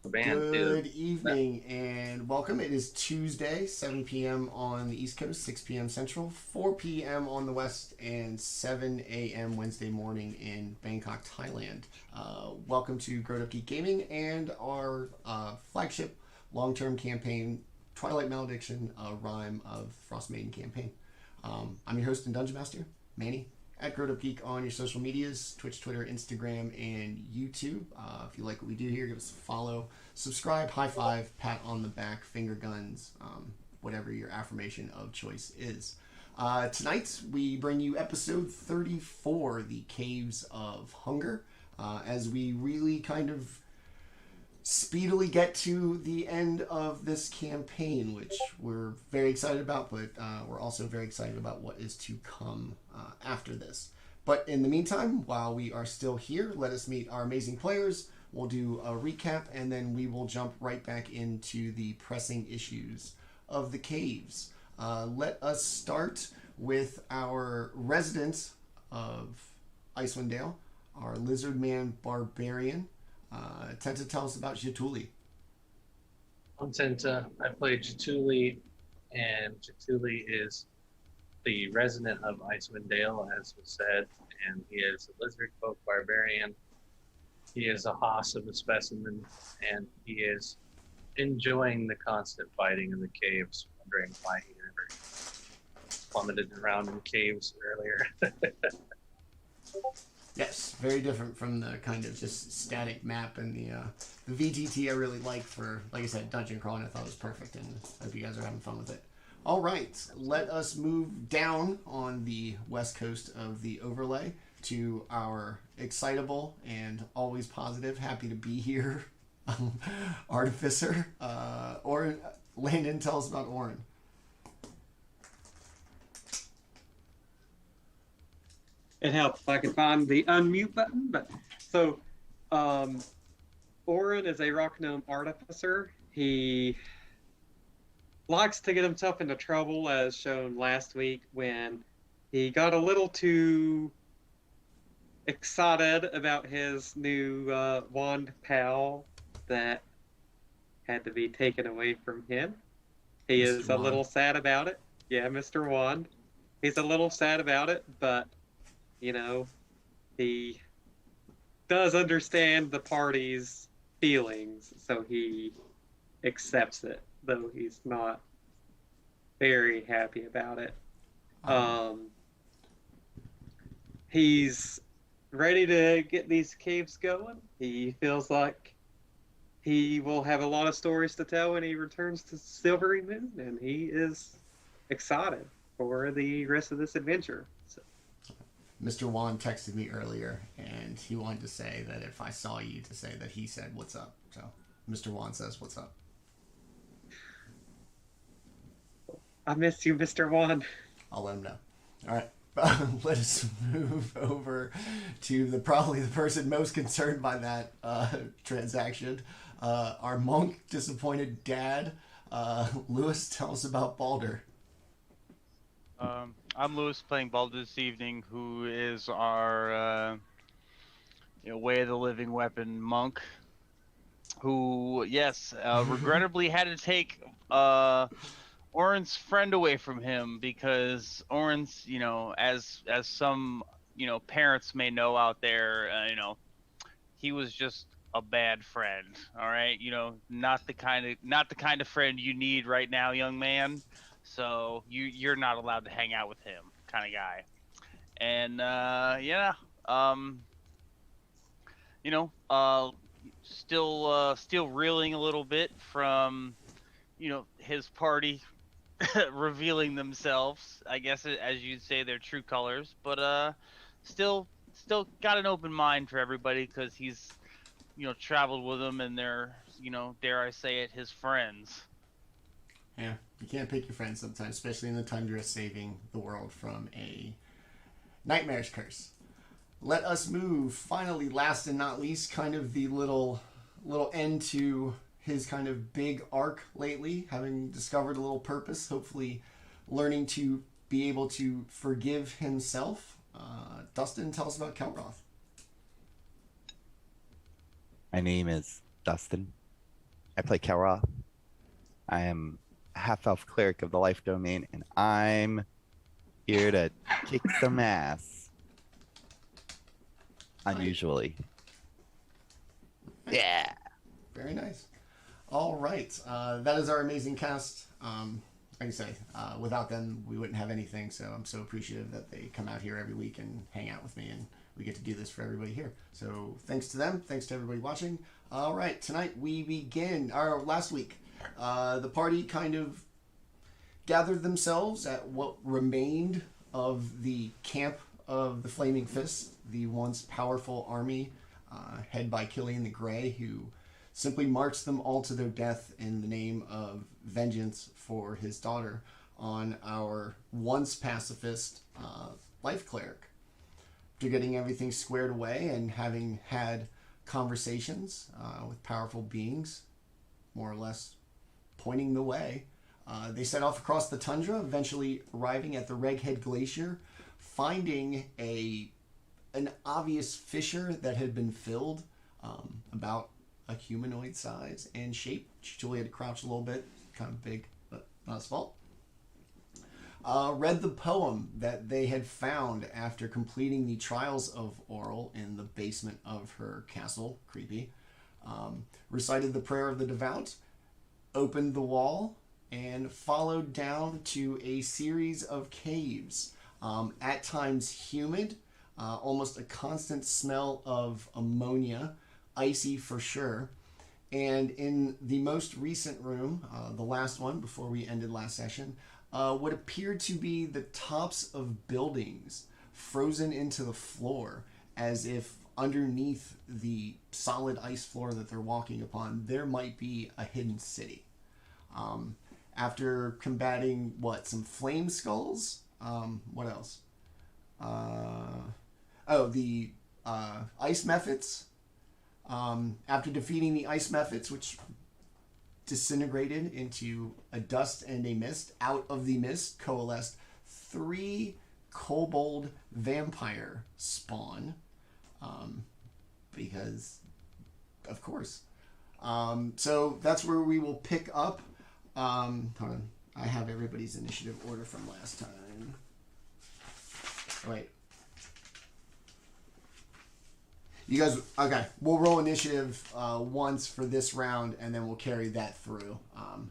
band too. Good evening and welcome. It is Tuesday, 7 p.m. on the East Coast, 6 p.m. Central, 4 p.m. on the West, and 7 a.m. Wednesday morning in Bangkok, Thailand. Welcome to GrowedUpGeek Gaming and our flagship long-term campaign, Twilight, Malediction, Rime of Frostmaiden campaign. I'm your host and Dungeon Master, Manny, at GrowedUpGeek on your social medias, Twitch, Twitter, Instagram, and YouTube. If you like what we do here, give us a follow, subscribe, high five, pat on the back, finger guns, whatever your affirmation of choice is. Tonight, we bring you episode 34, The Caves of Hunger, as we really kind of speedily get to the end of this campaign, which we're very excited about, but we're also very excited about what is to come after this. But in the meantime, while we are still here, let us meet our amazing players. We'll do a recap, and then we will jump right back into the pressing issues of the caves. Let us start with our resident of Icewind Dale, our lizard man barbarian. Tenta, tell us about Jaatuuli. I'm Tenta. I play Jaatuuli, and Jaatuuli is the resident of Icewind Dale, as was said, and he is a lizard folk barbarian. He is a hoss of a specimen, and he is enjoying the constant fighting in the caves, wondering why he never plummeted around in caves earlier. Yes, very different from the kind of just static map and the VTT I really like for, like I said, dungeon crawling. I thought it was perfect, and I hope you guys are having fun with it. All right, let us move down on the west coast of the overlay to our excitable and always positive, happy to be here artificer. Orryn, Landon, tell us about Orryn. It helps if I can find the unmute button. But so, Orryn is a rock gnome artificer. He likes to get himself into trouble, as shown last week when he got a little too excited about his new wand pal that had to be taken away from him. He Mr. is a Wand. little sad about it. Yeah, Mr. Wand. He's a little sad about it, but you know, he does understand the party's feelings, so he accepts it, though he's not very happy about it. He's ready to get these caves going. He feels like he will have a lot of stories to tell when he returns to Silvery Moon, and he is excited for the rest of this adventure. So. Mr. Wand texted me earlier, and he wanted to say that if I saw you, to say that he said, "What's up?" So, Mr. Wand says, "What's up?" I miss you, Mr. Wand. I'll let him know. All right. Let us move over to probably the person most concerned by that transaction. Our monk, disappointed dad. Lewis, tell us about Baldr. I'm Lewis, playing Baldr this evening, who is our way of the living weapon monk, who, yes, regrettably had to take Orryn's friend away from him because Orryn's, as some parents may know out there, he was just a bad friend. All right, not the kind of friend you need right now, young man. So you're not allowed to hang out with him, kind of guy. And still reeling a little bit from his party revealing themselves, I guess, as you'd say, their true colors. But still got an open mind for everybody because he's traveled with them, and they're dare I say it, his friends. Yeah, you can't pick your friends sometimes, especially in the tundra, saving the world from a nightmarish curse. Let us move, finally, last and not least, kind of the little end to his kind of big arc lately, having discovered a little purpose, hopefully learning to be able to forgive himself. Dustin, tell us about Kelroth. My name is Dustin. I play Kelroth. I am a half-elf cleric of the life domain, and I'm here to kick some ass. Unusually. Yeah. Very nice. All right. That is our amazing cast. Like I say, without them, we wouldn't have anything. So I'm so appreciative that they come out here every week and hang out with me, and we get to do this for everybody here. So thanks to them. Thanks to everybody watching. All right. Tonight we begin. Last week, the party kind of gathered themselves at what remained of the camp of the Flaming Fist, the once powerful army headed by Killian the Grey, who simply marched them all to their death in the name of vengeance for his daughter on our once pacifist life cleric. After getting everything squared away and having had conversations with powerful beings, more or less pointing the way, they set off across the tundra, eventually arriving at the Reghead Glacier, finding an obvious fissure that had been filled about a humanoid size and shape. Jaatuuli had to crouch a little bit, kind of big, but not his fault. Read the poem that they had found after completing the trials of Orryn in the basement of her castle, creepy. Recited the prayer of the devout, opened the wall, and followed down to a series of caves, at times humid, almost a constant smell of ammonia, icy for sure. And in the most recent room, the last one before we ended last session, what appeared to be the tops of buildings frozen into the floor, as if underneath the solid ice floor that they're walking upon, there might be a hidden city. After combating, some flame skulls? What else? The ice methods. After defeating the ice methods, which disintegrated into a dust and a mist, out of the mist coalesced 3 kobold vampire spawn. Because, of course. So that's where we will pick up. Hold on. I have everybody's initiative order from last time. Wait. You guys, okay, we'll roll initiative once for this round, and then we'll carry that through,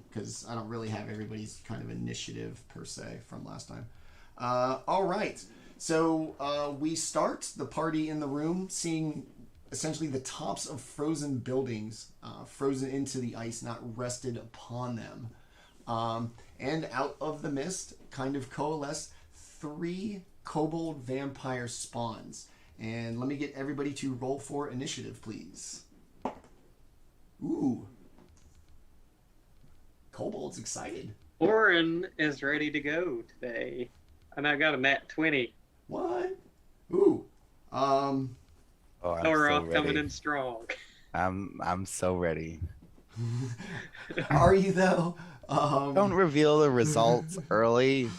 because I don't really have everybody's kind of initiative, per se, from last time. All right, so we start the party in the room, seeing essentially the tops of frozen buildings, frozen into the ice, not rested upon them. And out of the mist, kind of coalesce 3 kobold vampire spawns. And let me get everybody to roll for initiative, please. Ooh. Kobold's excited. Orryn is ready to go today. And I got a nat 20. What? Ooh. Oh, I'm so Kelroth ready. coming in strong. I'm so ready. Are you, though? Don't reveal the results early.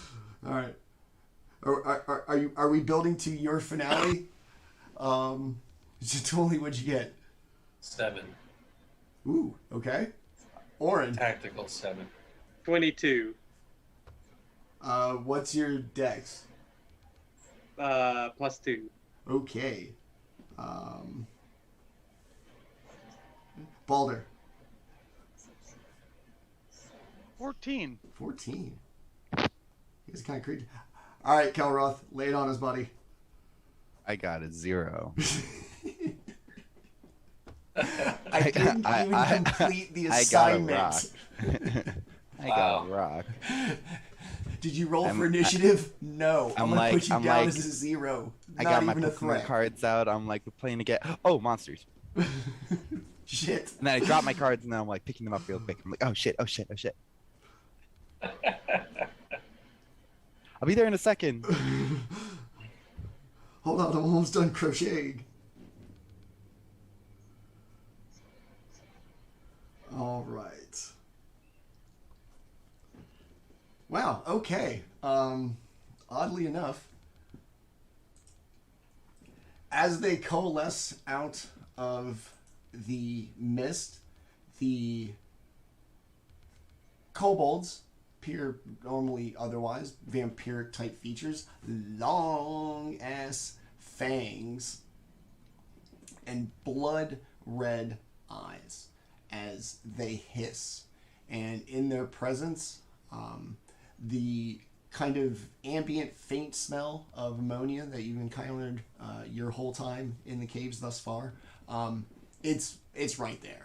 All right. Are we building to your finale? Jaatuuli, what'd you get? 7. Ooh, okay. Orryn. Tactical 7. 22. What's your dex? +2. Okay. Baldr. 14. 14. He's kind of creepy. All right, Kelroth, lay it on us, buddy. I got a 0. I didn't even complete the assignment. I got a rock. Did you roll for initiative? No. I'm gonna put you down as a 0. I Not got my even a Pokemon threat. cards out. I'm like playing again. Oh, monsters. Shit. And then I drop my cards and then I'm like picking them up real quick. I'm like, oh shit. I'll be there in a second. Hold on, I'm almost done crocheting. All right. Wow, okay. Oddly enough, as they coalesce out of the mist, the kobolds appear normally otherwise vampiric type features, long ass fangs, and blood red eyes as they hiss. And in their presence, the kind of ambient faint smell of ammonia that you've encountered your whole time in the caves thus far, it's right there.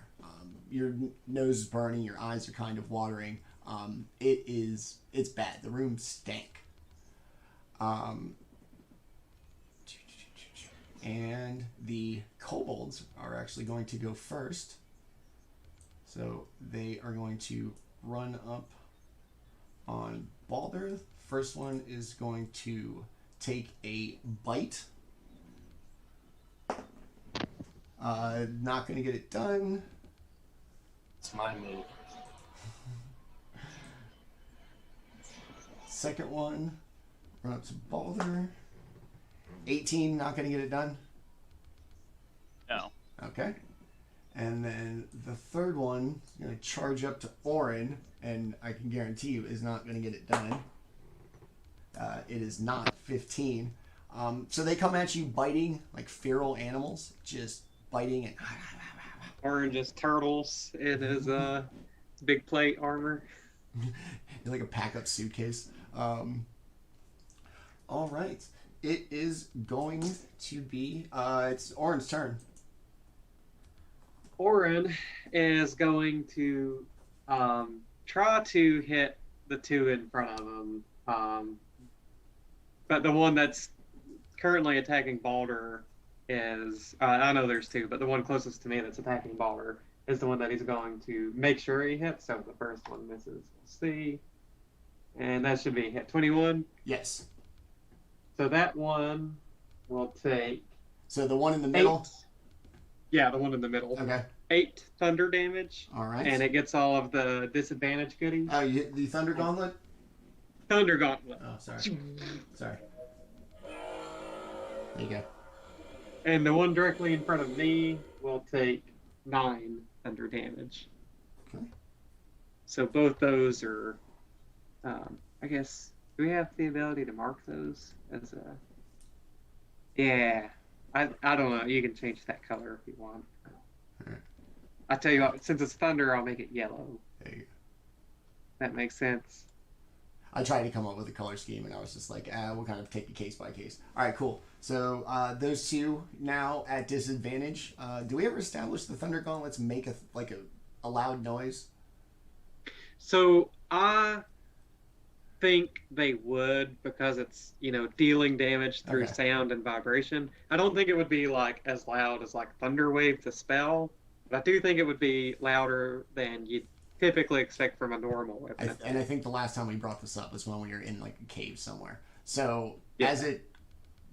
Your nose is burning, your eyes are kind of watering. It's bad. The room stank. And the kobolds are actually going to go first. So they are going to run up on Baldr. First one is going to take a bite. Not going to get it done. It's my move. Second one, run up to Baldr. 18, not going to get it done. No. Okay. And then the third one is going to charge up to Orryn, and I can guarantee you is not going to get it done. It is not 15. So they come at you biting like feral animals, just biting and... Orryn just turtles in his big plate armor. like a pack-up suitcase. All right. It is going to be... it's Orryn's turn. Orryn is going to try to hit the two in front of him. But the one that's currently attacking Baldr is... I know there's two, but the one closest to me that's attacking Baldr is the one that he's going to make sure he hits. So the first one misses. We'll see. And that should be hit. 21? Yes. So that one will take... So the one in the middle? 8. Yeah, the one in the middle. Okay. 8 thunder damage. All right. And it gets all of the disadvantage goodies. Oh, you hit the Thunder Gauntlet? Thunder Gauntlet. Oh, sorry. Sorry. There you go. And the one directly in front of me will take 9 thunder damage. Okay. So both those are, I guess, do we have the ability to mark those as a... Yeah. I don't know. You can change that color if you want. Alright. I tell you what, since it's thunder, I'll make it yellow. There you go. That makes sense. I tried to come up with a color scheme, and I was just like, we'll kind of take it case by case. All right, cool. So those two now at disadvantage. Do we ever establish the Thunder Gauntlets make a loud noise? So I think they would, because it's, dealing damage through Okay. sound and vibration. I don't think it would be like as loud as like Thunderwave to spell, but I do think it would be louder than you'd typically expect from a normal weapon. And I think the last time we brought this up was when we were in like a cave somewhere. So Yeah.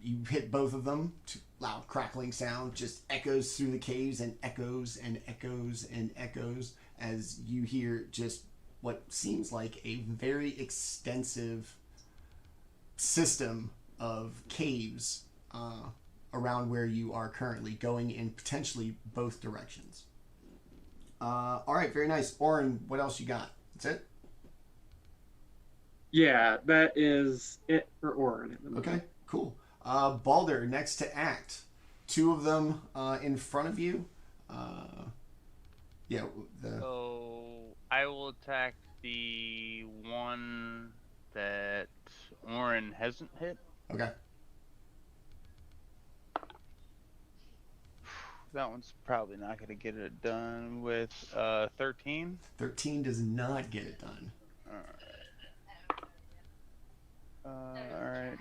you hit both of them, loud crackling sound just echoes through the caves and echoes and echoes and echoes as you hear just what seems like a very extensive system of caves around where you are currently, going in potentially both directions. All right, very nice. Orryn, what else you got? That's it? Yeah, that is it for Orryn at the moment. Okay, cool. Baldr, next to act. Two of them in front of you. So I will attack the one that Orryn hasn't hit. Okay. That one's probably not going to get it done with 13. 13 does not get it done. Alright.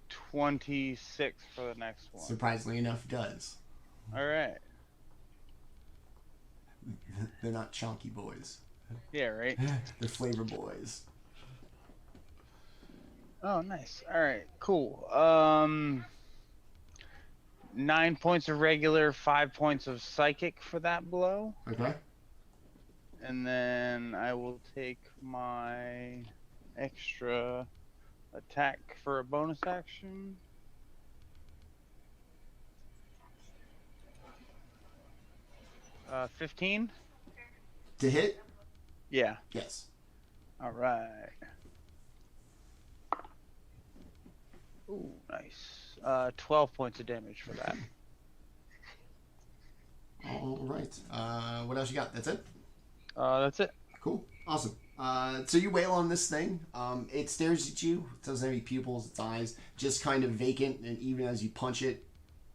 26 for the next one. Surprisingly enough, does. Alright. They're not chonky boys. Yeah, right? They're flavor boys. Oh, nice. Alright, cool. 9 points of regular, 5 points of psychic for that blow. Okay. And then I will take my extra attack for a bonus action. Uh, 15? To hit? Yeah. Yes. All right. Ooh, nice. 12 points of damage for that. All right. What else you got? That's it? That's it. Cool. Awesome. So you wail on this thing. It stares at you. It doesn't have any pupils. Its eyes just kind of vacant. And even as you punch it,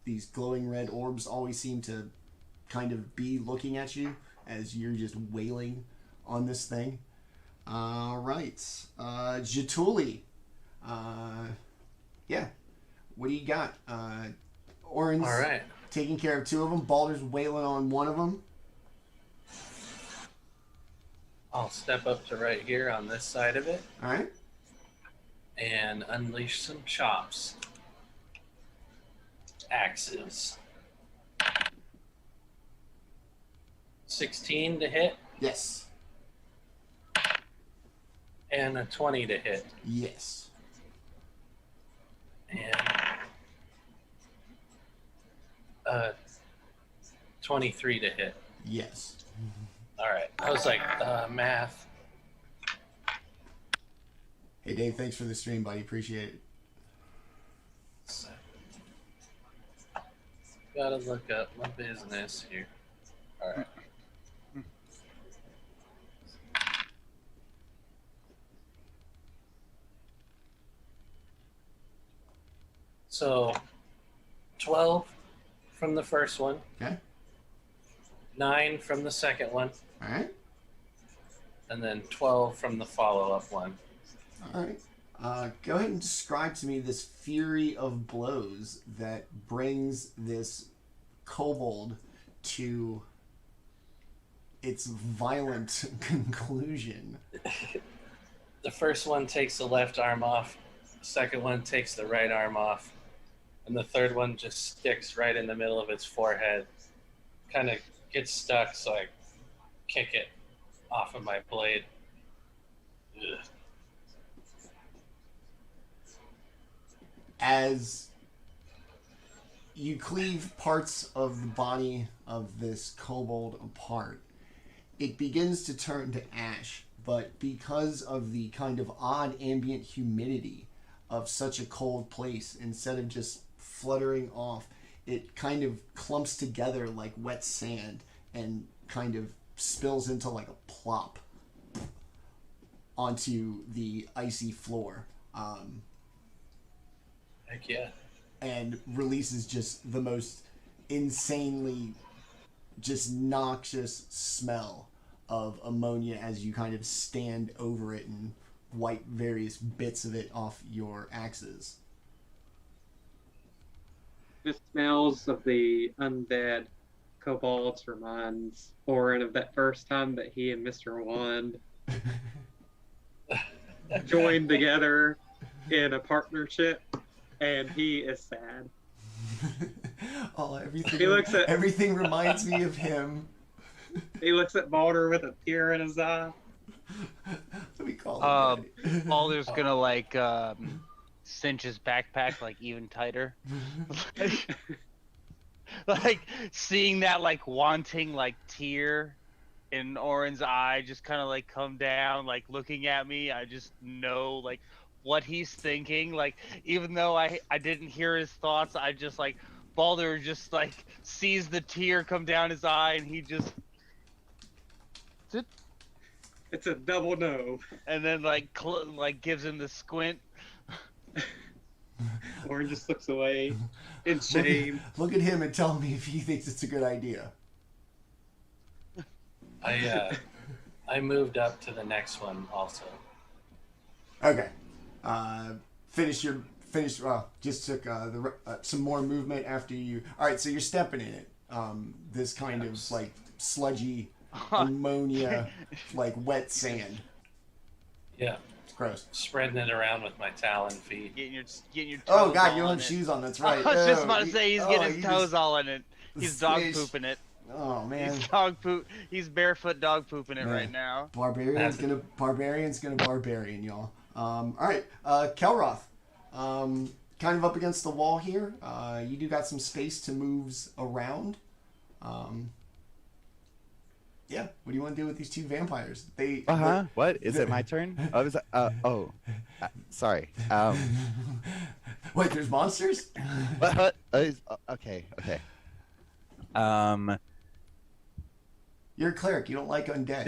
these glowing red orbs always seem to kind of be looking at you as you're just wailing on this thing. All right. Jaatuuli. Yeah. What do you got? Orryn's All right. taking care of two of them. Baldr's wailing on one of them. I'll step up to right here on this side of it All right. and unleash some chops. Axes. 16 to hit Yes. and a 20 to hit. Yes. And 23 to hit. Yes. All right. I was like, math. Hey, Dave, thanks for the stream, buddy. Appreciate it. So, gotta look up my business here. All right. So, 12 from the first one. Okay. 9 from the second one. All right. And then 12 from the follow-up one. All right. Go ahead and describe to me this fury of blows that brings this kobold to its violent conclusion. The first one takes the left arm off. The second one takes the right arm off. And the third one just sticks right in the middle of its forehead. Kind of gets stuck, so I kick it off of my blade. Ugh. As you cleave parts of the body of this kobold apart, it begins to turn to ash, but because of the kind of odd ambient humidity of such a cold place, instead of just fluttering off, it kind of clumps together like wet sand and kind of spills into like a plop onto the icy floor. Heck yeah. And releases just the most insanely just noxious smell of ammonia as you kind of stand over it and wipe various bits of it off your axes. The smells of the undead kobolds reminds Orryn of that first time that he and Mr. Wand joined together in a partnership, and he is sad. Oh, everything! He looks at- everything reminds me of him. He looks at Baldr with a tear in his eye. Let me call him Daddy. Baldr's gonna like cinch his backpack like even tighter. Like seeing that like wanting like tear in Orryn's eye just kind of like come down, like looking at me. I just know like what he's thinking. Like even though I didn't hear his thoughts, I just like Baldr just like sees the tear come down his eye and he just It's a double no. and then like gives him the squint. Orryn just looks away in shame. Look at him and tell me if he thinks it's a good idea. I moved up to the next one also. Okay. Just took some more movement after you. All right, so you're stepping in it. This kind of like sludgy ammonia, like wet sand. Yeah. It's gross. Spreading it around with my talon feet. Getting your toes Oh God, all you don't in have it. shoes on. That's right. I was just Oh, about to say he's getting his you toes just- all in it. He's dog Swish. pooping it. Oh man. He's barefoot dog pooping it Man. right now. Barbarian's gonna barbarian, y'all. All right, Kelroth. Kind of up against the wall here. You do got some space to move around. Yeah. What do you want to do with these two vampires? They. What? Is it my turn? Oh, sorry. Wait, there's monsters? What? Okay. You're a cleric. You don't like undead.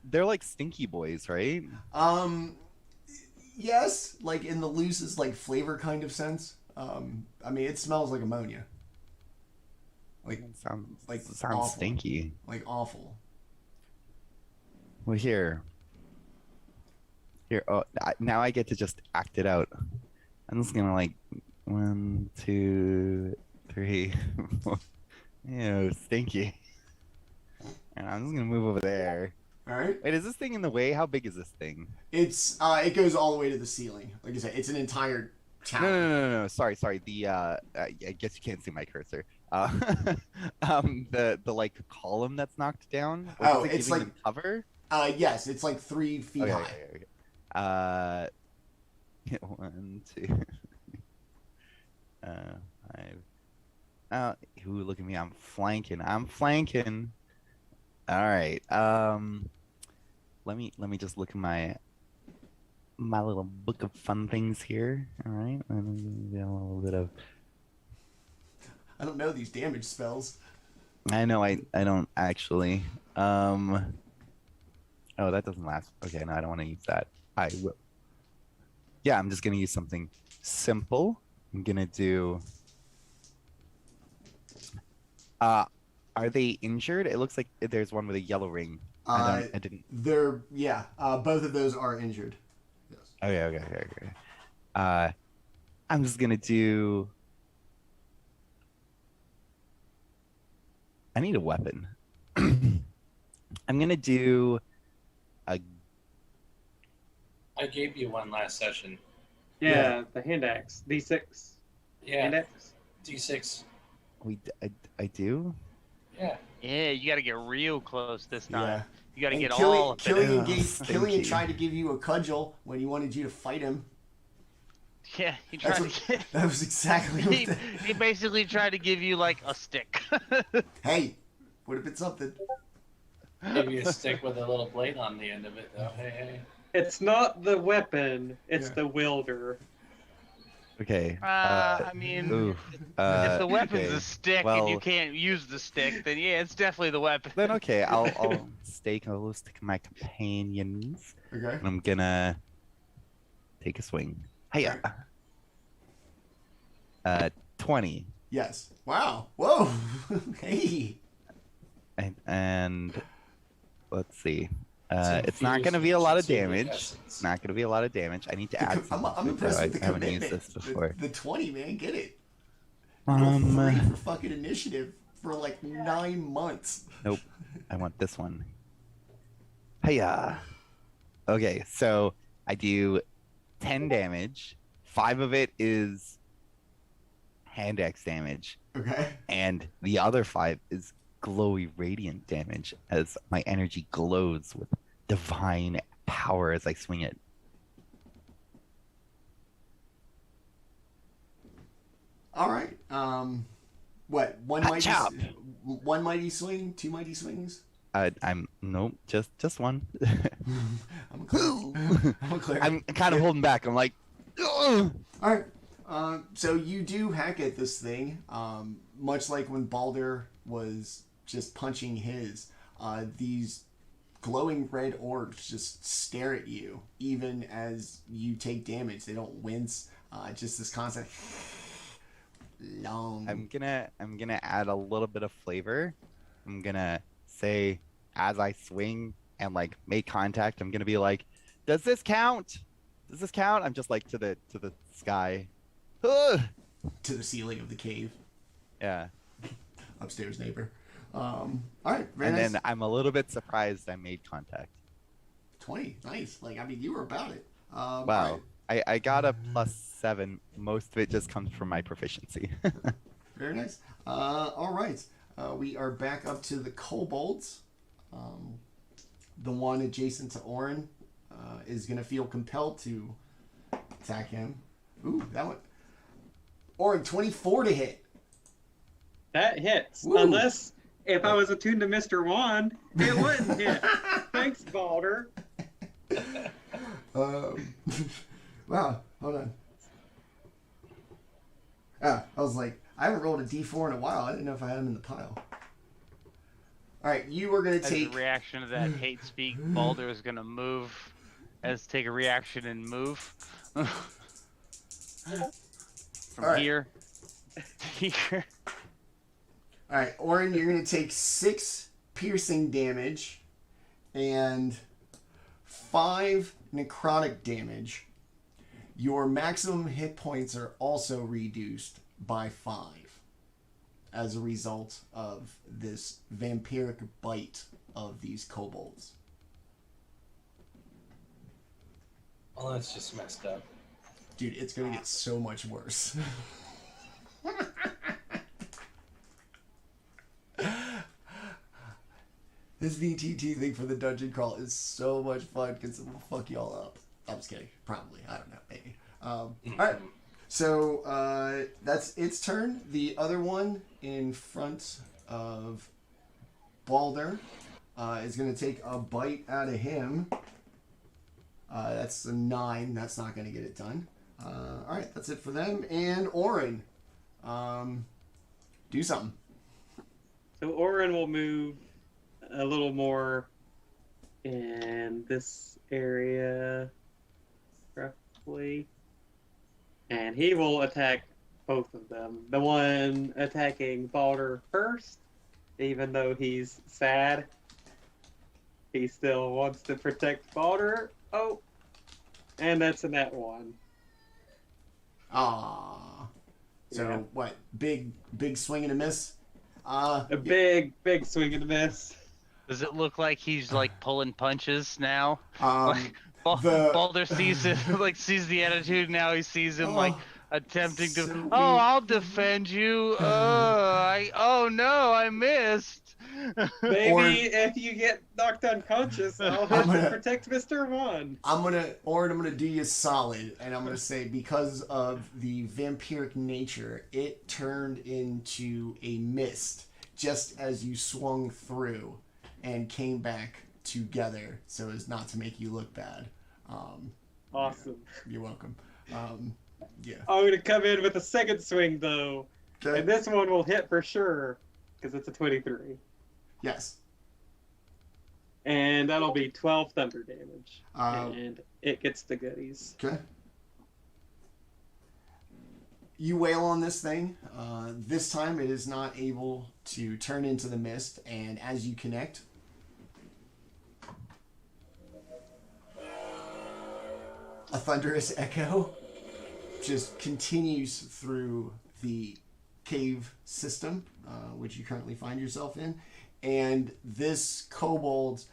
They're like stinky boys, right? Yes, like in the loosest like flavor kind of sense. I mean, it smells like ammonia. Like Sounds awful. stinky. Like awful. Well, here. Oh, now I get to just act it out. I'm just gonna like 1, 2, 3. Ew, stinky. And I'm just gonna move over there. All right. Wait, is this thing in the way? How big is this thing? It goes all the way to the ceiling. Like I said, it's an entire tower. No. Sorry. The I guess you can't see my cursor. The like column that's knocked down. Oh, is it it's giving like them cover. Yes, it's like 3 feet high. Okay. 1, 2, 5. Ooh, look at me! I'm flanking. All right. Let me just look at my little book of fun things here. All right. Let me get a little bit of. I don't know these damage spells. I know. I don't actually. Oh, that doesn't last. Okay, no, I don't want to use that. I will. Yeah, I'm just gonna use something simple. I'm gonna do. Are they injured? It looks like there's one with a yellow ring. I didn't. They're both of those are injured. Yes. Okay. I'm just gonna do. I need a weapon. I'm gonna do a. I gave you one last session. Yeah, the hand axe. D6. Yeah, Hand axe. D6. I do. Yeah. Yeah, you got to get real close this time. Yeah. You got to And get Killian, all of it. Killian, Thank Killian you. tried to give you a cudgel when he wanted you to fight him. Yeah, he That's tried to get. That was exactly what He basically tried to give you like a stick. Hey, would have been something. Give you a stick with a little blade on the end of it, though. Hey. It's not the weapon, it's Yeah. the wielder. Okay. I mean, Ooh, if the weapon's okay. a stick and Well- you can't use the stick, then yeah, it's definitely the weapon. Then okay, I'll stay close to my companions. Okay. And I'm gonna take a swing. Hiya. 20. Yes. Wow. Whoa. Hey. And let's see. It's not gonna be a lot of damage. It's not gonna be a lot of damage. I need to add I'm something. impressed with the I haven't commitment. used this before. The 20, man. Get it. Roll 3 Um, for fucking initiative for like 9 months. Nope. I want this one. Hiya. Okay, so I do 10 damage. 5 of it is hand axe damage, Okay. and the other 5 is glowy radiant damage as my energy glows with divine power as I swing it. All right. What? One Hot mighty, chop. one mighty swing, 2 mighty swings. I'm nope, just one. I'm a cleric. I'm a cleric. I'm kind of holding back. I'm like, ugh. All right. So you do hack at this thing, much like when Baldr was just punching his. These glowing red orbs just stare at you, even as you take damage. They don't wince. Just this constant long. I'm gonna add a little bit of flavor. I'm gonna say as I swing and like make contact, I'm gonna be like, "Does this count? Does this count?" I'm just like to the sky. Ugh. to the ceiling of the cave. Yeah. Upstairs neighbor. All right. Very And nice. then I'm a little bit surprised I made contact. 20. Nice. Like, I mean, you were about it. All Wow. right. I got a +7. Most of it just comes from my proficiency. Very nice. All right. We are back up to the kobolds. The one adjacent to Orryn is going to feel compelled to attack him. Ooh, that one. Orryn, 24 to hit. That hits. Woo. Unless If I was attuned to Mr. Wand, it wouldn't hit. Thanks, Baldr. Wow, hold on. I was like, I haven't rolled a d4 in a while. I didn't know if I had him in the pile. Alright, you were going to As take... a reaction to that hate speak, Baldr is going to move. Take a reaction and move. From here to here. Alright, Orryn, you're going to take 6 piercing damage and 5 necrotic damage. Your maximum hit points are also reduced by 5 as a result of this vampiric bite of these kobolds. Well, that's just messed up. Dude, it's going to get so much worse. This VTT thing for the dungeon crawl is so much fun because it will fuck y'all up. I'm just kidding. Probably. I don't know. Maybe. Alright. So, that's its turn. The other one in front of Baldr is going to take a bite out of him. That's a 9. That's not going to get it done. Alright, that's it for them. And Orryn. Do something. So Orryn will move a little more in this area, roughly. And he will attack both of them. The one attacking Baldr first, even though he's sad, he still wants to protect Baldr. Oh, and that's a net 1. Ah. So, Yeah. what? Big swing and a miss? A big swing and a miss. Does it look like he's like pulling punches now? The- Baldr sees it, like sees the attitude now. He sees him like attempting to. so Oh, weak. I'll defend you. Oh no, I missed. Maybe if you get knocked unconscious, I'll have to protect Mr. Wand. I'm gonna do you a solid, and I'm gonna say because of the vampiric nature, it turned into a mist just as you swung through and came back together, so as not to make you look bad. Awesome. You're welcome. Yeah. I'm gonna come in with a second swing though, Okay. and this one will hit for sure because it's a 23, Yes. and that'll be 12 thunder damage, Uh, and it gets the goodies. Okay. You wail on this thing. This time it is not able to turn into the mist, and as you connect, a thunderous echo just continues through the cave system, which you currently find yourself in, and this kobold's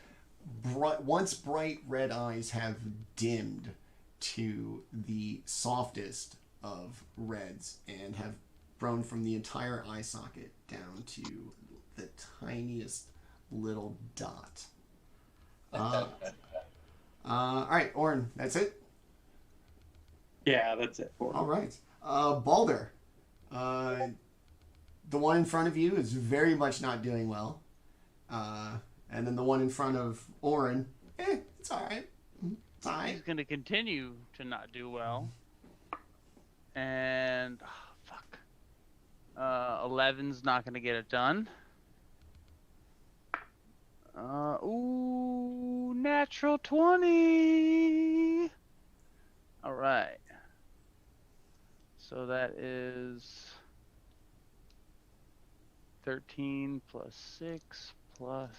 once bright red eyes have dimmed to the softest of reds and have grown from the entire eye socket down to the tiniest little dot. All right, Orryn, that's it? Yeah, that's it for All me. right. Baldr, the one in front of you is very much not doing well. And then the one in front of Orryn, it's all right. It's all right. He's gonna continue to not do well. And fuck. 11's not gonna get it done. Ooh, natural 20. All right. So that is 13 plus 6 plus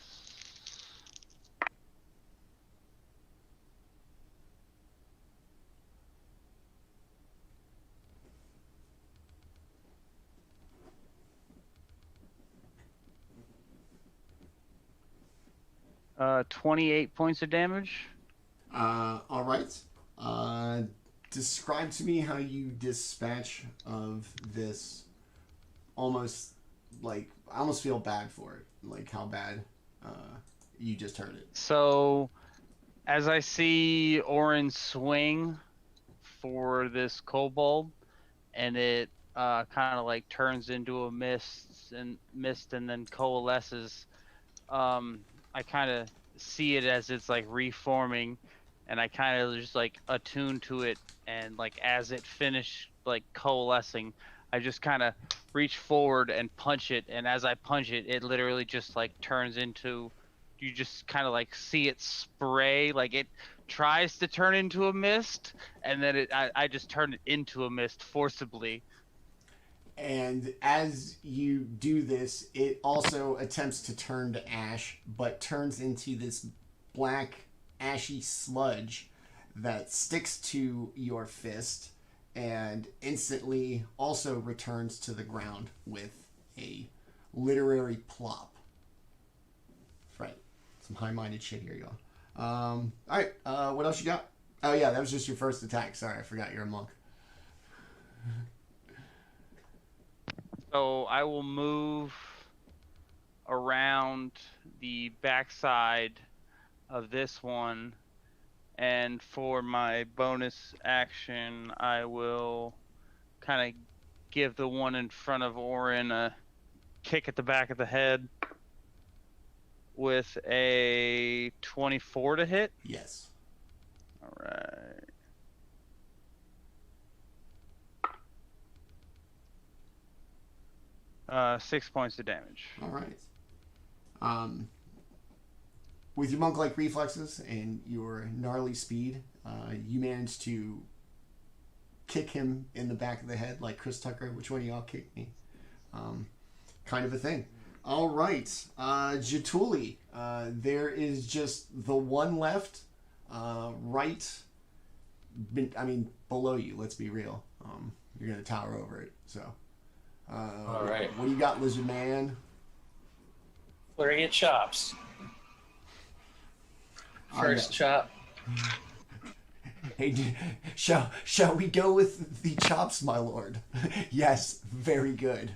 28 points of damage. All right. Describe to me how you dispatch of this. Almost like I almost feel bad for it. Like how bad you just heard it. So, as I see Orryn swing for this kobold, and it kind of like turns into a mist mist and then coalesces, I kind of see it as it's like reforming, and I kind of just like attune to it, and like as it finished like coalescing, I just kind of reach forward and punch it, and as I punch it, it literally just like turns into, you just kind of like see it spray, like it tries to turn into a mist, and then I just turn it into a mist forcibly. And as you do this, it also attempts to turn to ash, but turns into this black, ashy sludge that sticks to your fist and instantly also returns to the ground with a literary plop. Right. Some high-minded shit here, y'all. All right. What else you got? Oh, yeah, that was just your first attack. Sorry, I forgot you're a monk. So I will move around the backside of this one, and for my bonus action, I will kind of give the one in front of Orryn a kick at the back of the head with a 24 to hit. Yes. All right. 6 points of damage. All right. With your monk-like reflexes and your gnarly speed, you manage to kick him in the back of the head like Chris Tucker. Which one of y'all kicked me? Kind of a thing. All right. Jaatuuli, there is just the one left right, below you. Let's be real. You're going to tower over it, so... All right. What do you got, Lizard Man? Flurry of chops. First chop. Hey, shall we go with the chops, my lord? Yes, very good.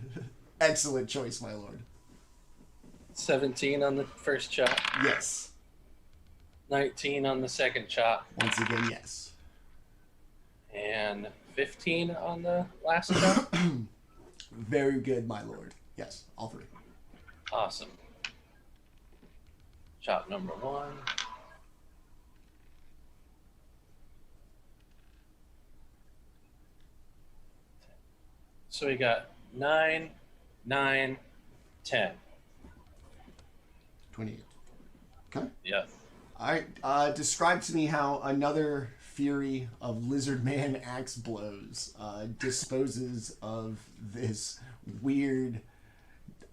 Excellent choice, my lord. 17 on the first chop. Yes. 19 on the second chop. Once again, yes. And 15 on the last chop. Very good, my lord. Yes, all three. Awesome. Chop number 1. So we got 9, 9, 10. 28. Okay. Yeah. All right. Describe to me how another fury of Lizard Man axe blows disposes of this weird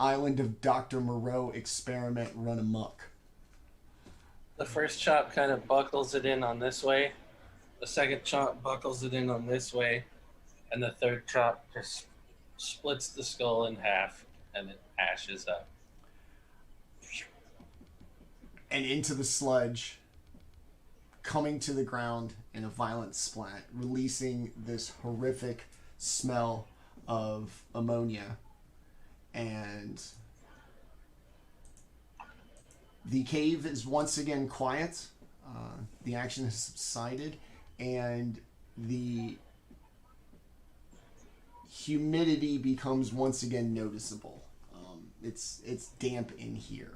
Island of Dr. Moreau experiment run amok. The first chop kind of buckles it in on this way. The second chop buckles it in on this way. And the third chop just splits the skull in half and it ashes up. And into the sludge, coming to the ground in a violent splat, releasing this horrific smell of ammonia. And the cave is once again quiet. The action has subsided, and the humidity becomes once again noticeable. It's damp in here.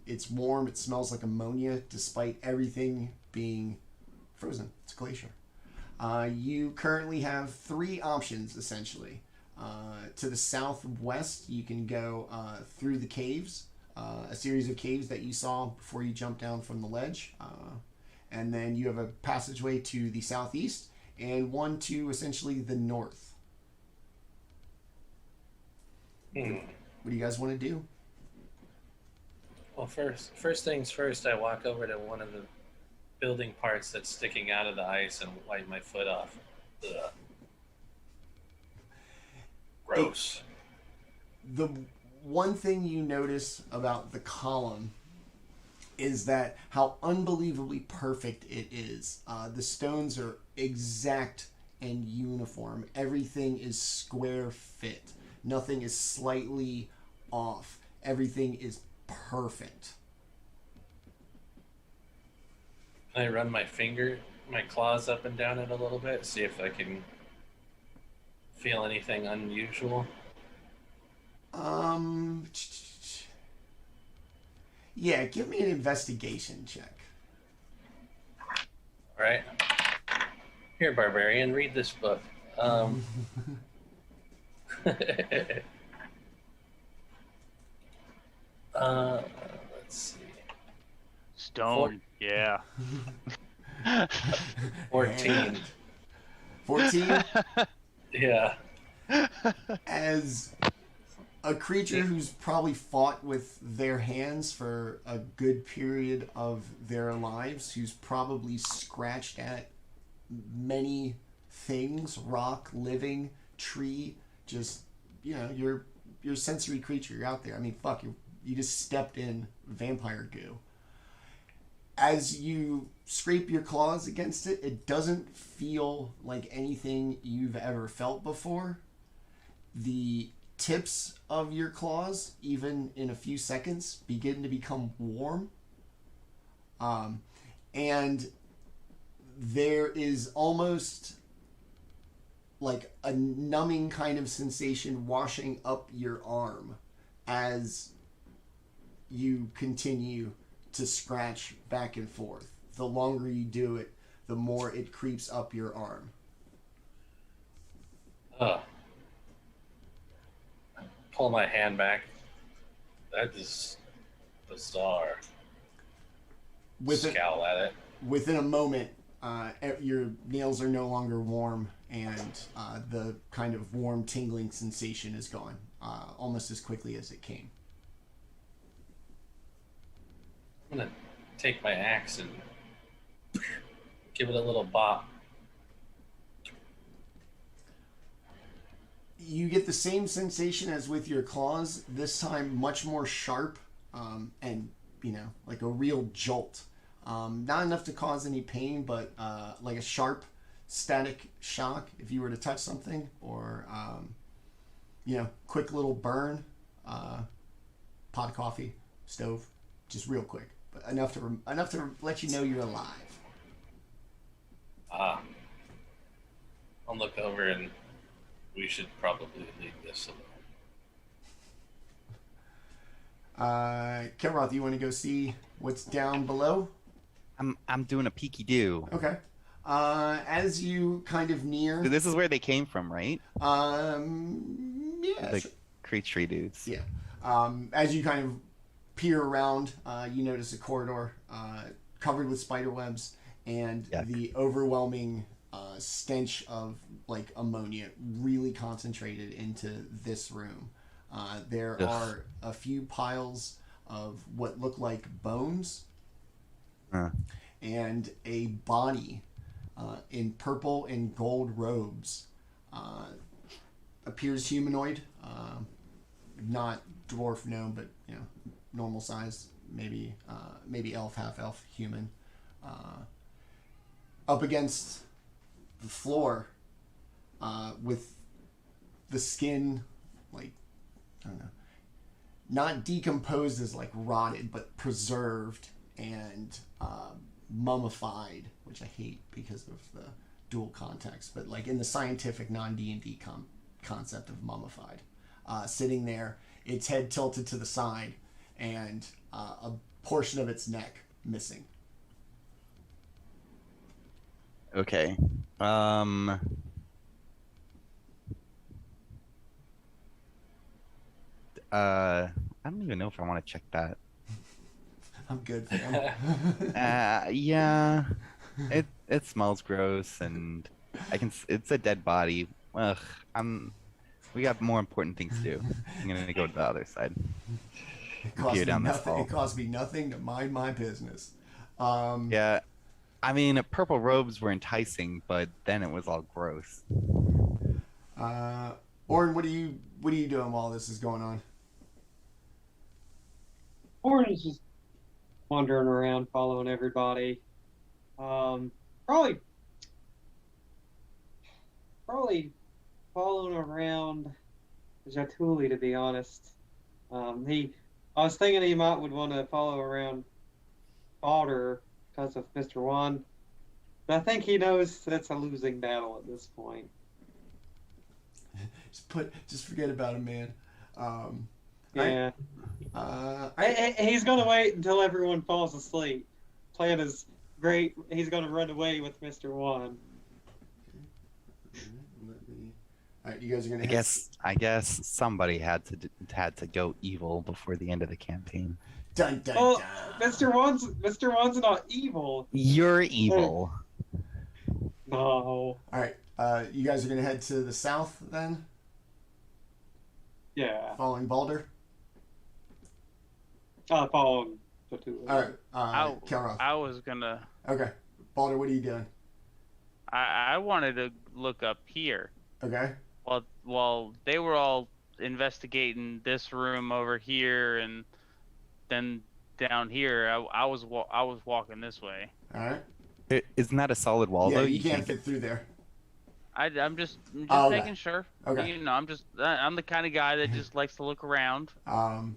It's warm. It smells like ammonia, despite everything being frozen. It's a glacier. You currently have 3 options, essentially. To the southwest, you can go through the caves, a series of caves that you saw before you jumped down from the ledge. And then you have a passageway to the southeast and one to essentially the north. What do you guys want to do? Well, first things first, I walk over to one of the building parts that's sticking out of the ice and wipe my foot off. Ugh. Gross. The one thing you notice about the column is that how unbelievably perfect it is. The stones are exact and uniform. Everything is square fit. Nothing is slightly off. Everything is perfect. I run my claws up and down it a little bit, see if I can feel anything unusual. Yeah, give me an investigation check. All right. Here, barbarian, read this book. Let's see. Stone. Yeah. 14. 14? Yeah. As a creature who's probably fought with their hands for a good period of their lives, who's probably scratched at many things, rock, living, tree, just, you know, you're a sensory creature. You're out there. I mean, fuck, you just stepped in vampire goo. As you scrape your claws against it, it doesn't feel like anything you've ever felt before. The tips of your claws, even in a few seconds, begin to become warm. And there is almost like a numbing kind of sensation washing up your arm as you continue to scratch back and forth. The longer you do it, the more it creeps up your arm. Pull my hand back. That is bizarre. Scowl at it. Within a moment, your nails are no longer warm, and the kind of warm tingling sensation is gone almost as quickly as it came. I'm gonna take my axe and give it a little bop. You get the same sensation as with your claws, this time much more sharp, and, you know, like a real jolt. Not enough to cause any pain, but like a sharp static shock if you were to touch something, or, you know, quick little burn, pot of coffee, stove, just real quick, but enough to let you know you're alive. I'll look over and we should probably leave this alone. Kelroth, you want to go see what's down below? I'm doing a peeky do. Okay. As you kind of near, So this is where they came from, right? yeah, The sure. creature dudes. Yeah. As you kind of peer around, you notice a corridor covered with spider webs and Yuck. the overwhelming stench of like ammonia really concentrated into this room. There Ugh. are a few piles of what look like bones and a body in purple and gold robes. Appears humanoid, not dwarf, no, but you know, normal size, maybe elf, half elf, human. Up against the floor, with the skin, like, I don't know, not decomposed as like rotted, but preserved and mummified, which I hate because of the dual context, but like in the scientific non-D&D concept of mummified. Sitting there, its head tilted to the side, and a portion of its neck missing. Okay. I don't even know if I want to check that. I'm good, fam. Yeah. It smells gross, and it's a dead body. Ugh. We got more important things to do. I'm gonna go to the other side. It cost Peer me down this nothing. hall. It cost me nothing to mind my business. Yeah. I mean, purple robes were enticing, but then it was all gross. Orryn, what are you doing while this is going on? Orryn is just wandering around, following everybody. Probably following around Jaatuuli, to be honest. I was thinking he would want to follow around Baldr because of Mr. One, but I think he knows that's a losing battle at this point. Just forget about him, man. Yeah. Alright. He's gonna wait until everyone falls asleep. Plan is great. He's gonna run away with Mr. One. Alright, you guys are gonna I guess somebody had to go evil before the end of the campaign. Dun dun Well, dun. Mr. One's not evil. You're evil. No. Alright, you guys are gonna head to the south then? Yeah. Following Baldr? Following the two. Alright, I Kelroth. was gonna. Okay. Baldr, what are you doing? I wanted to look up here. Okay. While they were all investigating this room over here, and then down here, I was walking this way. Alright. Isn't that a solid wall Yeah, though? you can't fit through there. I'm just Okay. making sure. Okay. You know, I'm the kind of guy that just likes to look around.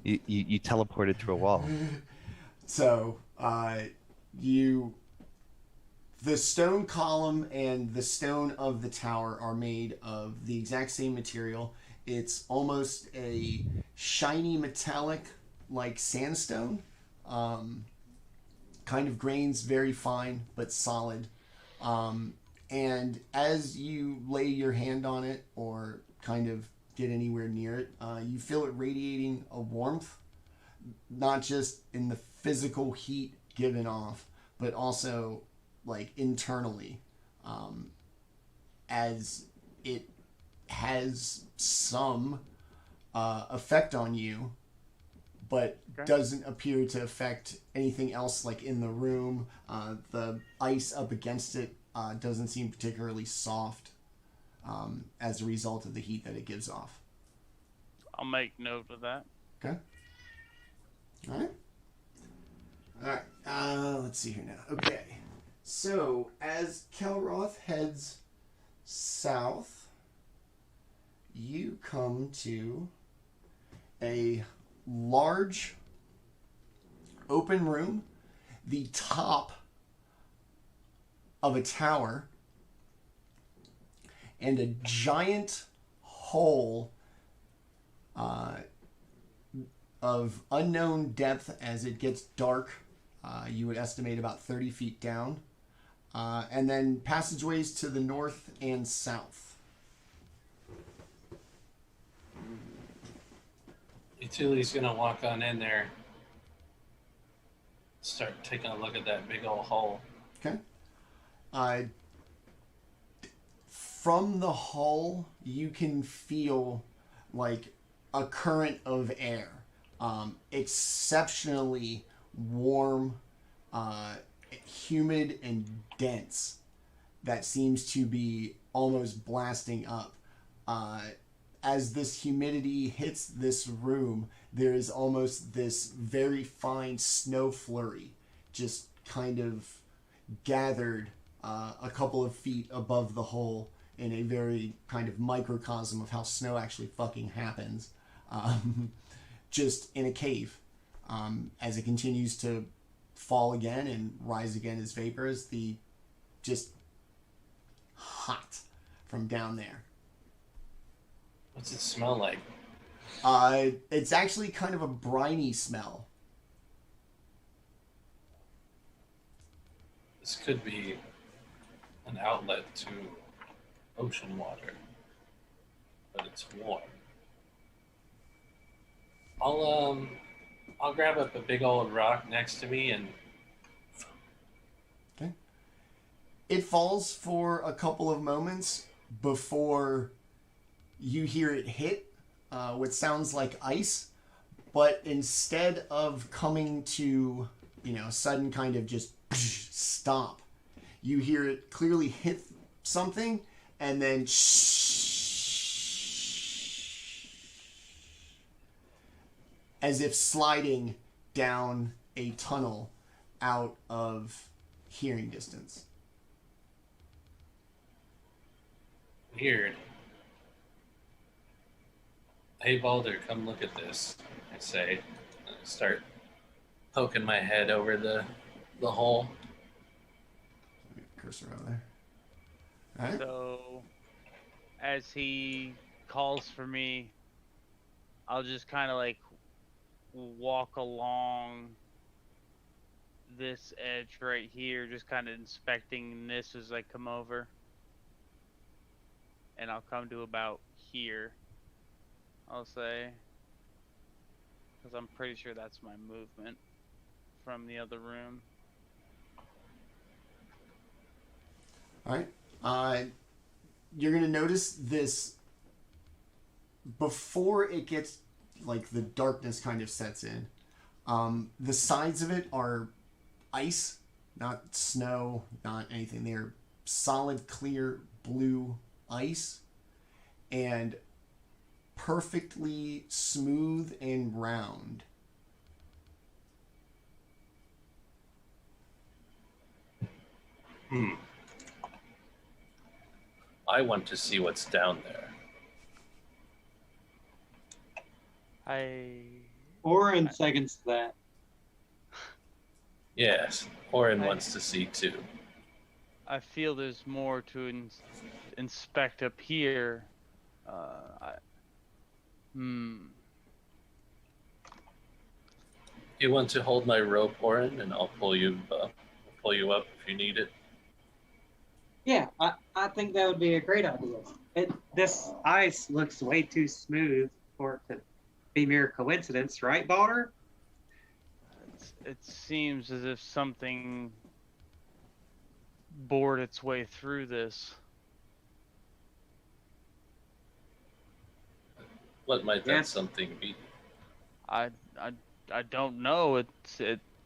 You teleported through a wall. So, the stone column and the stone of the tower are made of the exact same material. It's almost a shiny metallic like sandstone. Kind of grains very fine but solid. And as you lay your hand on it or kind of get anywhere near it, you feel it radiating a warmth, not just in the physical heat given off, but also like internally, as it has some effect on you, but doesn't appear to affect anything else like in the room. The ice up against it doesn't seem particularly soft as a result of the heat that it gives off. I'll make note of that. Okay. All right. Let's see here now. Okay. So as Kelroth heads south, you come to a large open room, the top of a tower, and a giant hole of unknown depth as it gets dark. You would estimate about 30 feet down. And then passageways to the north and south. Jaatuuli's gonna walk on in there, start taking a look at that big old hole. Okay. From the hull, you can feel like a current of air. Exceptionally warm, humid, and dense. That seems to be almost blasting up. As this humidity hits this room, there is almost this very fine snow flurry just kind of gathered a couple of feet above the hole in a very kind of microcosm of how snow actually fucking happens. Just in a cave. As it continues to fall again and rise again as vapors, the just hot from down there. What's it smell like? It's actually kind of a briny smell. This could be an outlet to ocean water, but it's warm. I'll grab up a big old rock next to me and Okay. It falls for a couple of moments before you hear it hit what sounds like ice, but instead of coming to, sudden kind of just stop, you hear it clearly hit something and then as if sliding down a tunnel out of hearing distance. weird. Hey Baldr, come look at this, I say. And I start poking my head over the hole. Cursor over there. All right. So, as he calls for me, I'll just kind of like walk along this edge right here, just kind of inspecting this as I come over. And I'll come to about here, I'll say. Because I'm pretty sure that's my movement from the other room. Alright. You're going to notice this before it gets, like, the darkness kind of sets in. The sides of it are ice, not snow, not anything. They're solid, clear, blue ice. And perfectly smooth and round. I want to see what's down there. Orryn seconds that. Yes, Orryn wants to see too. I feel there's more to inspect up here. You want to hold my rope, Orryn, and I'll pull you up if you need it. Yeah, I think that would be a great idea. This ice looks way too smooth for it to be mere coincidence, right, Baldr? It seems as if something bored its way through this. What might that something be? I don't know.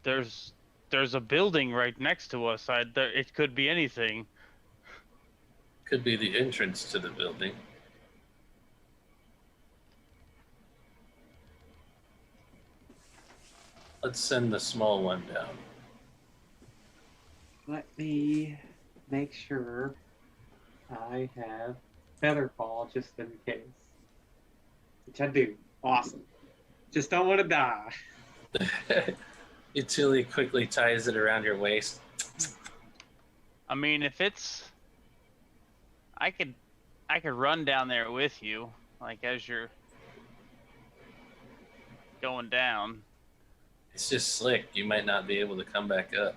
There's a building right next to us. It could be anything. Could be the entrance to the building. Let's send the small one down. Let me make sure I have Featherfall just in case. Which I do. Awesome. Just don't want to die. Jaatuuli quickly ties it around your waist. I mean, if it's... I could run down there with you, like as you're going down. It's just slick. You might not be able to come back up.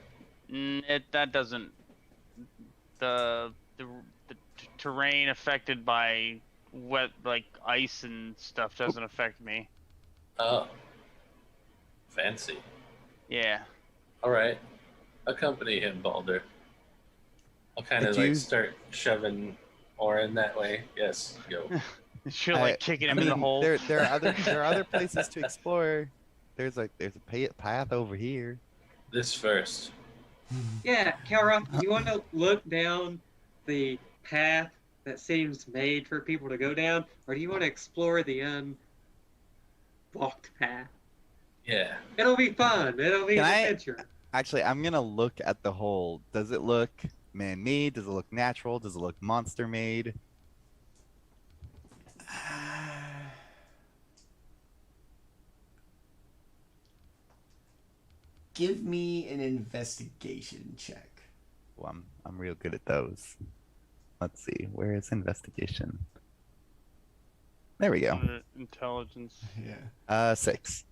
That doesn't. The terrain affected by wet, like ice and stuff, doesn't affect me. Oh, fancy. Yeah. All right, accompany him, Baldr. I'll kind of like start shoving Orryn that way. Yes, go. You're like kicking him in the hole. There are other places to explore. There's a path over here. This first. Yeah, Kelroth, you want to look down the path that seems made for people to go down, or do you want to explore the unwalked path? Yeah. It'll be fun. It'll be an adventure. Actually, I'm gonna look at the hole. Does it look man-made? Does it look natural? Does it look monster-made? Give me an investigation check. Well, I'm real good at those. Let's see. Where is investigation? There we go. Intelligence. Yeah. 6.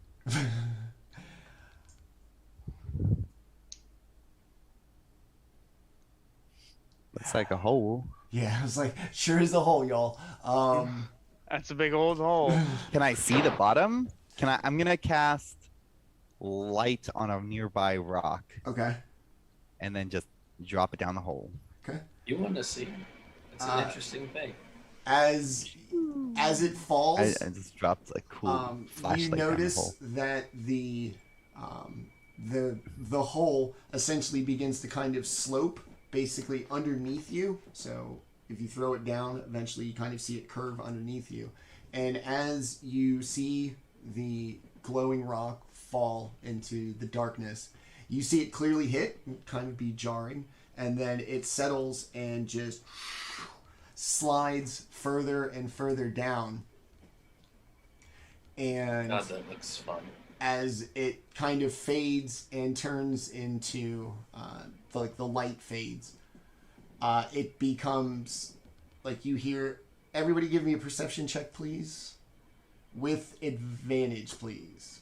Looks like a hole. Yeah, I was like, sure is a hole, y'all. That's a big old hole. Can I see the bottom? I'm gonna cast light on a nearby rock. Okay. And then just drop it down the hole. Okay. You want to see? It's an interesting thing. As it falls, I just dropped a cool flashlight you down the notice hole. that the hole essentially begins to kind of slope basically underneath you. So if you throw it down, eventually you kind of see it curve underneath you. And as you see the glowing rock fall into the darkness, you see it clearly hit, kind of be jarring, and then it settles and just slides further and further down. And God, that looks fun. As it kind of fades and turns into like the light fades, it becomes like you hear. Everybody, give me a perception check, please. with advantage, please.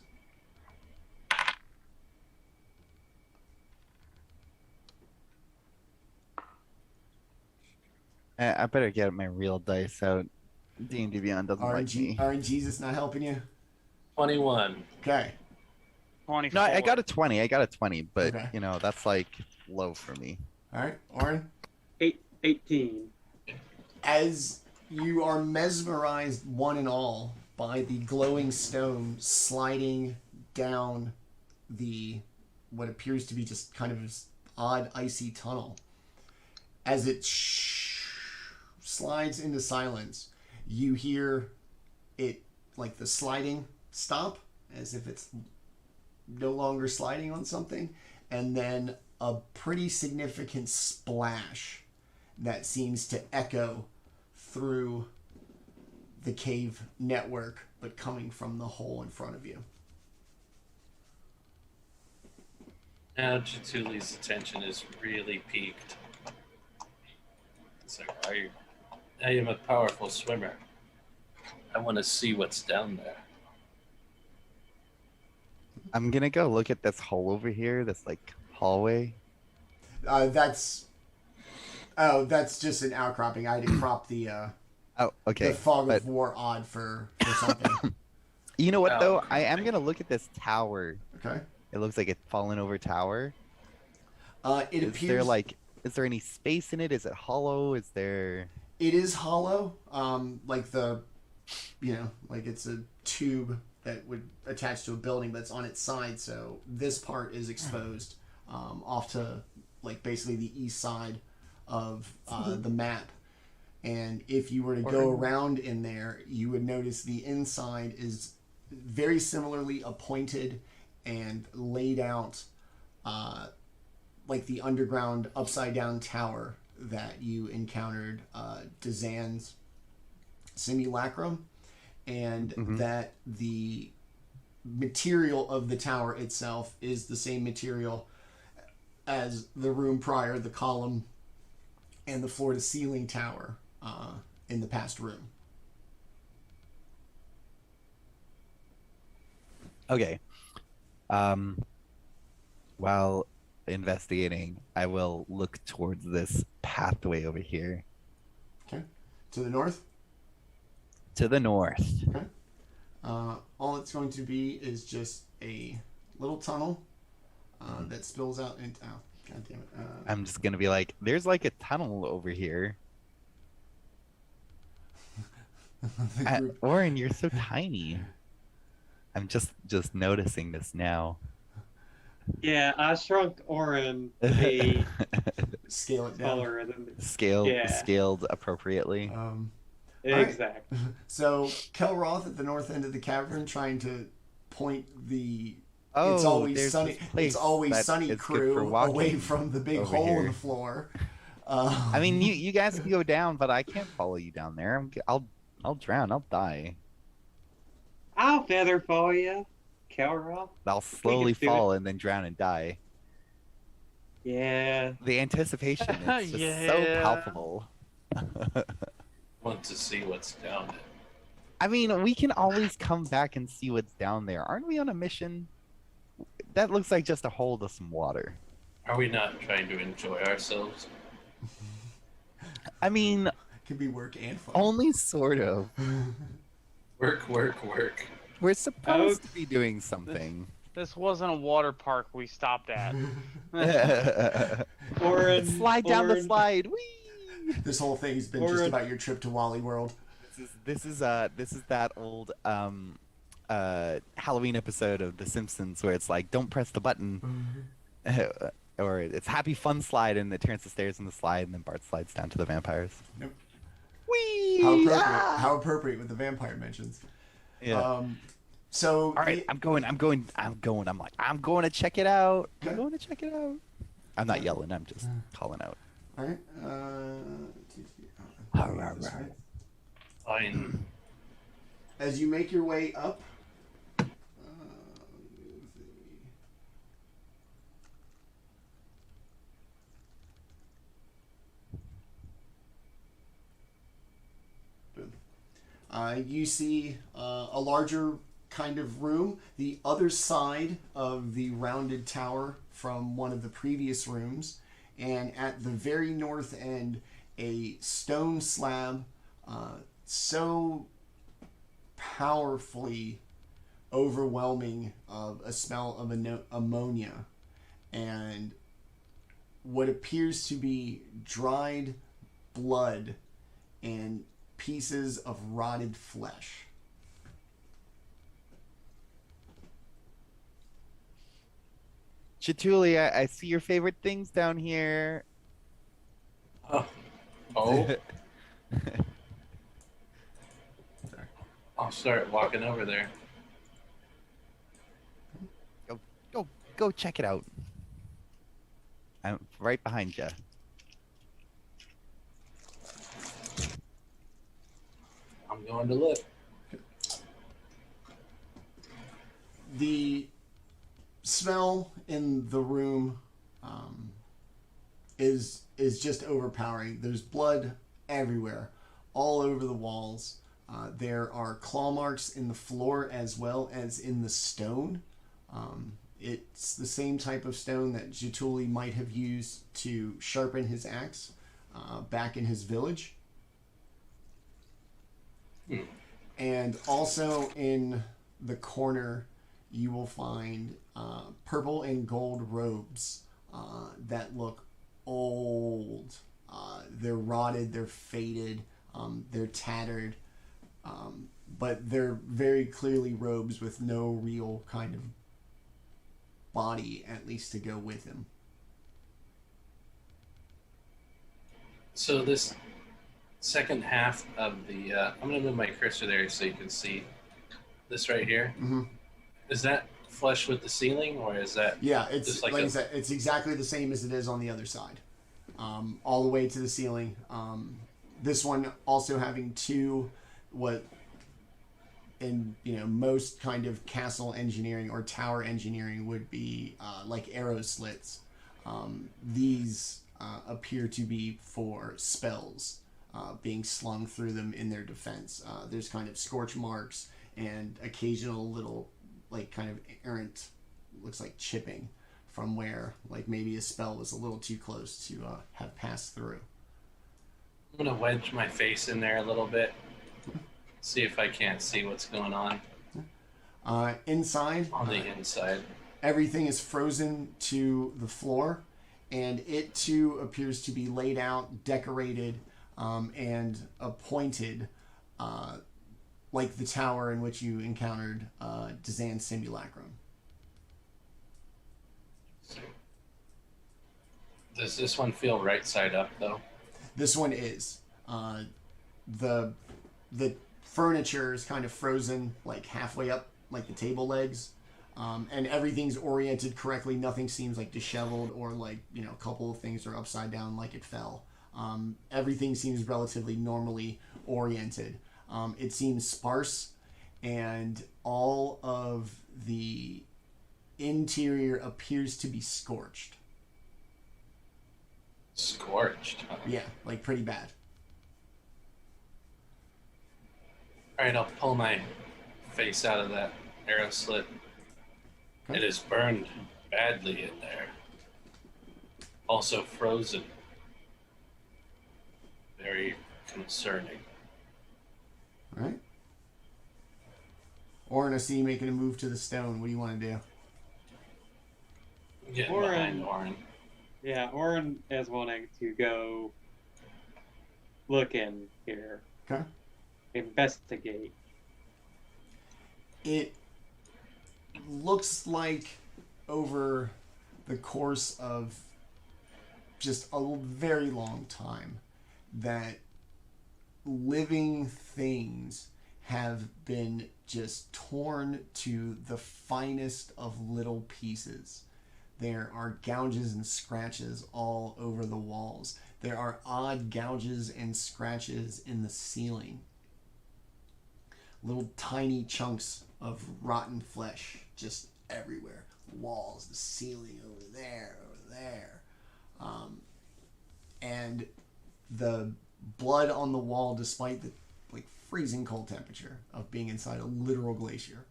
I better get my real dice out. D&D Beyond doesn't like me. RNG's is not helping you? 21. Okay. 24. No, I got a 20. I got a 20, but Okay. you know that's like low for me. All right, Orryn. 18. As you are mesmerized, one and all, by the glowing stone sliding down the what appears to be just kind of this odd icy tunnel, as it slides into silence, you hear it, like the sliding stop, as if it's no longer sliding on something, and then a pretty significant splash that seems to echo through the cave network, but coming from the hole in front of you. Now Jaatuli's attention is really peaked. It's like, I am a powerful swimmer. I want to see what's down there. I'm gonna go look at this hole over here, this like hallway. That's just an outcropping. I had to crop the Okay. fog of war odd for something. You know what though? Oh, I am gonna look at this tower. Okay. It looks like a fallen over tower. It Is appears there like, is there any space in it? Is it hollow? Is there? it is hollow. Like like it's a tube that would attach to a building that's on its side. So this part is exposed off to like basically the east side of the map. And if you were to go around in there, you would notice the inside is very similarly appointed and laid out like the underground upside down tower that you encountered Dazan's simulacrum, and that the material of the tower itself is the same material as the room prior, the column and the floor to ceiling tower in the past room. Okay. While investigating, I will look towards this pathway over here. Okay. To the north? To the north. Okay. All it's going to be is just a little tunnel that spills out into... Oh, God damn it. I'm just gonna be like, there's like a tunnel over here. The group- Orryn, you're so tiny. I'm just noticing this now. Yeah, I shrunk Orryn to be Scale it down. smaller than Scaled appropriately. exactly. So Kelroth at the north end of the cavern, trying to point the it's Oh, always there's sunny. this place It's always that sunny is good for crew walking away from the big over hole in here. the floor. I mean, you guys can go down, but I can't follow you down there. I'll drown. I'll die. I'll feather fall you, Kelroth. I'll slowly do it. fall and then drown and die. Yeah. The anticipation is just so Yeah. palpable. Want to see what's down there. I mean, we can always come back and see what's down there. Aren't we on a mission? That looks like just a hole to some water. Are we not trying to enjoy ourselves? I mean, Could be work and fun. only sort of. Work, work, work. We're supposed to be doing something. This wasn't a water park we stopped at. Orryn, Slide down the Orryn, slide. Whee! This whole thing's been just about your trip to Wally World. This is that old Halloween episode of The Simpsons where it's like, don't press the button, or it's happy fun slide, and it turns the stairs in the slide, and then Bart slides down to the vampires. Yep. Whee! How appropriate! Ah! How appropriate with the vampire mentions. Yeah. So All right, I'm going. I'm going to check it out. Okay. I'm going to check it out. I'm not yelling. I'm just calling out. All right. This way. Fine. As you make your way up, you see a larger kind of room, the other side of the rounded tower from one of the previous rooms, and at the very north end, a stone slab so powerfully overwhelming of a smell of ammonia and what appears to be dried blood and pieces of rotted flesh. Jaatuuli, I see your favorite things down here. Oh. Oh. I'll start walking over there. Go check it out. I'm right behind you. I'm going to look. The smell in the room is just overpowering. There's blood everywhere, all over the walls. There are claw marks in the floor as well as in the stone. It's the same type of stone that Jaatuuli might have used to sharpen his axe back in his village. And also in the corner, you will find purple and gold robes that look old. They're rotted, they're faded, they're tattered, but they're very clearly robes with no real kind of body, at least, to go with him. So this second half of the I'm going to move my cursor there so you can see this right here. Mm-hmm. Is that flush with the ceiling, or is that... Yeah, it's just like a... I said, it's exactly the same as it is on the other side, all the way to the ceiling. This one also having two, what in most kind of castle engineering or tower engineering would be like arrow slits. These appear to be for spells being slung through them in their defense. There's kind of scorch marks and occasional little like kind of errant, looks like chipping from where like maybe a spell was a little too close to have passed through. I'm going to wedge my face in there a little bit, see if I can't see what's going on. Inside, on the inside, everything is frozen to the floor, and it too appears to be laid out, decorated, and appointed like the tower in which you encountered Dazan's simulacrum. Does this one feel right side up though? This one is. The furniture is kind of frozen like halfway up, like the table legs, and everything's oriented correctly. Nothing seems like disheveled or like a couple of things are upside down like it fell. Everything seems relatively normally oriented. It seems sparse, and all of the interior appears to be scorched. Scorched? Huh? Yeah, like pretty bad. Alright, I'll pull my face out of that arrow slit. Okay. It is burned badly in there. Also frozen. Very concerning. Alright. Orryn, I see you making a move to the stone. What do you want to do? Getting Orryn. behind Orryn. Yeah, Orryn is wanting to go look in here. Okay. Investigate. It looks like over the course of just a very long time that living things have been just torn to the finest of little pieces. There are gouges and scratches all over the walls. There are odd gouges and scratches in the ceiling. Little tiny chunks of rotten flesh just everywhere. Walls, the ceiling, over there. And the blood on the wall, despite the like freezing cold temperature of being inside a literal glacier.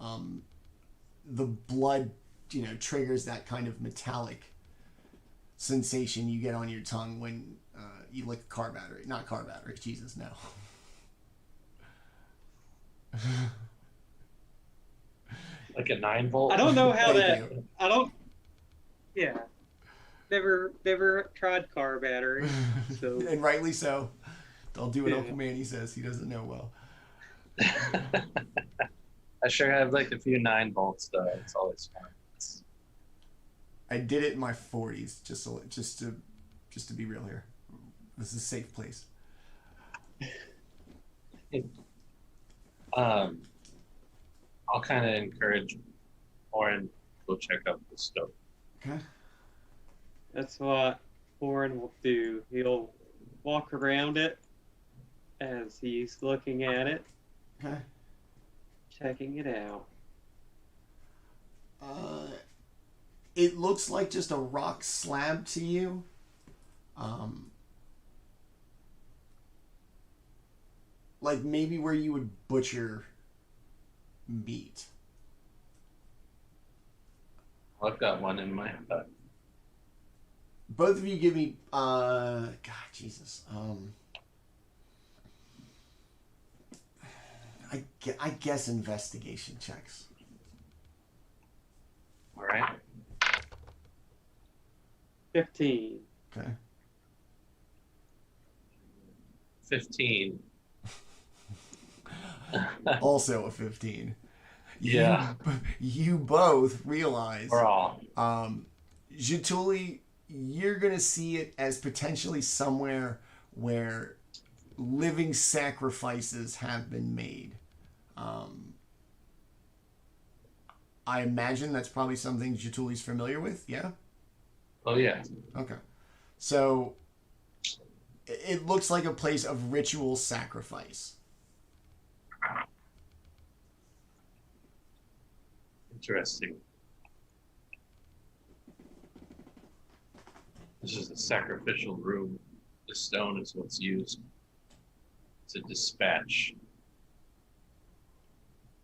The blood, triggers that kind of metallic sensation you get on your tongue when you lick a car battery. Not car battery, Jesus, no. Like a 9-volt. I don't know how Thank that. you. I don't. Yeah. Never tried car battery. So. And rightly so. They'll do what Yeah. Uncle Manny says. He doesn't know well. I sure have like a few 9-volts though. It's always fun. I did it in my 40s, just to be real here. This is a safe place. I'll kind of encourage Orryn to go check out the stove. Okay. That's what Orryn will do. He'll walk around it as he's looking at it, Okay. checking it out. It looks like just a rock slab to you. Like maybe where you would butcher meat. I've got one in my hut. Both of you give me, God, Jesus. I guess investigation checks. All right. 15. Okay. 15. Also a 15. Yeah. You both realize, We're all. Jaatuuli, you're going to see it as potentially somewhere where living sacrifices have been made. I imagine that's probably something Jaatuuli's familiar with, yeah? Oh yeah. Okay. So it looks like a place of ritual sacrifice. Interesting. This is a sacrificial room. The stone is what's used to dispatch.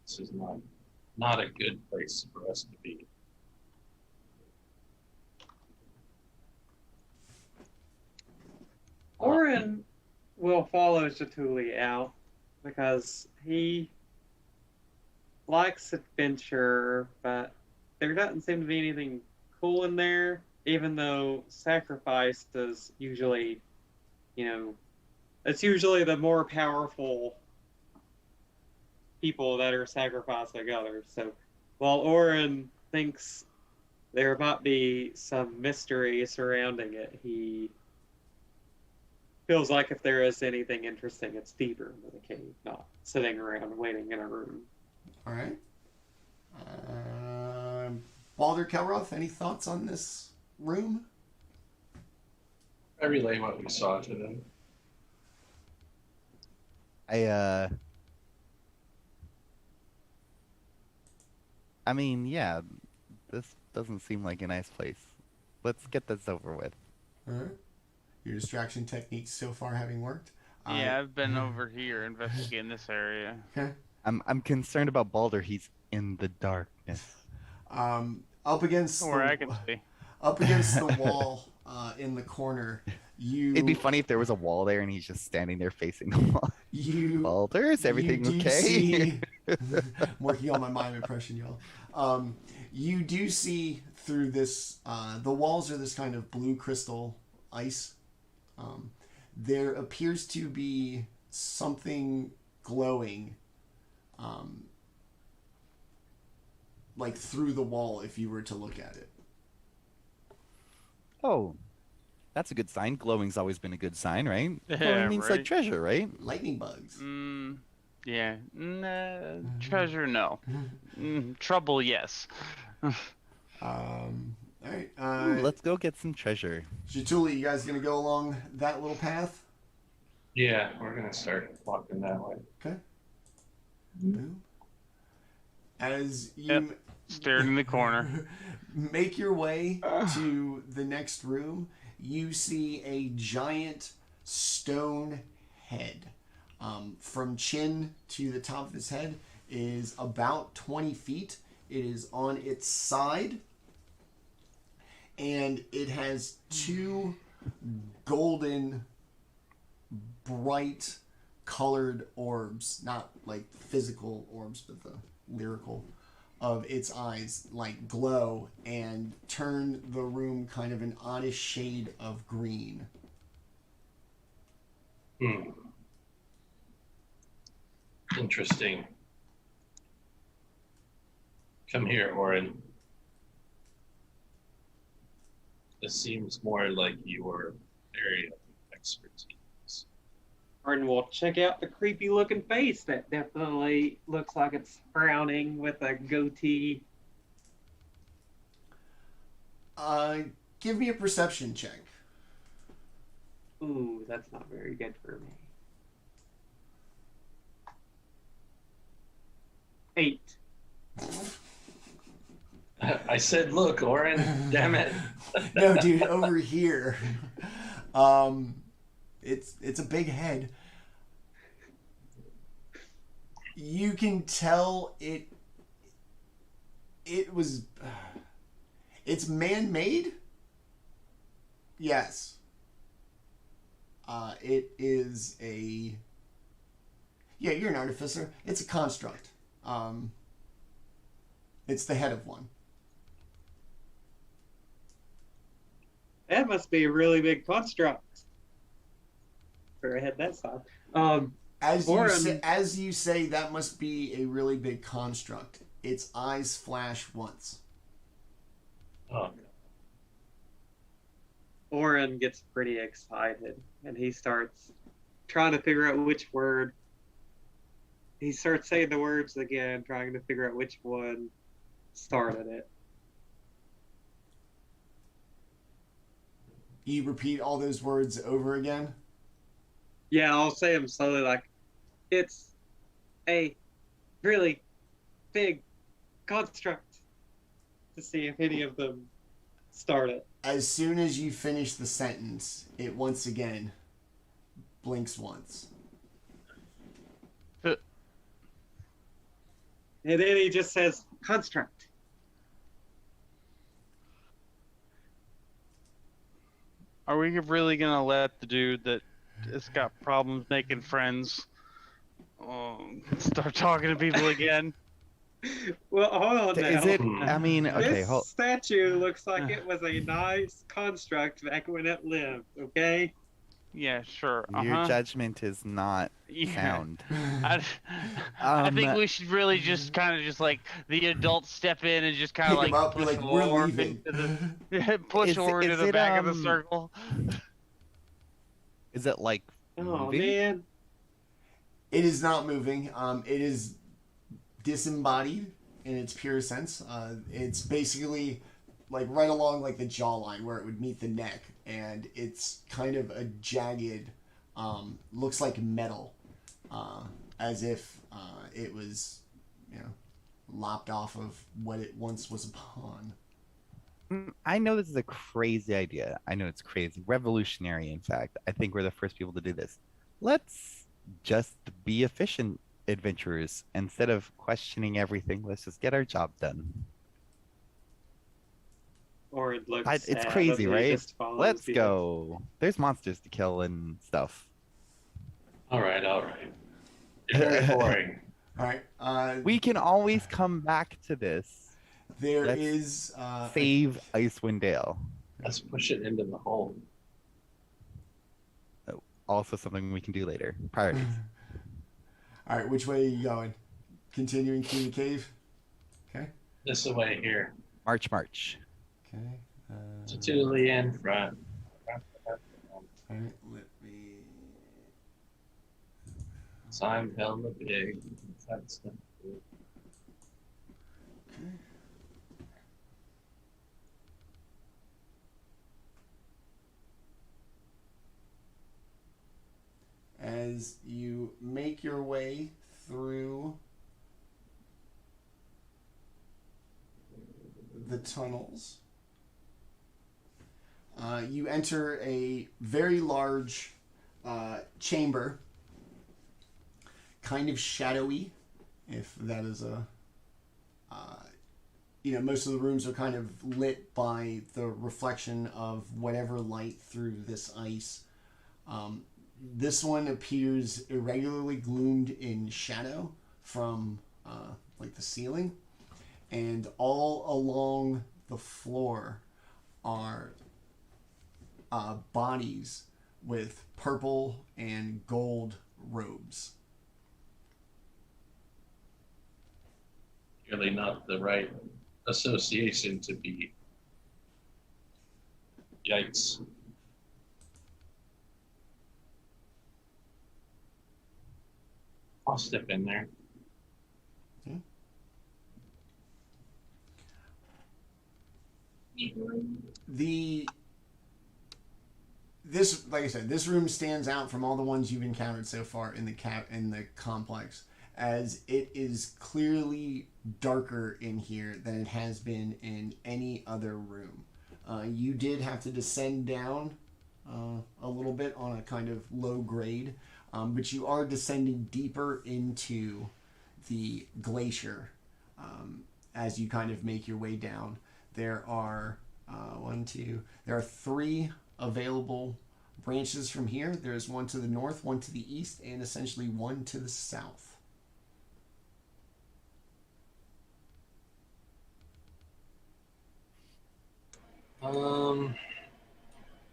This is not a good place for us to be. Orryn will follow Jaatuuli out because he likes adventure, but there doesn't seem to be anything cool in there, even though sacrifice does usually, it's usually the more powerful people that are sacrificing others. So while Orryn thinks there might be some mystery surrounding it, he feels like if there is anything interesting, it's deeper into the cave, not sitting around waiting in a room. All right. Baldr, Kelroth, any thoughts on this room? I relay what we saw to them. I mean, yeah, this doesn't seem like a nice place. Let's get this over with. All right. Your distraction techniques so far having worked? Yeah, I've been over here investigating this area. Okay. I'm concerned about Baldr. He's in the darkness. Up against Where I can see. up against the wall in the corner, It'd be funny if there was a wall there and he's just standing there facing the wall. Baldr, is everything you do okay? See, I'm working on my mime impression, y'all. You do see through this. The walls are this kind of blue crystal ice. There appears to be something glowing, like through the wall if you were to look at it. Oh, that's a good sign. Glowing's always been a good sign, right? Yeah, Glowing means like right. treasure, right? Lightning bugs. Yeah. Nah, treasure, no. Trouble, yes. All right. Ooh, let's go get some treasure. Jaatuuli, you guys gonna go along that little path? Yeah, we're gonna start walking that way. Okay. Boom. As you Yep. Staring in the corner. make your way to the next room, you see a giant stone head. From chin to the top of his head is about 20 feet. It is on its side, and it has two golden, bright colored orbs, not like physical orbs, but the lyrical of its eyes, like glow and turn the room kind of an oddish shade of green. Interesting. Come here, Orryn. This seems more like your area of expertise. And we'll check out the creepy looking face that definitely looks like it's frowning with a goatee. Give me a perception check. Ooh, that's not very good for me. 8. I said, look, Orryn, damn it. No, dude, over here. It's a big head. You can tell it was it's man-made? Yes. It is a yeah, you're an artificer. It's a construct. It's the head of one. That must be a really big construct for a head that size. As you say, that must be a really big construct. Its eyes flash once. Oh, Orryn gets pretty excited, and he starts trying to figure out which word. He starts saying the words again, trying to figure out which one started it. You repeat all those words over again? Yeah, I'll say them slowly, like, it's a really big construct, to see if any of them start it. As soon as you finish the sentence, it once again blinks once. And then he just says, construct. Are we really gonna let the dude that has got problems making friends start talking to people again? Well, hold on now. Is it? I mean, okay, This hold. statue looks like it was a nice construct back when it lived, okay? Yeah, sure. Your judgment is not Yeah. sound. I think we should really just kind of just like the adults step in and just kind of Pick like him up, be push like, we're Orryn leaving. into push Orryn to the back of the circle. Is it like Oh, moving? man. It is not moving. It is disembodied in its pure sense. It's basically like right along like the jawline where it would meet the neck, and it's kind of a jagged, looks like metal, as if it was, lopped off of what it once was upon. I know this is a crazy idea. I know it's crazy. Revolutionary, in fact. I think we're the first people to do this. Let's just be efficient adventurers. Instead of questioning everything, let's just get our job done. Or it looks It's sad, crazy, but right? he just follows Let's the- go. There's monsters to kill and stuff. all right. You're very boring. All right. We can always come back to this. There let's is Save Icewind Dale. Let's push it into the hole. Also something we can do later. Priorities. All right. Which way are you going? Continuing through the cave. Okay. This way here. March, march. Okay. Jaatuuli in front. All right. Let me. So I'm hella big. That's the Okay. As you make your way through the tunnels, you enter a very large chamber kind of shadowy, if that is a... most of the rooms are kind of lit by the reflection of whatever light through this ice. This one appears irregularly gloomed in shadow from like the ceiling, and all along the floor are bodies with purple and gold robes. Clearly not the right association to be. Yikes. I'll step in there. Okay. This, like I said, this room stands out from all the ones you've encountered so far in the complex, as it is clearly darker in here than it has been in any other room. You did have to descend down a little bit on a kind of low grade, but you are descending deeper into the glacier as you kind of make your way down. There are there are 3 available branches from here. There's one to the north, one to the east, and essentially one to the south.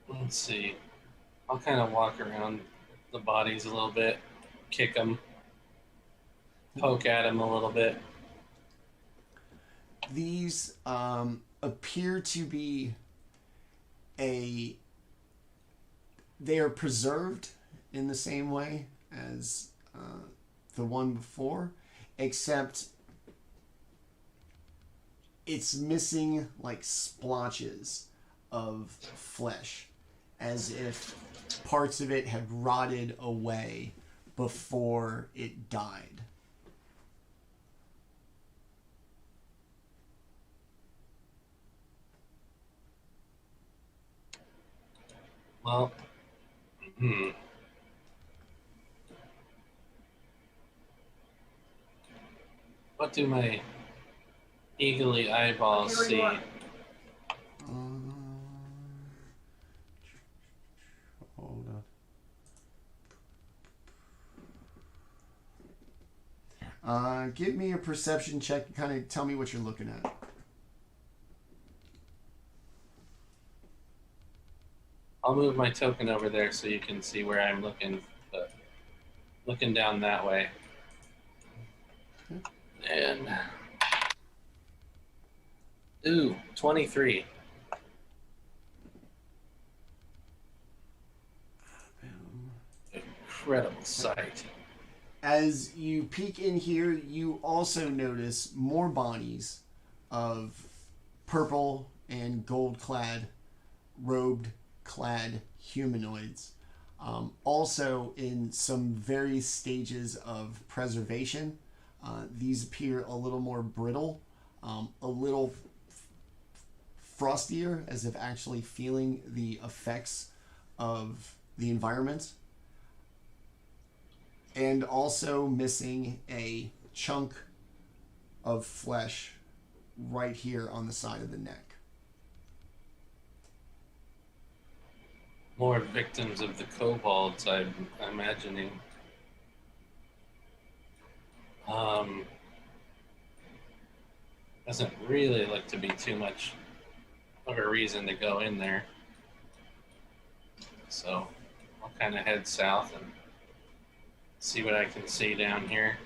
Let's see. I'll kind of walk around the bodies a little bit, kick them, poke at them a little bit. These appear to be they are preserved in the same way as the one before, except it's missing like splotches of flesh, as if parts of it had rotted away before it died. Well, what do my eagerly eyeballs see? Hold on. Give me a perception check and kind of tell me what you're looking at. I'll move my token over there so you can see where I'm looking, but looking down that way. And ooh, 23. Incredible sight. As you peek in here, you also notice more bodies of purple and gold-clad, robed-clad humanoids. Also in some various stages of preservation. These appear a little more brittle, a little frostier, as if actually feeling the effects of the environment. And also missing a chunk of flesh right here on the side of the neck. More victims of the kobolds, I'm imagining. Doesn't really look to be too much of a reason to go in there. So I'll kind of head south and see what I can see down here.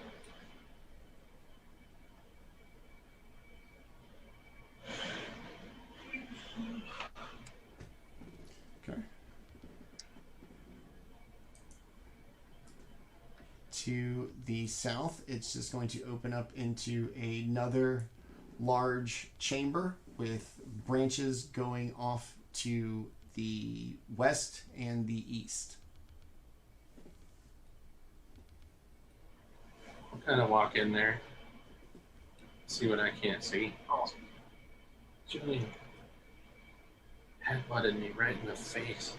Okay. To the south, it's just going to open up into another large chamber with branches going off to the west and the east. I'll kind of walk in there, see what I can't see. Oh, Julian headbutted me right in the face.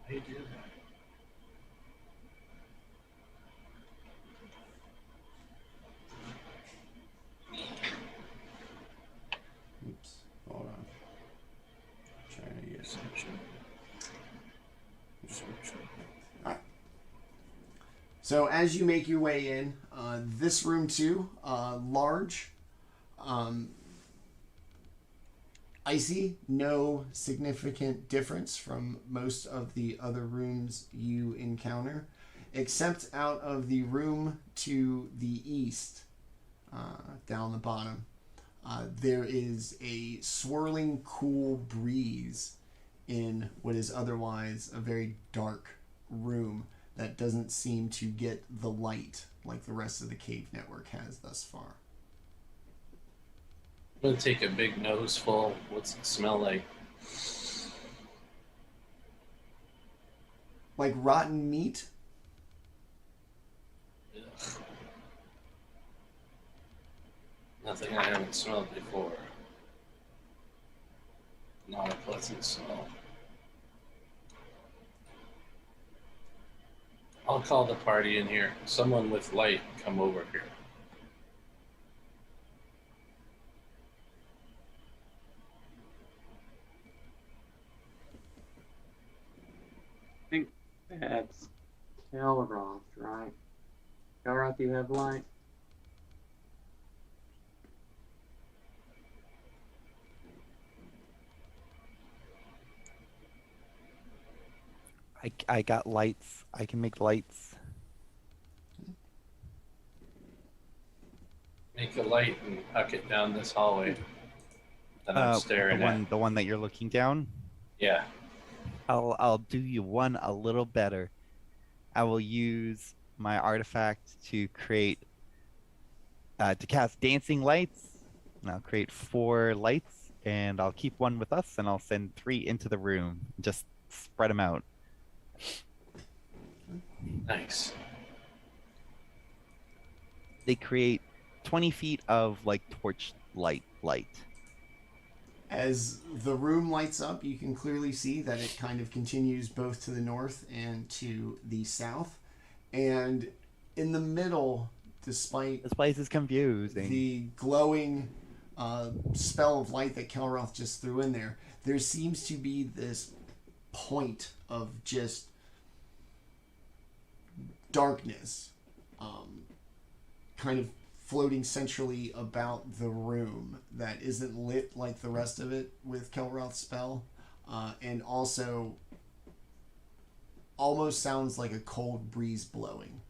Why you do that? So as you make your way in, this room too, large, icy, no significant difference from most of the other rooms you encounter, except out of the room to the east, down the bottom. There is a swirling, cool breeze in what is otherwise a very dark room that doesn't seem to get the light like the rest of the cave network has thus far. I'm gonna take a big nose full. What's it smell like? Like rotten meat? Ugh. Nothing I haven't smelled before. Not a pleasant smell. I'll call the party in here. Someone with light, come over here. I think that's Kelroth, right? Kelroth, you have light? I got lights. I can make lights. Make a light and huck it down this hallway that I'm staring at. The one that you're looking down. Yeah. I'll do you one a little better. I will use my artifact to create to cast dancing lights. And I'll create 4 lights, and I'll keep one with us, and I'll send 3 into the room. Just spread them out. Nice. They create 20 feet of like torch light. As the room lights up, you can clearly see that it kind of continues both to the north and to the south. And in the middle, despite This place is confusing. the glowing spell of light that Kelroth just threw in there, there seems to be this point of just darkness kind of floating centrally about the room that isn't lit like the rest of it with Kelroth's spell, and also almost sounds like a cold breeze blowing.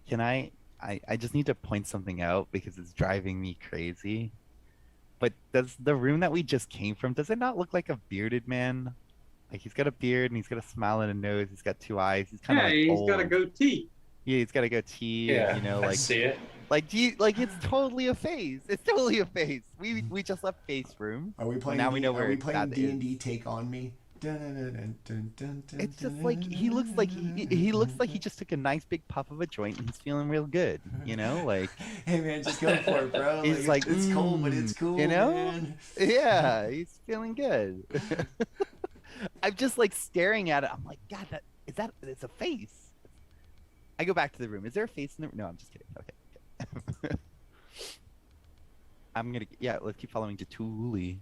Can I just need to point something out because it's driving me crazy. But does the room that we just came from, does it not look like a bearded man? Like he's got a beard and he's got a smile and a nose. He's got 2 eyes. He's kind of Yeah, like he's got a old. goatee. Yeah, he's got a goatee. Yeah, You know, I like see it. it's totally a phase. It's totally a phase. We just left face room. Are we playing? Now we know Are where we playing that is. D&D Take on Me? It's just like he looks like he looks like he just took a nice big puff of a joint and he's feeling real good. You know, like Hey man, just go for it, bro. He's like, it's cold, but it's cool. you know? Man. yeah, he's feeling good. I'm just like staring at it. I'm like, God, it's a face. I go back to the room. Is there a face in the room? No, I'm just kidding. Okay. Let's keep following Jaatuuli.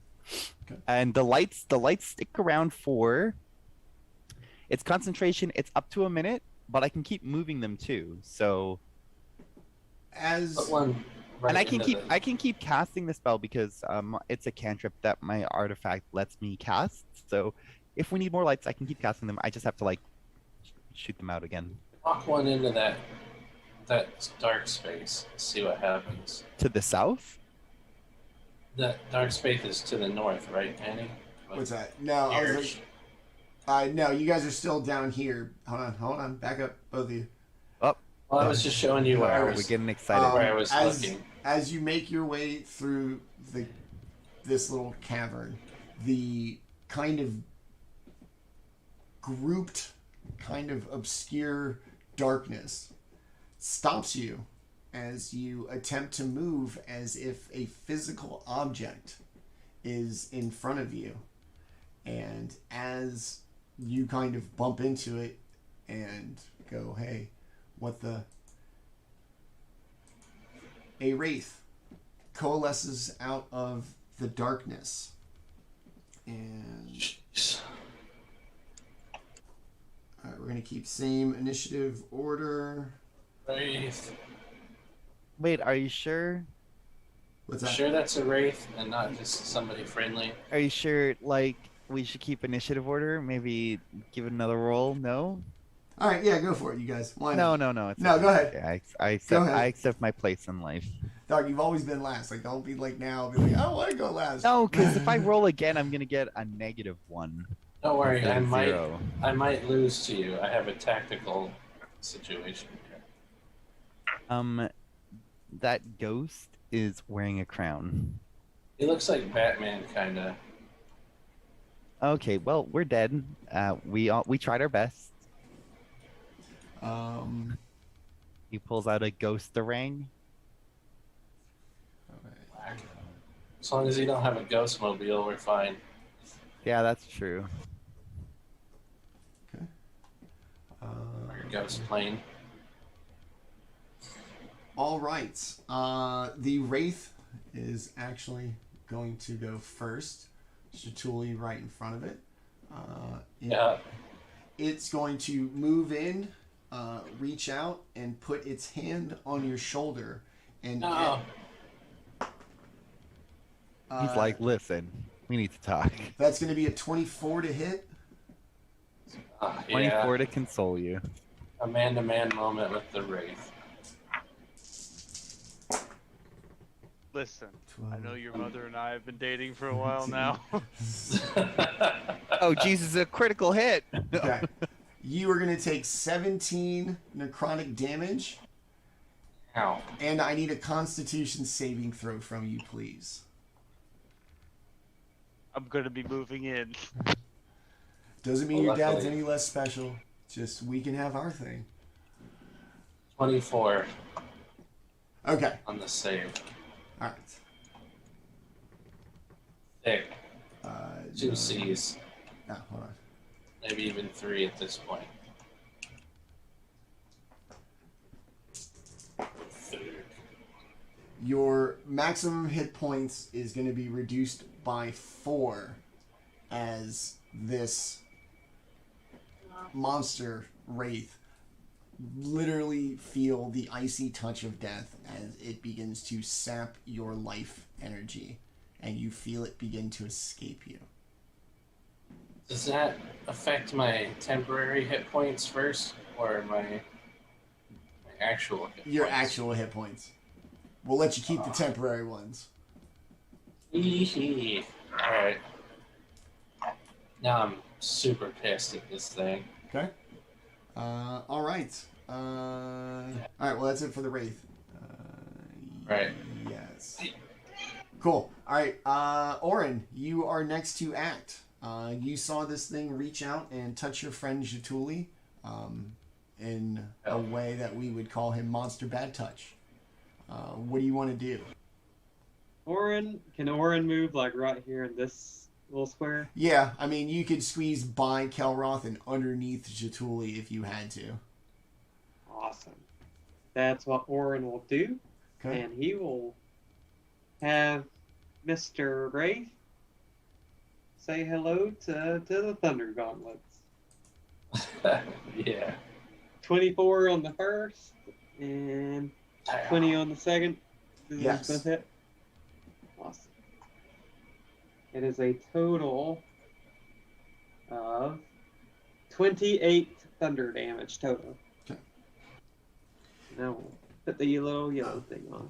Okay. And the lights stick around for its concentration. It's up to a minute, but I can keep moving them too. So As Put one right and into I can keep casting the spell because it's a cantrip that my artifact lets me cast. So if we need more lights, I can keep casting them. I just have to like shoot them out again. Walk one into that dark space. See what happens. To the south? That dark space is to the north, right, Manny? what's that? No, I was like, no, you guys are still down here. Hold on, back up, both of you. Well, I was just showing you where I We're was. getting excited. Where I was as, looking. As you make your way through this little cavern, the kind of grouped, kind of obscure darkness stops you as you attempt to move as if a physical object is in front of you. And as you kind of bump into it and go, hey, what the... A wraith coalesces out of the darkness. And... Jeez. Alright, we're going to keep same initiative order. Wraith. Wait, are you sure? What's that? Sure that's a Wraith and not just somebody friendly? Are you sure, like, we should keep initiative order? Maybe give it another roll? No? All right, yeah, go for it, you guys. Why No, not? no, no. It's No, okay. go ahead. Okay, I accept, Go ahead. I accept my place in life. Dog, you've always been last. Like, don't be like now. Be like, I don't want to go last. No, because if I roll again, I'm gonna get a -1. Don't worry, instead I of might 0. lose to you. I have a tactical situation here. That ghost is wearing a crown. He looks like Batman, kinda. Okay, well, we're dead. We tried our best. He pulls out a ghost-a-rang. As long as you don't have a ghost mobile, we're fine. Yeah, that's true. Or your ghost plane. All right. The Wraith is actually going to go first. Jaatuuli right in front of it. Yeah. It's going to move in, reach out, and put its hand on your shoulder. And No. He's like, listen, we need to talk. that's going to be a 24 to hit. 24 to console you. A man-to-man moment with the Wraith. Listen, I 12. know your mother and I have been dating for a while now. Oh, Jesus, a critical hit. Okay. You are going to take 17 necrotic damage, Ow. and I need a Constitution saving throw from you, please. I'm gonna be moving in. Doesn't mean your dad's Luckily. any less special. Just we can have our thing. 24 Okay. on the save. All right. Thick. Uh, 2 no. C's. Ah, hold on. Maybe even 3 at this point. Thick. Your maximum hit points is going to be reduced by 4 as this monster wraith literally feel the icy touch of death as it begins to sap your life energy, and you feel it begin to escape you. Does that affect my temporary hit points first, or my actual hit Your points? actual hit points. We'll let you keep the temporary ones. Eehee. Alright. Now I'm super pissed at this thing. Okay. All right. All right. Well, that's it for the wraith. Right. Yes. Cool. All right. Orryn, you are next to act. You saw this thing reach out and touch your friend Jaatuuli, in a way that we would call him monster bad touch. What do you want to do? Can Orryn move like right here in this little square? Yeah, I mean, you could squeeze by Kelroth and underneath Jaatuuli if you had to. Awesome. That's what Orryn will do, Okay. and he will have Mr. Wraith say hello to the Thunder Gauntlets. Yeah. 24 on the first, and 20 on the second. Does Yes. both hit? Awesome. It is a total of 28 thunder damage total. Okay. Now we'll put the little yellow thing on.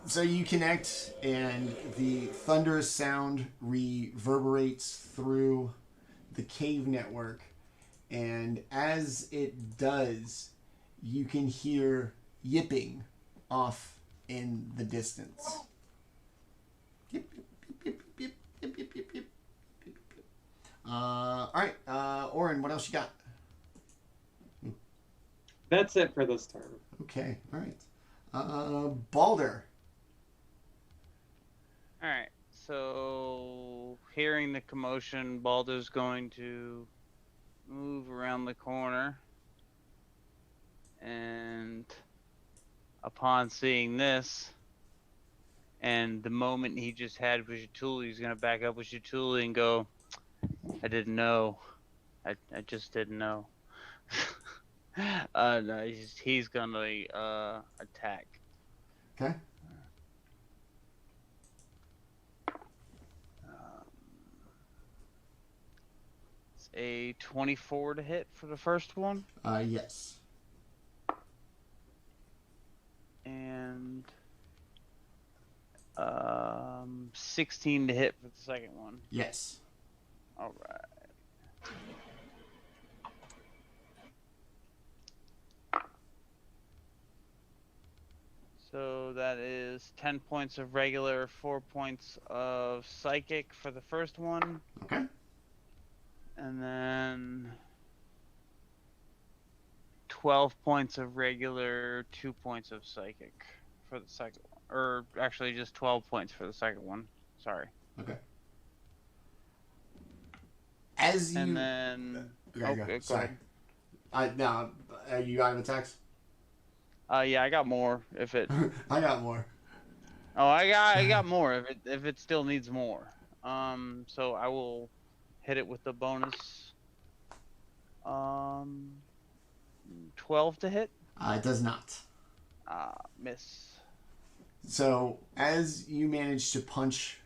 So you connect, and the thunderous sound reverberates through the cave network. And as it does, you can hear yipping off in the distance. Yip, yip, yip, yip, yip, yip, yip, yip, yip. All right, Orryn, what else you got? That's it for this turn. Okay, all right. Baldr. Alright, so hearing the commotion, Baldur's going to move around the corner. And upon seeing this, and the moment he just had with Jaatuuli, he's going to back up with Jaatuuli and go, I didn't know. I just didn't know. No, he's gonna attack. Okay. It's a 24 to hit for the first one, Yes. and 16 to hit for the second one. Yes. All right. So that is 10 points of regular, 4 points of psychic for the first one, Okay. and then 12 points of regular, 2 points of psychic for the second one. Or actually just 12 points for the second one. Sorry. Okay. As you. And then... Okay, go sorry. ahead. No, you got an attacks? Yeah, I got more. If it... I got more. Oh, I got more. If it still needs more. So I will hit it with the bonus. 12 to hit. It does not. Miss. So as you manage to punch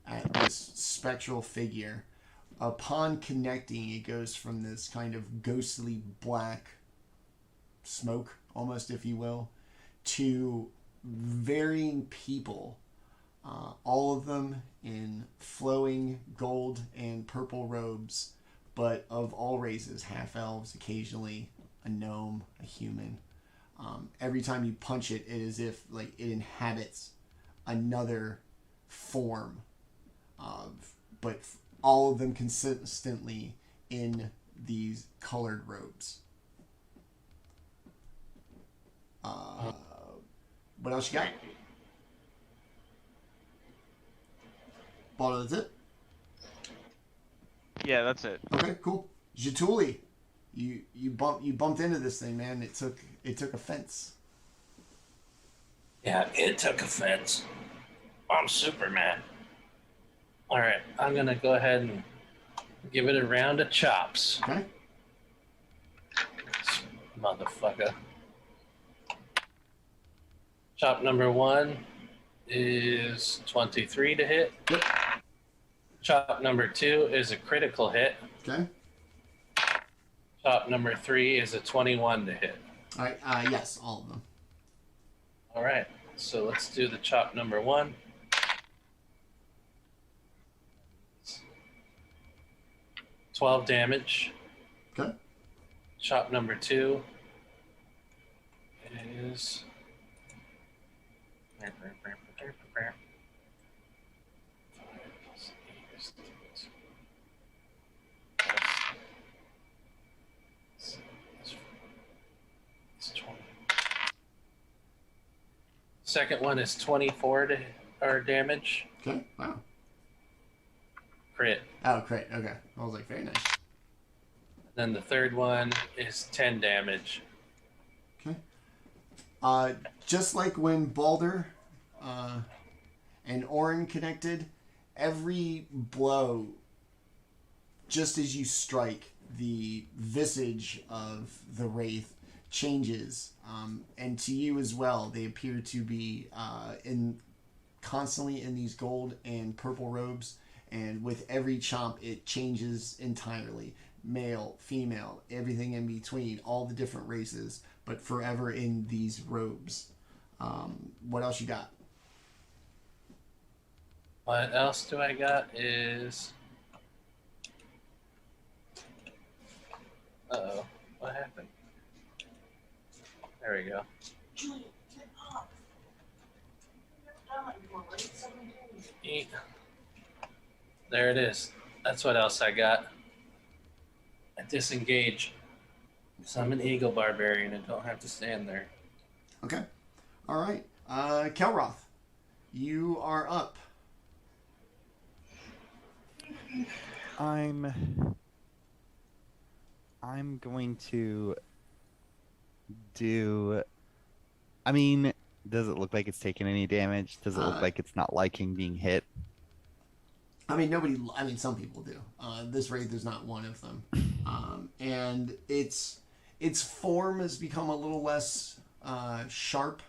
at this spectral figure, upon connecting, it goes from this kind of ghostly black smoke, almost, if you will, to varying people, all of them in flowing gold and purple robes, but of all races, half-elves, occasionally a gnome, a human. Every time you punch it, it is if like it inhabits another form of, but all of them consistently in these colored robes. What else you got? Baldr, that's it? Yeah, that's it. Okay, cool. Jaatuuli, you bumped into this thing, man. It took offense. Yeah, it took offense. I'm Superman. All right, I'm gonna go ahead and give it a round of chops. Okay. Motherfucker. Chop number 1 is 23 to hit. Yep. Chop number 2 is a critical hit. Okay. Chop number 3 is a 21 to hit. All right. Yes, all of them. All right, so let's do the chop number 1. $12 damage. Okay. Chop number 2 is 20. Second one is 24 damage. Okay. Wow. Crit. Oh, great. Okay. I was like, very nice. Then the third one is 10 damage. Okay. Just like when Baldr and Orryn connected, every blow, just as you strike, the visage of the Wraith changes, and to you as well. They appear to be constantly in these gold and purple robes, and with every chomp, it changes entirely. Male, female, everything in between, all the different races, but forever in these robes. What else you got? What else do I got is... Uh-oh. What happened? There we go. Eat. There it is. That's what else I got. I disengage. So I'm an eagle barbarian and don't have to stand there. Okay. All right. Kelroth, you are up. I'm going to do... I mean, does it look like it's taking any damage? Does it look like it's not liking being hit? I mean, nobody. I mean, some people do. This wraith is not one of them, and its form has become a little less sharp.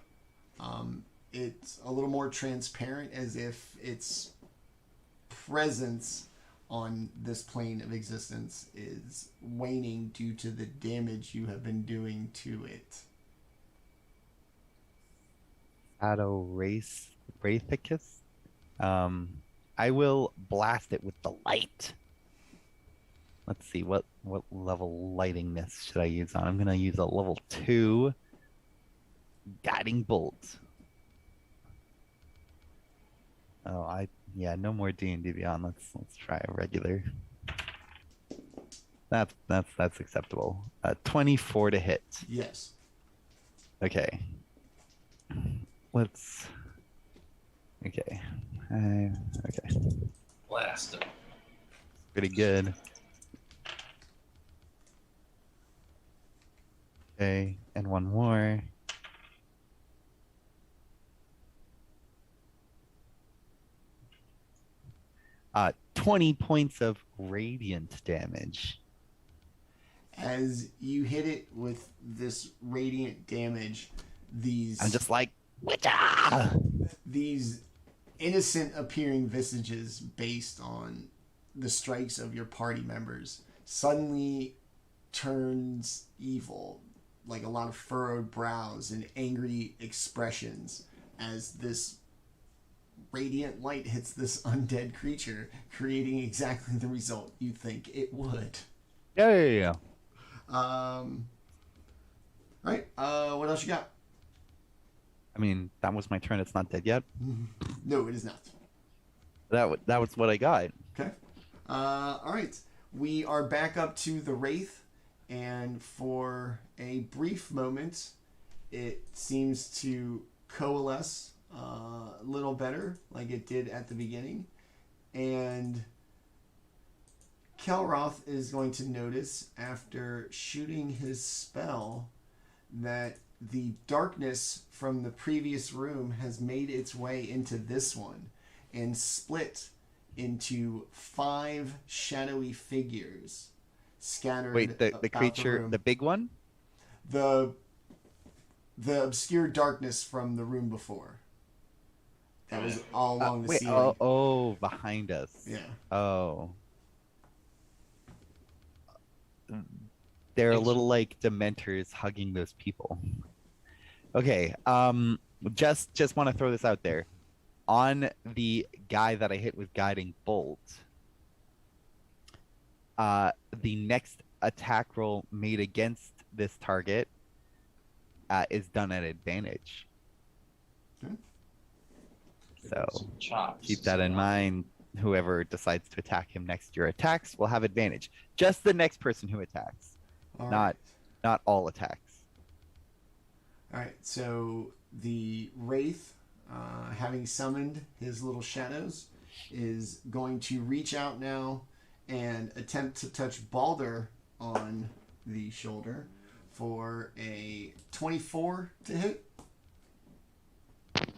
It's a little more transparent, as if its presence on this plane of existence is waning due to the damage you have been doing to it. Shadow Wraithicus. I will blast it with the light. Let's see, what level lightingness should I use on? I'm gonna use a level 2 guiding bolt. Oh, no more D&D Beyond. Let's try a regular. That's acceptable. 24 to hit. Yes. Okay. Let's. Okay. Okay. Blast him. Pretty good. Okay, and one more. 20 points of radiant damage. As you hit it with this radiant damage, I'm just like, Witcha! These innocent appearing visages based on the strikes of your party members suddenly turns evil, like a lot of furrowed brows and angry expressions as this radiant light hits this undead creature, creating exactly the result you think it would. Yeah. Right. What else you got? I mean, that was my turn. It's not dead yet. No, it is not. That was what I got. Okay. All right. We are back up to the Wraith, and for a brief moment, it seems to coalesce a little better, like it did at the beginning. And Kelroth is going to notice, after shooting his spell, that the darkness from the previous room has made its way into this one and split into 5 shadowy figures scattered. Wait, the creature, room. the big one? The obscure darkness from the room before. That was all along the ceiling. Oh, behind us. Yeah. Oh. They're a little like Dementors hugging those people. Okay, just want to throw this out there. On the guy that I hit with Guiding Bolt, the next attack roll made against this target is done at advantage. Okay. So Chops. keep that in mind. Whoever decides to attack him next to your attacks will have advantage. Just the next person who attacks, All not all attacks. All right, so the Wraith, having summoned his little shadows, is going to reach out now and attempt to touch Baldr on the shoulder for a 24 to hit.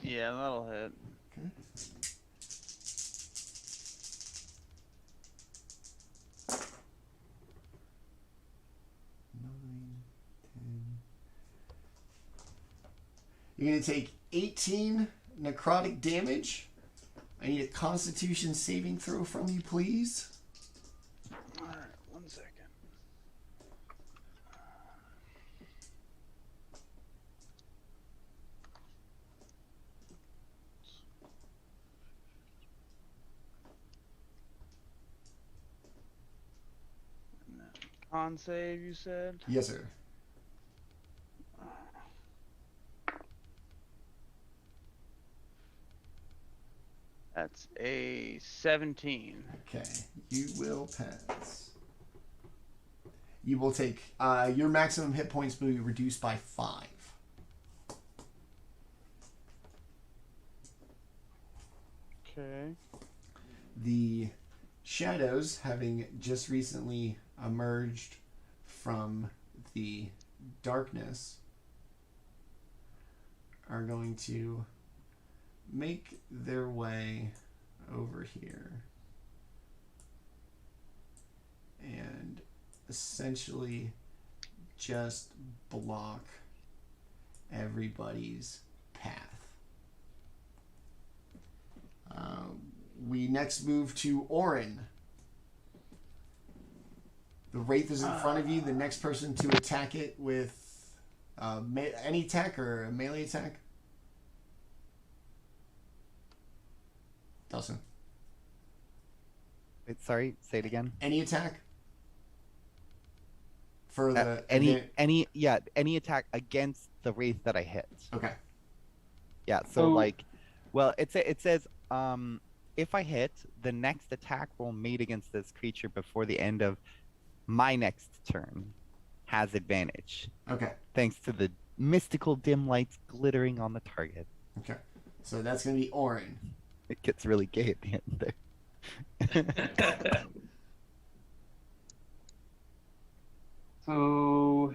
Yeah, that'll hit. Okay. You're going to take 18 necrotic damage. I need a Constitution saving throw from you, please. Alright, 1 second. Con save, you said? Yes, sir. That's a 17. Okay, you will pass. You will take your maximum hit points will be reduced by 5. Okay. The shadows, having just recently emerged from the darkness, are going to make their way over here. essentially just block everybody's path. We next move to Orryn. The Wraith is in front of you. The next person to attack it with any attack or a melee attack? Dustin. Wait, sorry, say it again. Any attack? For the any attack against the Wraith that I hit. Okay. Yeah, so like, well, it says if I hit, the next attack roll made against this creature before the end of my next turn has advantage. Okay. Thanks to the mystical dim lights glittering on the target. Okay. So that's going to be Orryn. It gets really gay at the end there. So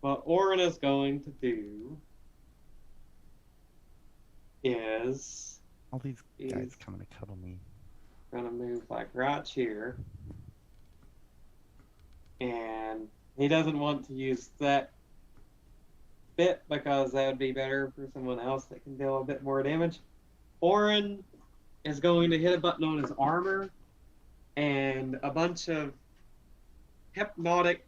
what Orryn is going to do is All these guys coming to cuddle me. gonna move like right here. And he doesn't want to use that bit because that would be better for someone else that can deal a bit more damage. Orryn is going to hit a button on his armor, and a bunch of hypnotic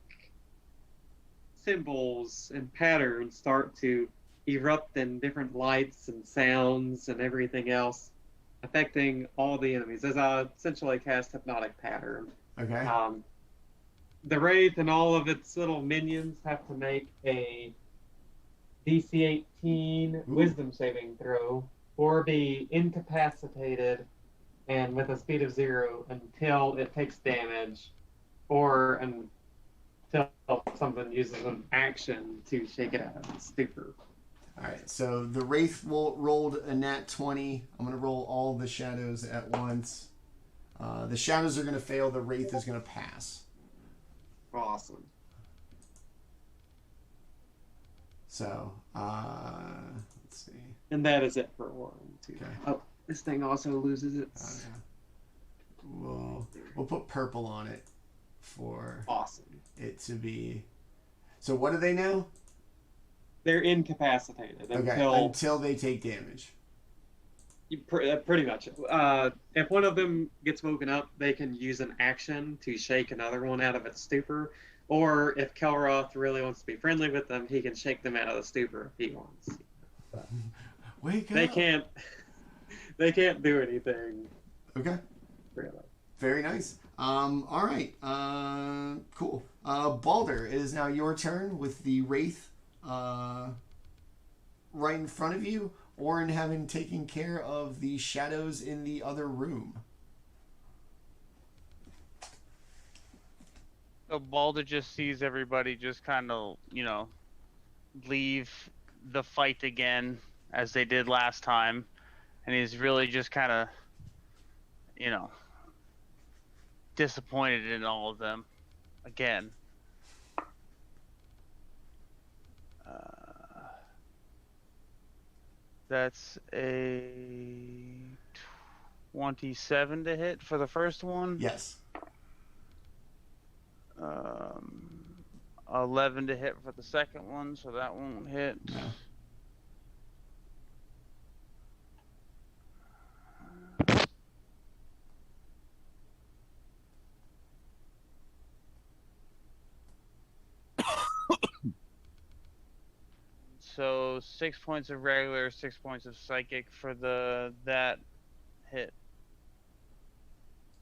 symbols and patterns start to erupt in different lights and sounds and everything else, affecting all the enemies as I essentially cast hypnotic pattern. Okay. The Wraith and all of its little minions have to make a DC 18 Wisdom saving throw or be incapacitated and with a speed of 0 until it takes damage or until something uses an action to shake it out of its stupor. Alright, so the Wraith rolled a nat 20. I'm going to roll all the shadows at once. The shadows are going to fail. The Wraith is going to pass. Awesome. So, let's see. And that is it for Orryn, too. Okay. Oh, this thing also loses its... We'll put purple on it for Awesome. it to be... So what are they now? They're incapacitated until they take damage. Pretty much. If one of them gets woken up, they can use an action to shake another one out of its stupor. Or if Kelroth really wants to be friendly with them, he can shake them out of the stupor if he wants. Wake up! They can't do anything. Okay. Really. Very nice. All right. Cool. Baldr, it is now your turn with the Wraith right in front of you. Orryn having taken care of the shadows in the other room. So Baldr just sees everybody just kind of, leave the fight again as they did last time. And he's really just kind of, disappointed in all of them again. That's a 27 to hit for the first one. Yes. 11 to hit for the second one, so that won't hit. No. So 6 points of regular, 6 points of psychic for that hit.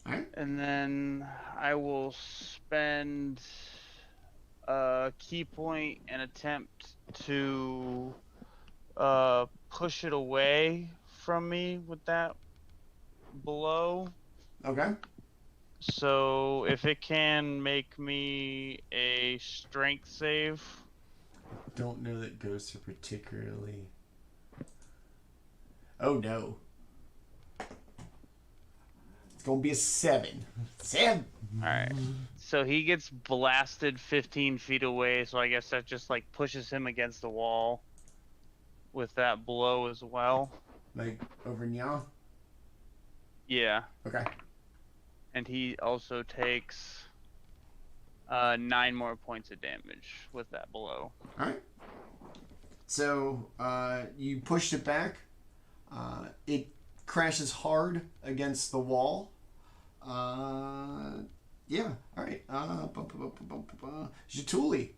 All right. And then I will spend a key point and attempt to push it away from me with that blow. Okay. So if it can make me a strength save. Don't know that ghosts are particularly... Oh no. It's gonna be a 7. 7! Alright. So he gets blasted 15 feet away, so I guess that just like pushes him against the wall with that blow as well. Like over now? Yeah, Okay. and he also takes 9 more points of damage with that blow. All right. So you pushed it back. It crashes hard against the wall. Yeah. All right. Jaatuuli.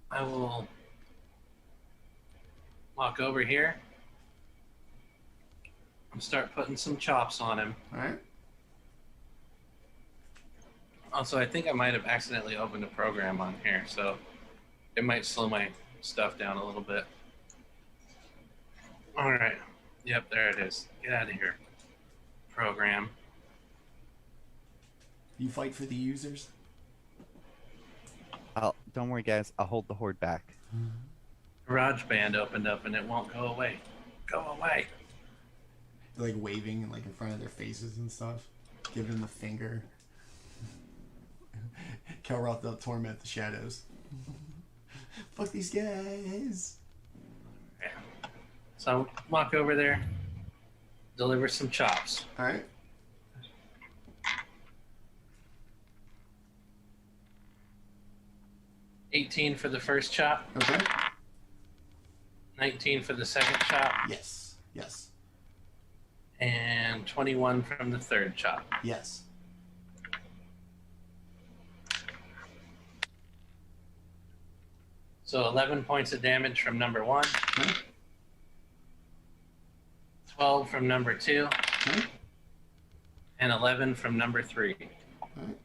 I will walk over here and start putting some chops on him. All right. Also, I think I might have accidentally opened a program on here, so it might slow my stuff down a little bit. All right. Yep, there it is. Get out of here. Program. You fight for the users. Don't worry, guys. I'll hold the horde back. GarageBand opened up and it won't go away. Go away. They're like waving and like in front of their faces and stuff, giving them the finger. Kelroth, they'll torment the shadows. Fuck these guys. Yeah. So I'll walk over there, deliver some chops. All right. $18 for the first chop, Okay. $19 for the second chop, Yes. Yes. and $21 from the third chop. Yes. So 11 points of damage from number 1, Okay. 12 from number 2, Okay. and 11 from number 3. All right.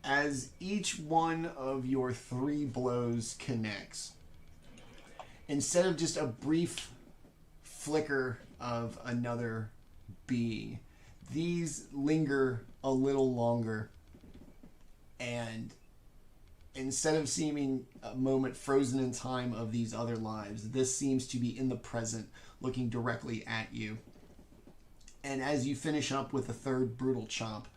As each one of your 3 blows connects, instead of just a brief flicker of another being, these linger a little longer, and instead of seeming a moment frozen in time of these other lives, this seems to be in the present, looking directly at you. And as you finish up with the third brutal chop,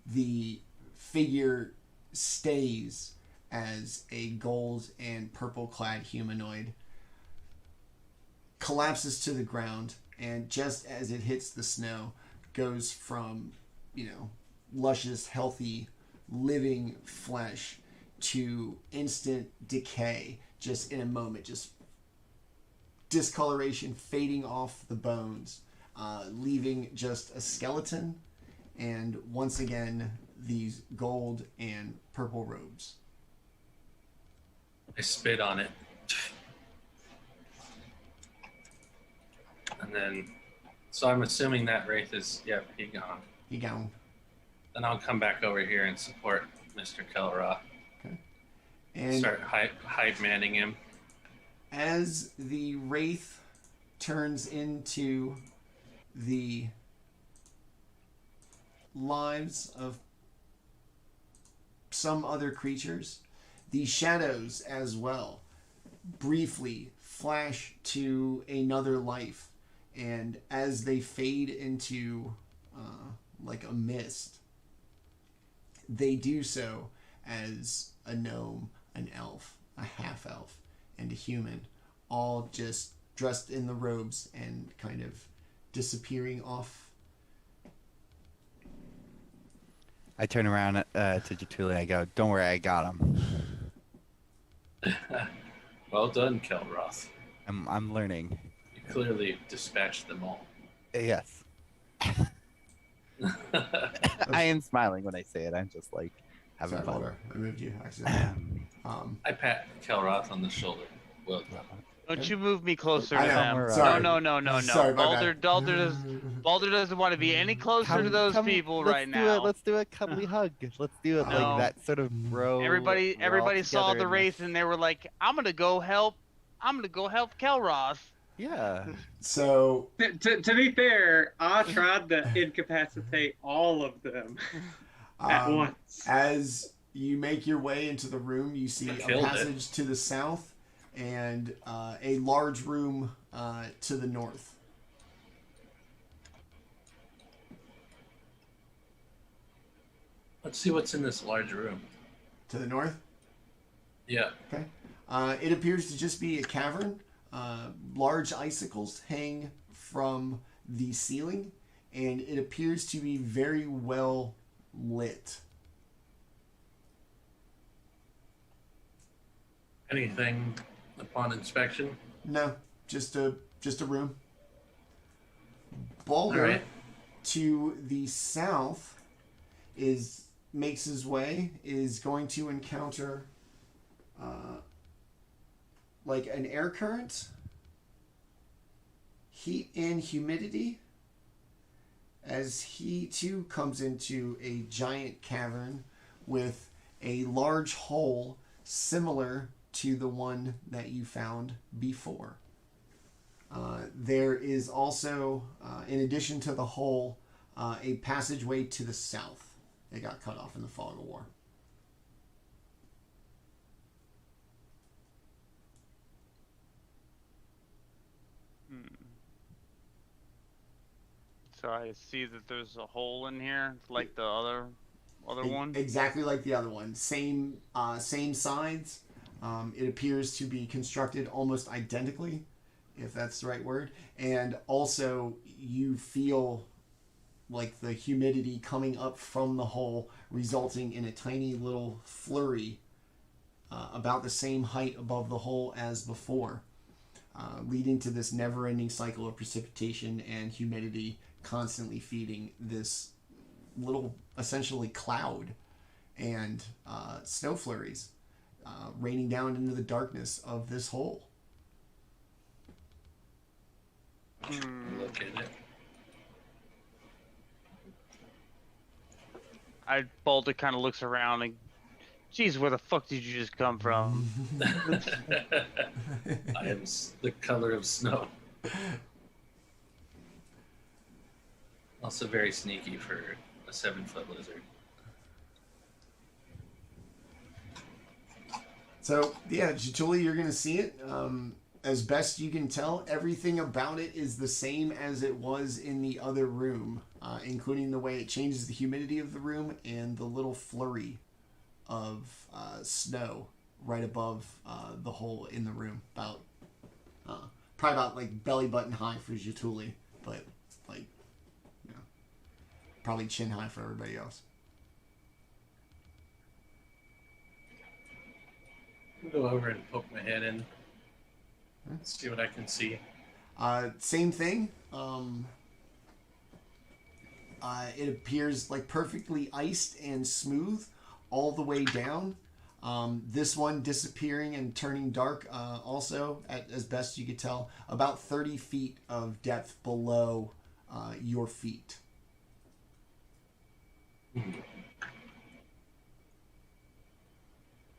the figure stays as a gold and purple clad humanoid, collapses to the ground, and just as it hits the snow, goes from, luscious, healthy, living flesh to instant decay just in a moment, just discoloration fading off the bones, leaving just a skeleton and once again these gold and purple robes. I spit on it. And then, so I'm assuming that Wraith is, he gone. He gone. Then I'll come back over here and support Mr. Kelroth. Okay. And Start hide manning him. as the Wraith turns into the lives of some other creatures, the shadows as well briefly flash to another life, and as they fade into like a mist, they do so as a gnome, an elf, a half-elf, and a human, all just dressed in the robes and kind of disappearing off. I turn around to Jaatuuli and I go, "Don't worry, I got him. Well done, Kelroth. I'm learning." You clearly dispatched them all. Yes. I am smiling when I say it. I'm just like having Sorry, fun. Baldr, I moved you accidentally. I pat Kelroth on the shoulder. Well done. Don't you move me closer I to know, them. sorry. No. Sorry, my bad. Baldur doesn't want to be any closer to those people right now. Let's do a cuddly hug. Let's do it No. like that sort of bro. Everybody saw the Wraith and they were like, I'm gonna go help Kelroth. Yeah. So To be fair, I tried to incapacitate all of them at once. as you make your way into the room, you see I a killed it. passage to the south and a large room to the north. Let's see what's in this large room. To the north. Yeah. Okay. It appears to just be a cavern. Large icicles hang from the ceiling, and it appears to be very well lit. Anything upon inspection? No, just a room. Baldr, All right. to the south, makes his way, is going to encounter like an air current, heat and humidity, as he too comes into a giant cavern with a large hole similar to the one that you found before. There is also, in addition to the hole, a passageway to the south. It got cut off in the fog of war. So I see that there's a hole in here, like the other one. Exactly like the other one. Same sides. It appears to be constructed almost identically, if that's the right word. And also, you feel like the humidity coming up from the hole, resulting in a tiny little flurry about the same height above the hole as before, leading to this never-ending cycle of precipitation and humidity constantly feeding this little, essentially, cloud and snow flurries raining down into the darkness of this hole. Look at it. Baldr kind of looks around and, geez, where the fuck did you just come from? I am the color of snow. Also very sneaky for a 7-foot lizard. So, yeah, Jaatuuli, you're going to see it. As best you can tell, everything about it is the same as it was in the other room, including the way it changes the humidity of the room and the little flurry of snow right above the hole in the room. Probably about like belly button high for Jaatuuli, but like, you know, probably chin high for everybody else. I'll go over and poke my head in. See what I can see. Same thing. It appears like perfectly iced and smooth all the way down. This one disappearing and turning dark also, as best you could tell, about 30 feet of depth below your feet.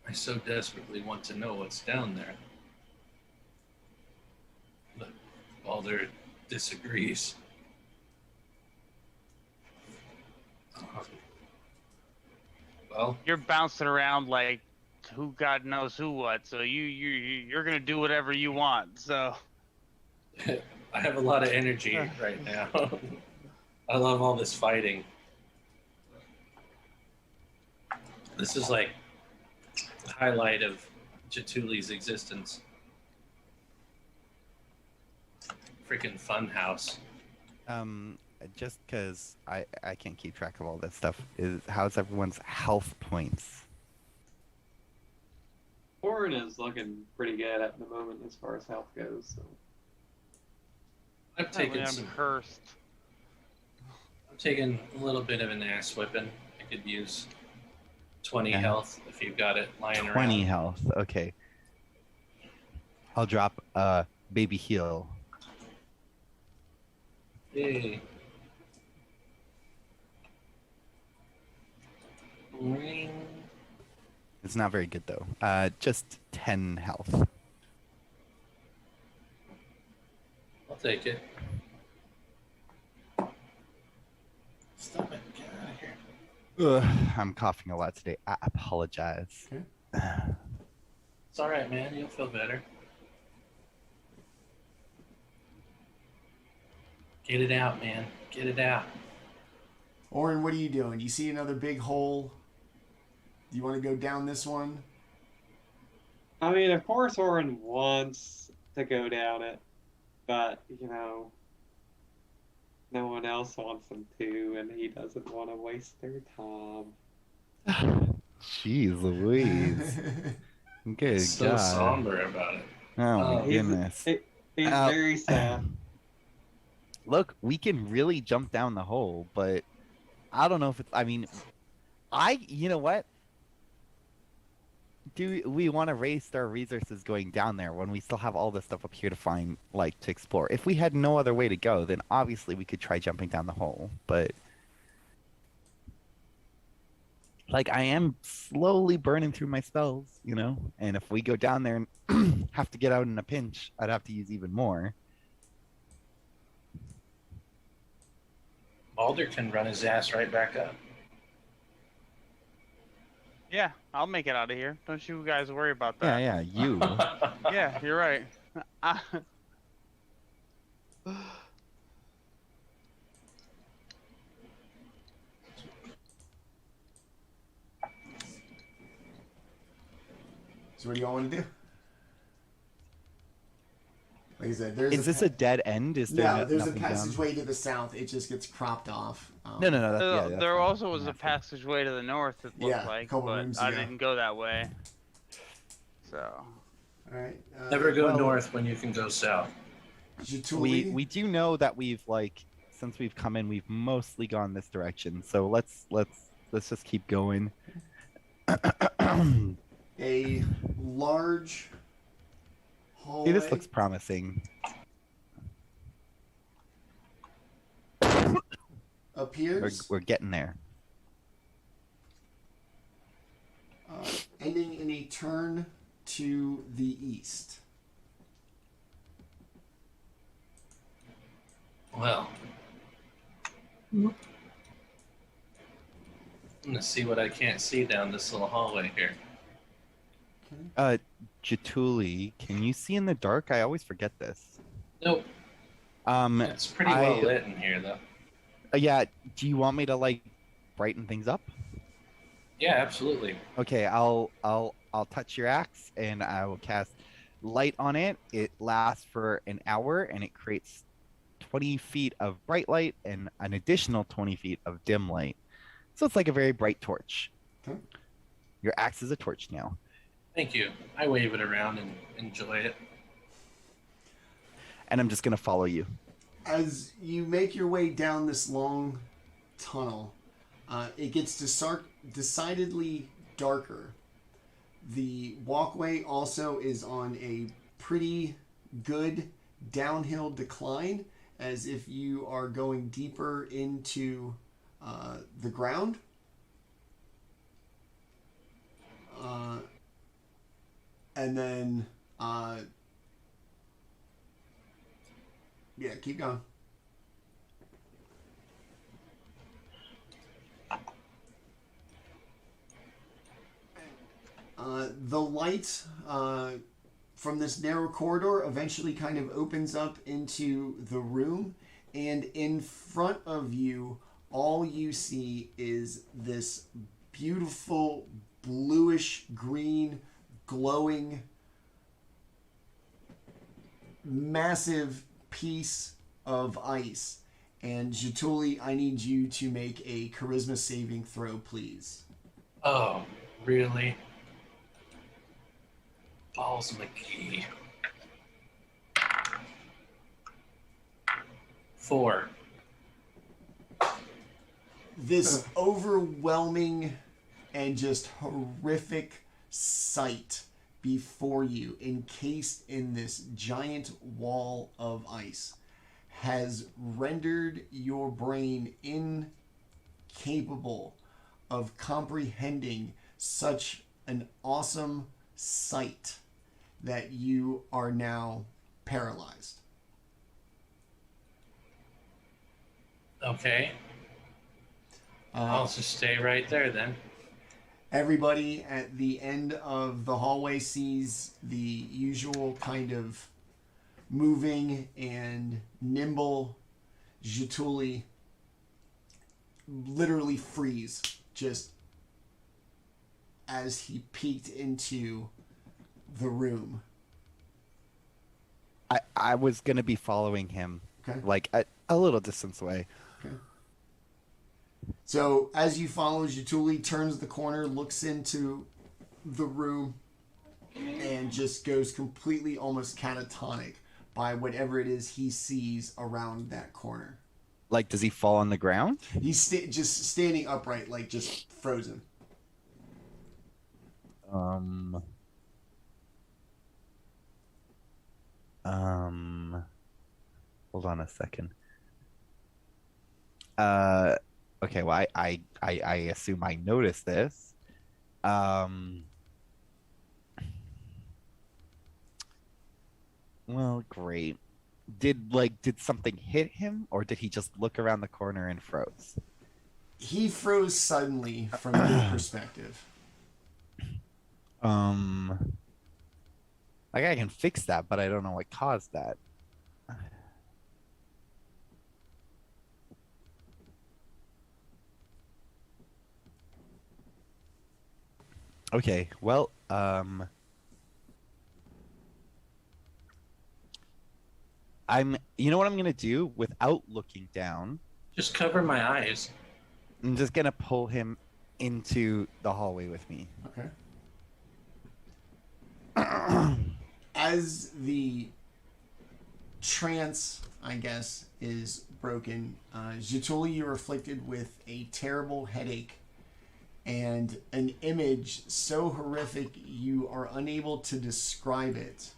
I so desperately want to know what's down there. But Baldr disagrees. Well, You're bouncing around like who God knows who what, so you're gonna do whatever you want. So I have a lot of energy right now. I love all this fighting. This is like the highlight of Jaatuli's existence. Freaking fun house. Just because I can't keep track of all this stuff, how's everyone's health points? Orryn is looking pretty good at the moment as far as health goes. So. I've taken I'm cursed. I'm taking a little bit of an ass whipping. I could use 20 health if you've got it lying around. 20 health, okay. I'll drop baby heal. Hey. Ring. It's not very good though. Just 10 health. I'll take it. Stop it. Get out of here. Ugh, I'm coughing a lot today. I apologize. Okay. It's all right, man. You'll feel better. Get it out, man. Get it out. Orryn, what are you doing? You see another big hole? Do you want to go down this one? I mean, of course, Orryn wants to go down it, but no one else wants him to, and he doesn't want to waste their time. Jeez Louise. Good So God. somber about it. Oh my He's- goodness. He's very sad. Look, we can really jump down the hole, but I don't know if it's. I mean, you know what? Do we want to waste our resources going down there when we still have all this stuff up here to find, like, to explore? If we had no other way to go, then obviously we could try jumping down the hole, but. Like, I am slowly burning through my spells, and if we go down there and have to get out in a pinch, I'd have to use even more. Baldr can run his ass right back up. Yeah, I'll make it out of here. Don't you guys worry about that. Yeah, you. Yeah, you're right. So what do y'all want to do? Like I said, there's Is this a dead end? Is there no, there's a nothing down? passageway to the south. It just gets cropped off. No. That's There fine. also was a passageway to the north, it looked Yeah, a like, couple but rooms I ago. didn't go that way. So, All right. Never go well, north when you can go south. Jaatuuli, We do know that we've since we've come in, we've mostly gone this direction. So let's just keep going. a large hallway. See, this looks promising. appears, We're getting there. ending in a turn to the east. Well, I'm gonna see what I can't see down this little hallway here. Jaatuuli, can you see in the dark? I always forget this. Nope, it's pretty well lit in here, though. Yeah. Do you want me to brighten things up? Yeah, absolutely. Okay, I'll touch your axe and I will cast light on it. It lasts for an hour and it creates 20 feet of bright light and an additional 20 feet of dim light. So it's like a very bright torch. Okay. Your axe is a torch now. Thank you. I wave it around and enjoy it. And I'm just going to follow you. As you make your way down this long tunnel, it gets decidedly darker. The walkway also is on a pretty good downhill decline, as if you are going deeper into the ground. And then, yeah, keep going. The light from this narrow corridor eventually kind of opens up into the room, and in front of you, all you see is this beautiful bluish green glowing massive piece of ice. And Jaatuuli, I need you to make a charisma saving throw, please. Oh, really? Balls McGee. 4. This overwhelming and just horrific sight before you, encased in this giant wall of ice, has rendered your brain incapable of comprehending such an awesome sight that you are now paralyzed. Okay. I'll just stay right there then. Everybody at the end of the hallway sees the usual kind of moving and nimble Jaatuuli literally freeze just as he peeked into the room. I was gonna be following him, Okay. like a little distance away. Okay. So as you follow, Jaatuuli turns the corner, looks into the room, and just goes completely almost catatonic by whatever it is he sees around that corner. Like, does he fall on the ground? He's just standing upright, like just frozen. Hold on a second. Okay, well, I assume I noticed this. Well, great. Did something hit him, or did he just look around the corner and froze? He froze suddenly from your perspective. Like, I can fix that, but I don't know what caused that. Okay, well, you know what I'm gonna do without looking down? Just cover my eyes. I'm just gonna pull him into the hallway with me. Okay. As the trance, I guess, is broken, Jaatuuli, you're afflicted with a terrible headache and an image so horrific you are unable to describe it,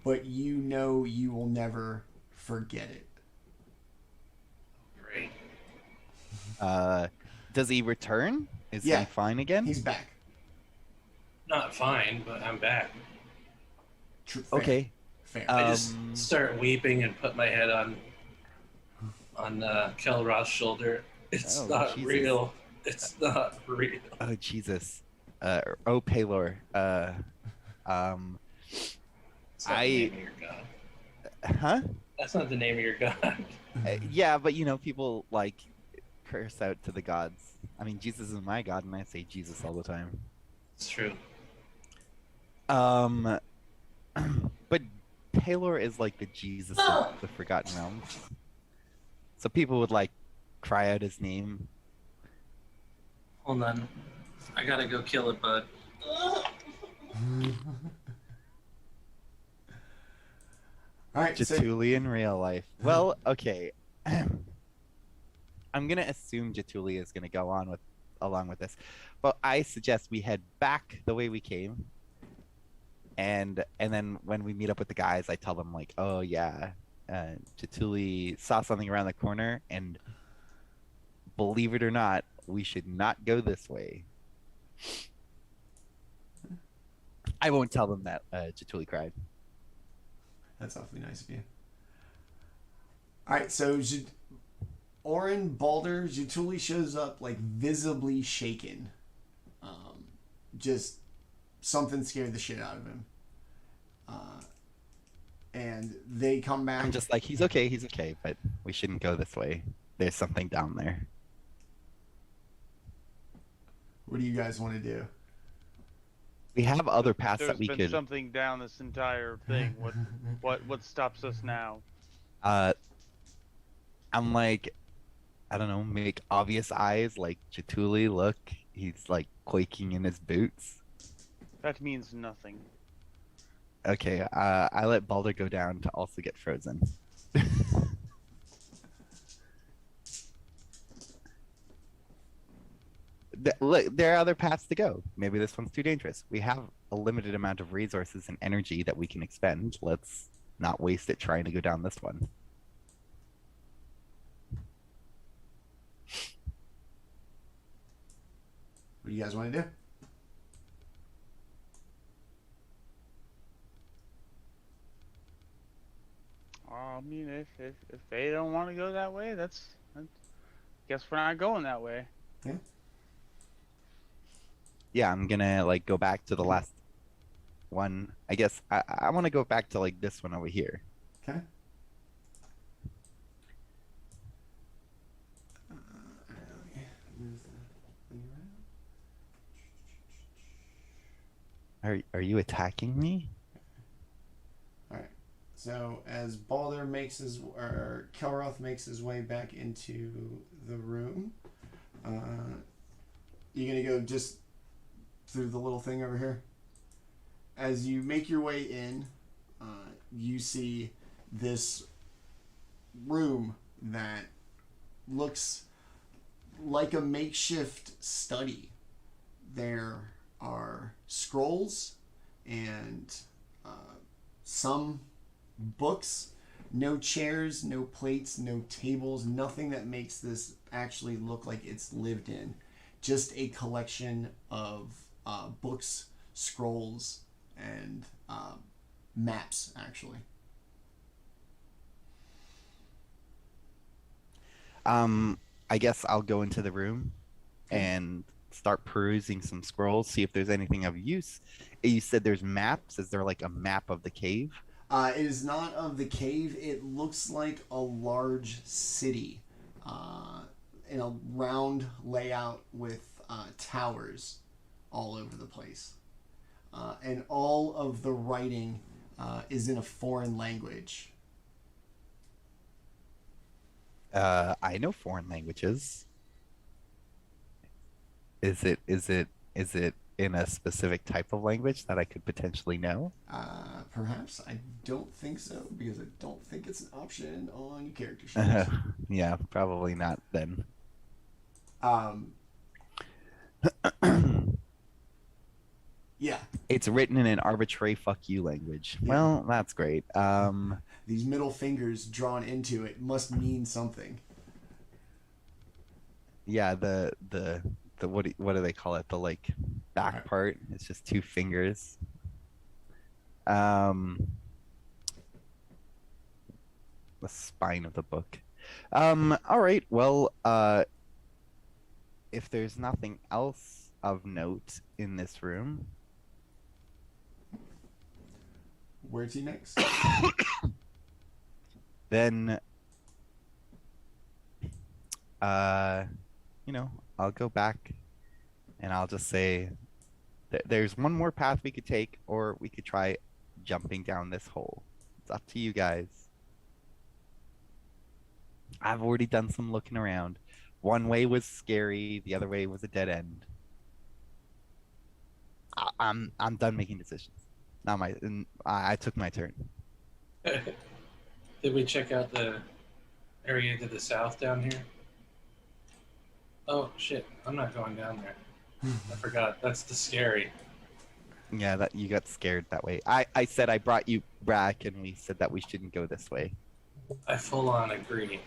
but you know you will never forget it. Great. Does he return? Is Yeah. he fine again? He's back. Not fine, but I'm back. Fair. Okay. Fair. I just start weeping and put my head on Kelroth's shoulder. It's Oh, not Jesus. real. It's not real. Oh, Jesus. Paylor. It's not the name of your god. Huh? That's not the name of your god. Yeah, but people like curse out to the gods. I mean, Jesus is my god, and I say Jesus all the time. It's true. But Paylor is like the Jesus of the Forgotten Realms. So people would like cry out his name. Hold on. I gotta go kill it, bud. All right. So, Jaatuuli in real life. Well, okay. I'm gonna assume Jaatuuli is gonna go on along with this, but I suggest we head back the way we came, and then when we meet up with the guys, I tell them like, oh yeah, Jaatuuli saw something around the corner, and believe it or not, we should not go this way. I won't tell them that Jaatuuli cried. that's awfully nice of you. All right. So Orryn, Baldr, Jaatuuli shows up like visibly shaken. Just something scared the shit out of him. And they come back. I'm just like, he's okay, but we shouldn't go this way. There's something down there. What do you guys want to do? We have other paths There's that we been could. something down this entire thing. What stops us now? I'm like, I don't know, make obvious eyes like Jaatuuli. Look, he's like quaking in his boots. That means nothing. Okay, I let Baldr go down to also get frozen. Look, there are other paths to go. Maybe this one's too dangerous. We have a limited amount of resources and energy that we can expend. Let's not waste it trying to go down this one. What do you guys want to do? I mean, if they don't want to go that way, that's guess we're not going that way. Yeah, I'm gonna like go back to the last one. I guess I want to go back to like this one over here. Okay. Are you attacking me? So as Baldr makes his, or Kelroth makes his way back into the room, you're gonna go just through the little thing over here. As you make your way in, you see this room that looks like a makeshift study. There are scrolls and some books, no chairs, no plates, no tables, nothing that makes this actually look like it's lived in. Just a collection of books, scrolls, and maps, actually. I guess I'll go into the room and start perusing some scrolls, see if there's anything of use. You said there's maps. Is there like a map of the cave? It is not of the cave. It looks like a large city in a round layout with towers all over the place. And all of the writing is in a foreign language. I know foreign languages. Is it in a specific type of language that I could potentially know? Perhaps. I don't think so, because I don't think it's an option on your character sheet. Yeah, probably not then. Yeah. It's written in an arbitrary fuck you language. Yeah. Well, that's great. These middle fingers drawn into it must mean something. Yeah, the what do they call it? The like back part. It's just two fingers. The spine of the book. All right. Well, if there's nothing else of note in this room, where to next? then I'll go back and I'll just say there's one more path we could take, or we could try jumping down this hole. It's up to you guys. I've already done some looking around. One way was scary, the other way was a dead end. I'm done making decisions. Now I took my turn. Did we check out the area to the south down here? Oh shit, I'm not going down there. I forgot. That's the scary. Yeah, that you got scared that way. I said I brought you back, and we said that we shouldn't go this way. I full on agree.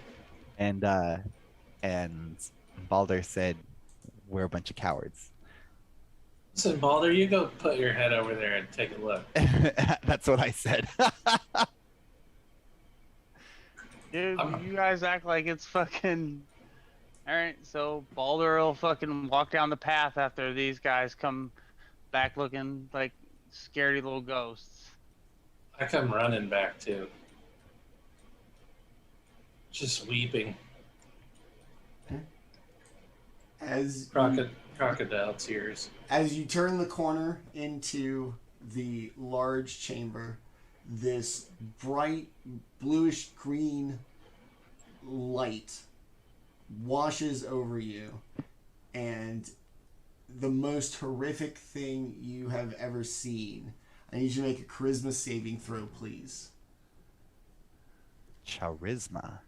And Baldr said we're a bunch of cowards. Listen, Baldr, you go put your head over there and take a look. That's what I said. Dude, you guys act like it's fucking... Alright, so Baldr will fucking walk down the path after these guys come back looking like scaredy little ghosts. I come running back too. Just weeping. As crocodile tears. As you turn the corner into the large chamber, this bright bluish green light washes over you, and the most horrific thing you have ever seen. I need you to make a charisma saving throw, please. Charisma.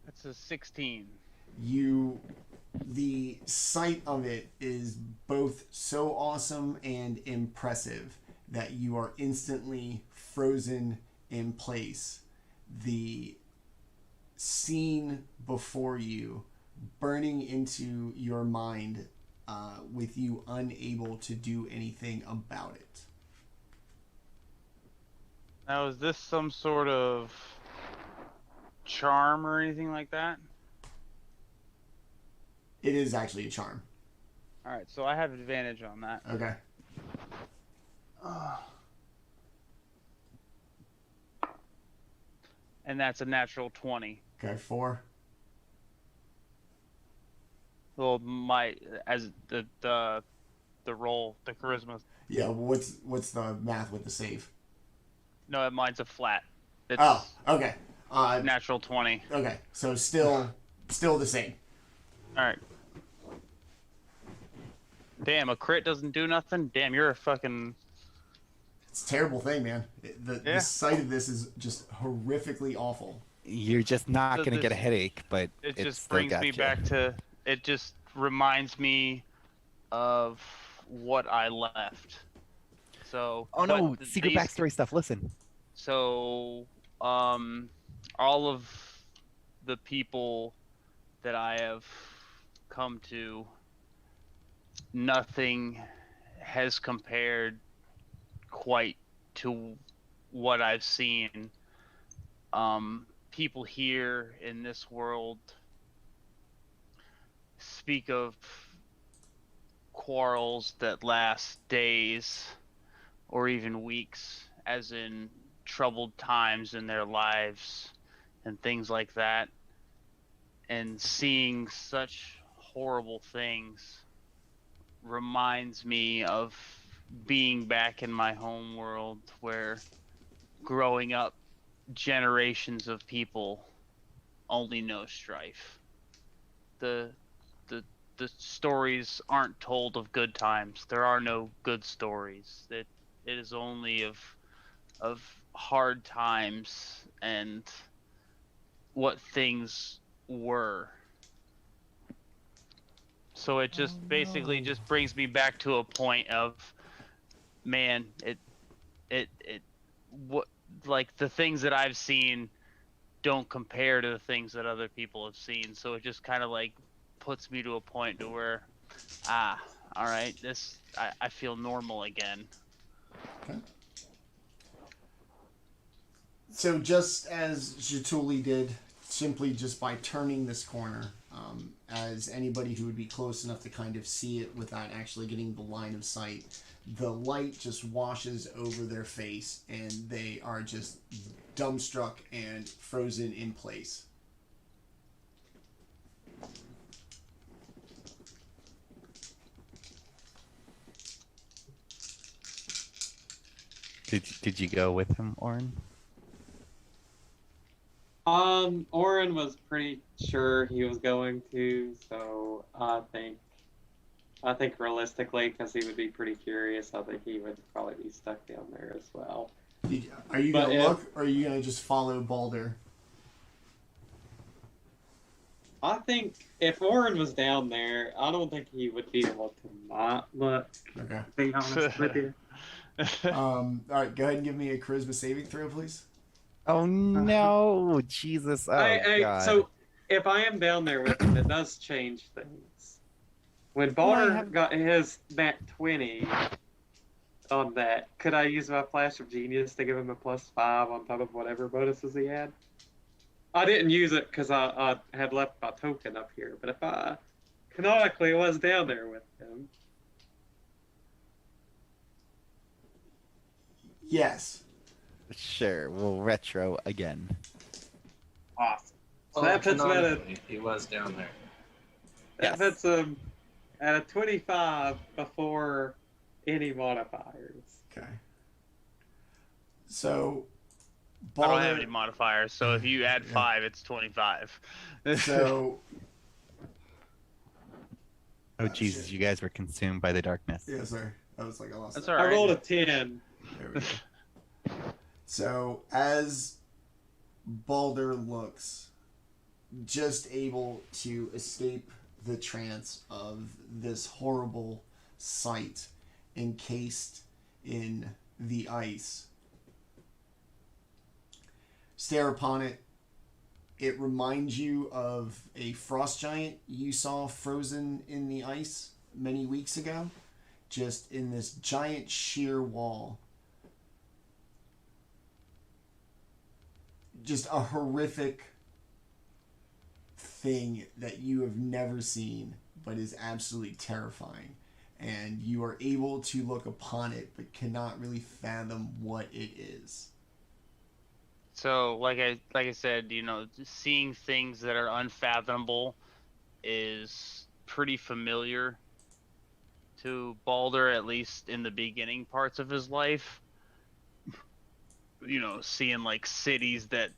That's a 16. The sight of it is both so awesome and impressive that you are instantly frozen in place. The scene before you burning into your mind, with you unable to do anything about it. Now, is this some sort of charm or anything like that? It is actually a charm. Alright, so I have advantage on that. Okay. And that's a natural 20. Okay, 4. Well, the roll, the charisma. Yeah, what's the math with the save? No, mine's a flat. It's Oh, okay. natural 20. Okay, so still the same. All right. Damn, a crit doesn't do nothing. Damn, you're a fucking. It's a terrible thing, man. The sight of this is just horrifically awful. You're just not gonna get a headache, but It it's just still brings got me you. back to. It just reminds me of what I left. So. Oh no, but secret these- backstory stuff. Listen. So, all of the people that I have come to, nothing has compared quite to what I've seen. People here in this world speak of quarrels that last days or even weeks, as in troubled times in their lives and things like that. And seeing such horrible things reminds me of being back in my home world, where growing up, generations of people only know strife. The stories aren't told of good times. There are no good stories. It is only of hard times and what things were. So it just basically just brings me back to a point of, man, what, like, the things that I've seen don't compare to the things that other people have seen. So it just kind of like puts me to a point to where, all right, I feel normal again. Okay. So just as Jaatuuli did, simply just by turning this corner, as anybody who would be close enough to kind of see it without actually getting the line of sight, the light just washes over their face and they are just dumbstruck and frozen in place. Did you go with him, Orryn? Orryn was pretty sure he was going to, so I think realistically, because he would be pretty curious, I think he would probably be stuck down there as well. Are you going to look, or are you going to just follow Baldr? I think if Orryn was down there, I don't think he would be able to not look. Okay. To be honest with you. All right, go ahead and give me a charisma saving throw, please. Oh no, Jesus! Oh God. So if I am down there with him, it does change things. When Baldr got his nat 20 on that, could I use my Flash of Genius to give him a +5 on top of whatever bonuses he had? I didn't use it because I had left my token up here, but if I canonically was down there with him. Yes. Sure, we'll retro again. Awesome. So Well, that puts him at a, canonically, he was down there. that puts him at a 25 before any modifiers. Okay. So, I don't have Baldr, any modifiers, so if you add 5, it's 25. so Oh Jesus, you guys were consumed by the darkness. yeah, sorry. I was like, I lost That's it. all I right. rolled a 10. There we go. So as Baldr looks, just able to escape the trance of this horrible sight encased in the ice, stare upon it. It reminds you of a frost giant you saw frozen in the ice many weeks ago, just in this giant sheer wall. Just a horrific thing that you have never seen, but is absolutely terrifying. And you are able to look upon it, but cannot really fathom what it is. So, like I said, you know, seeing things that are unfathomable is pretty familiar to Baldr, at least in the beginning parts of his life. You know, seeing like cities that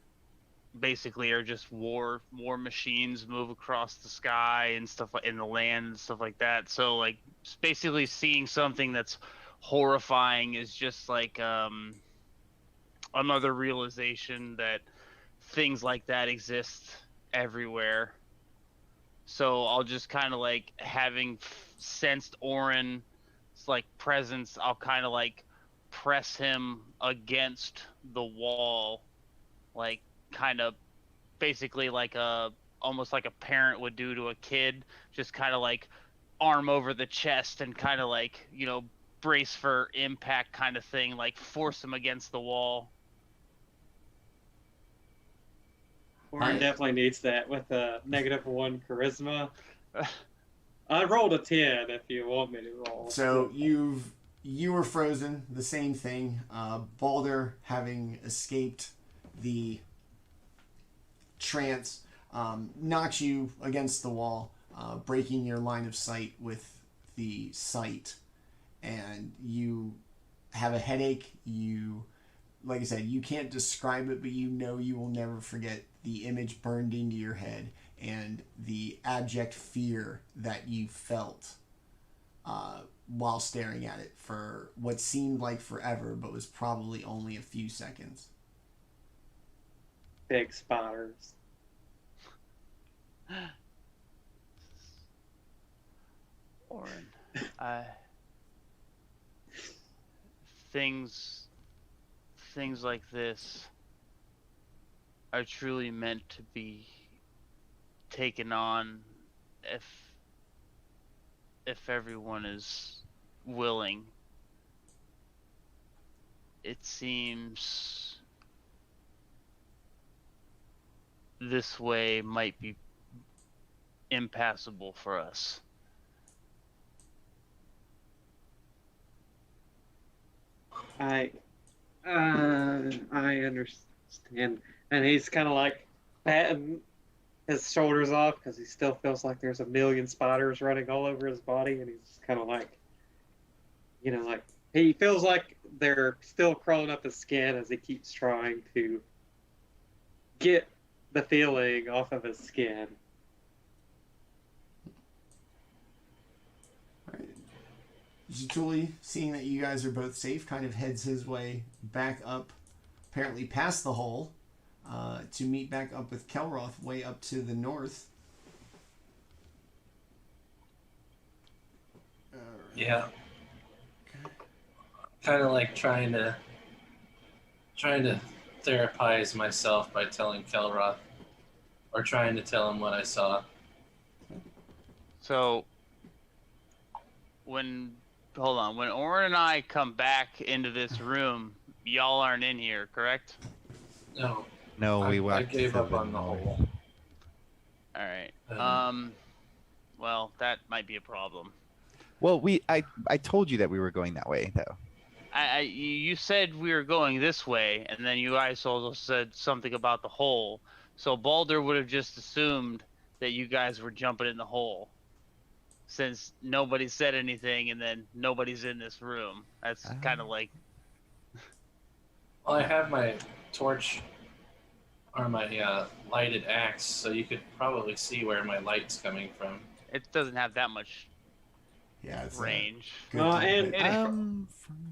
basically are just war machines move across the sky and stuff, like in the land and stuff like that. So like basically seeing something that's horrifying is just like another realization that things like that exist everywhere. So I'll just kind of like, having sensed Orryn's like presence, I'll kind of like press him against the wall, like kind of basically like almost like a parent would do to a kid, just kind of like arm over the chest and kind of like, you know, brace for impact kind of thing, like force him against the wall. Orryn definitely needs that with a -1 charisma. I rolled a 10 if you want me to roll. So you were frozen. The same thing. Baldr, having escaped the trance, knocks you against the wall, breaking your line of sight with the sight, and you have a headache. You, like I said, you can't describe it, but you know you will never forget the image burned into your head and the abject fear that you felt while staring at it for what seemed like forever, but was probably only a few seconds. Big spotters. Orryn, things like this are truly meant to be taken on if everyone is willing. It seems this way might be impassable for us. I understand, and he's kind of like patting his shoulders off because he still feels like there's a million spiders running all over his body, and he's kind of like, you know, like he feels like they're still crawling up his skin as he keeps trying to get the feeling off of his skin. Jaatuuli, seeing that you guys are both safe, kind of heads his way back up, apparently past the hole, to meet back up with Kelroth way up to the north. Yeah. Kind of like trying to therapize myself by telling Kelroth, or trying to tell him what I saw. So when Orryn and I come back into this room, y'all aren't in here, correct? No. No, we I walked gave up 7 on the north. hole. All right. Well, that might be a problem. Well, I told you that we were going that way, though. You said we were going this way, and then you guys also said something about the hole. So Baldr would have just assumed that you guys were jumping in the hole, since nobody said anything, and then nobody's in this room. That's kind of like. Well, I have my torch or my lighted axe, so you could probably see where my light's coming from. It doesn't have that much It's range. good And thing.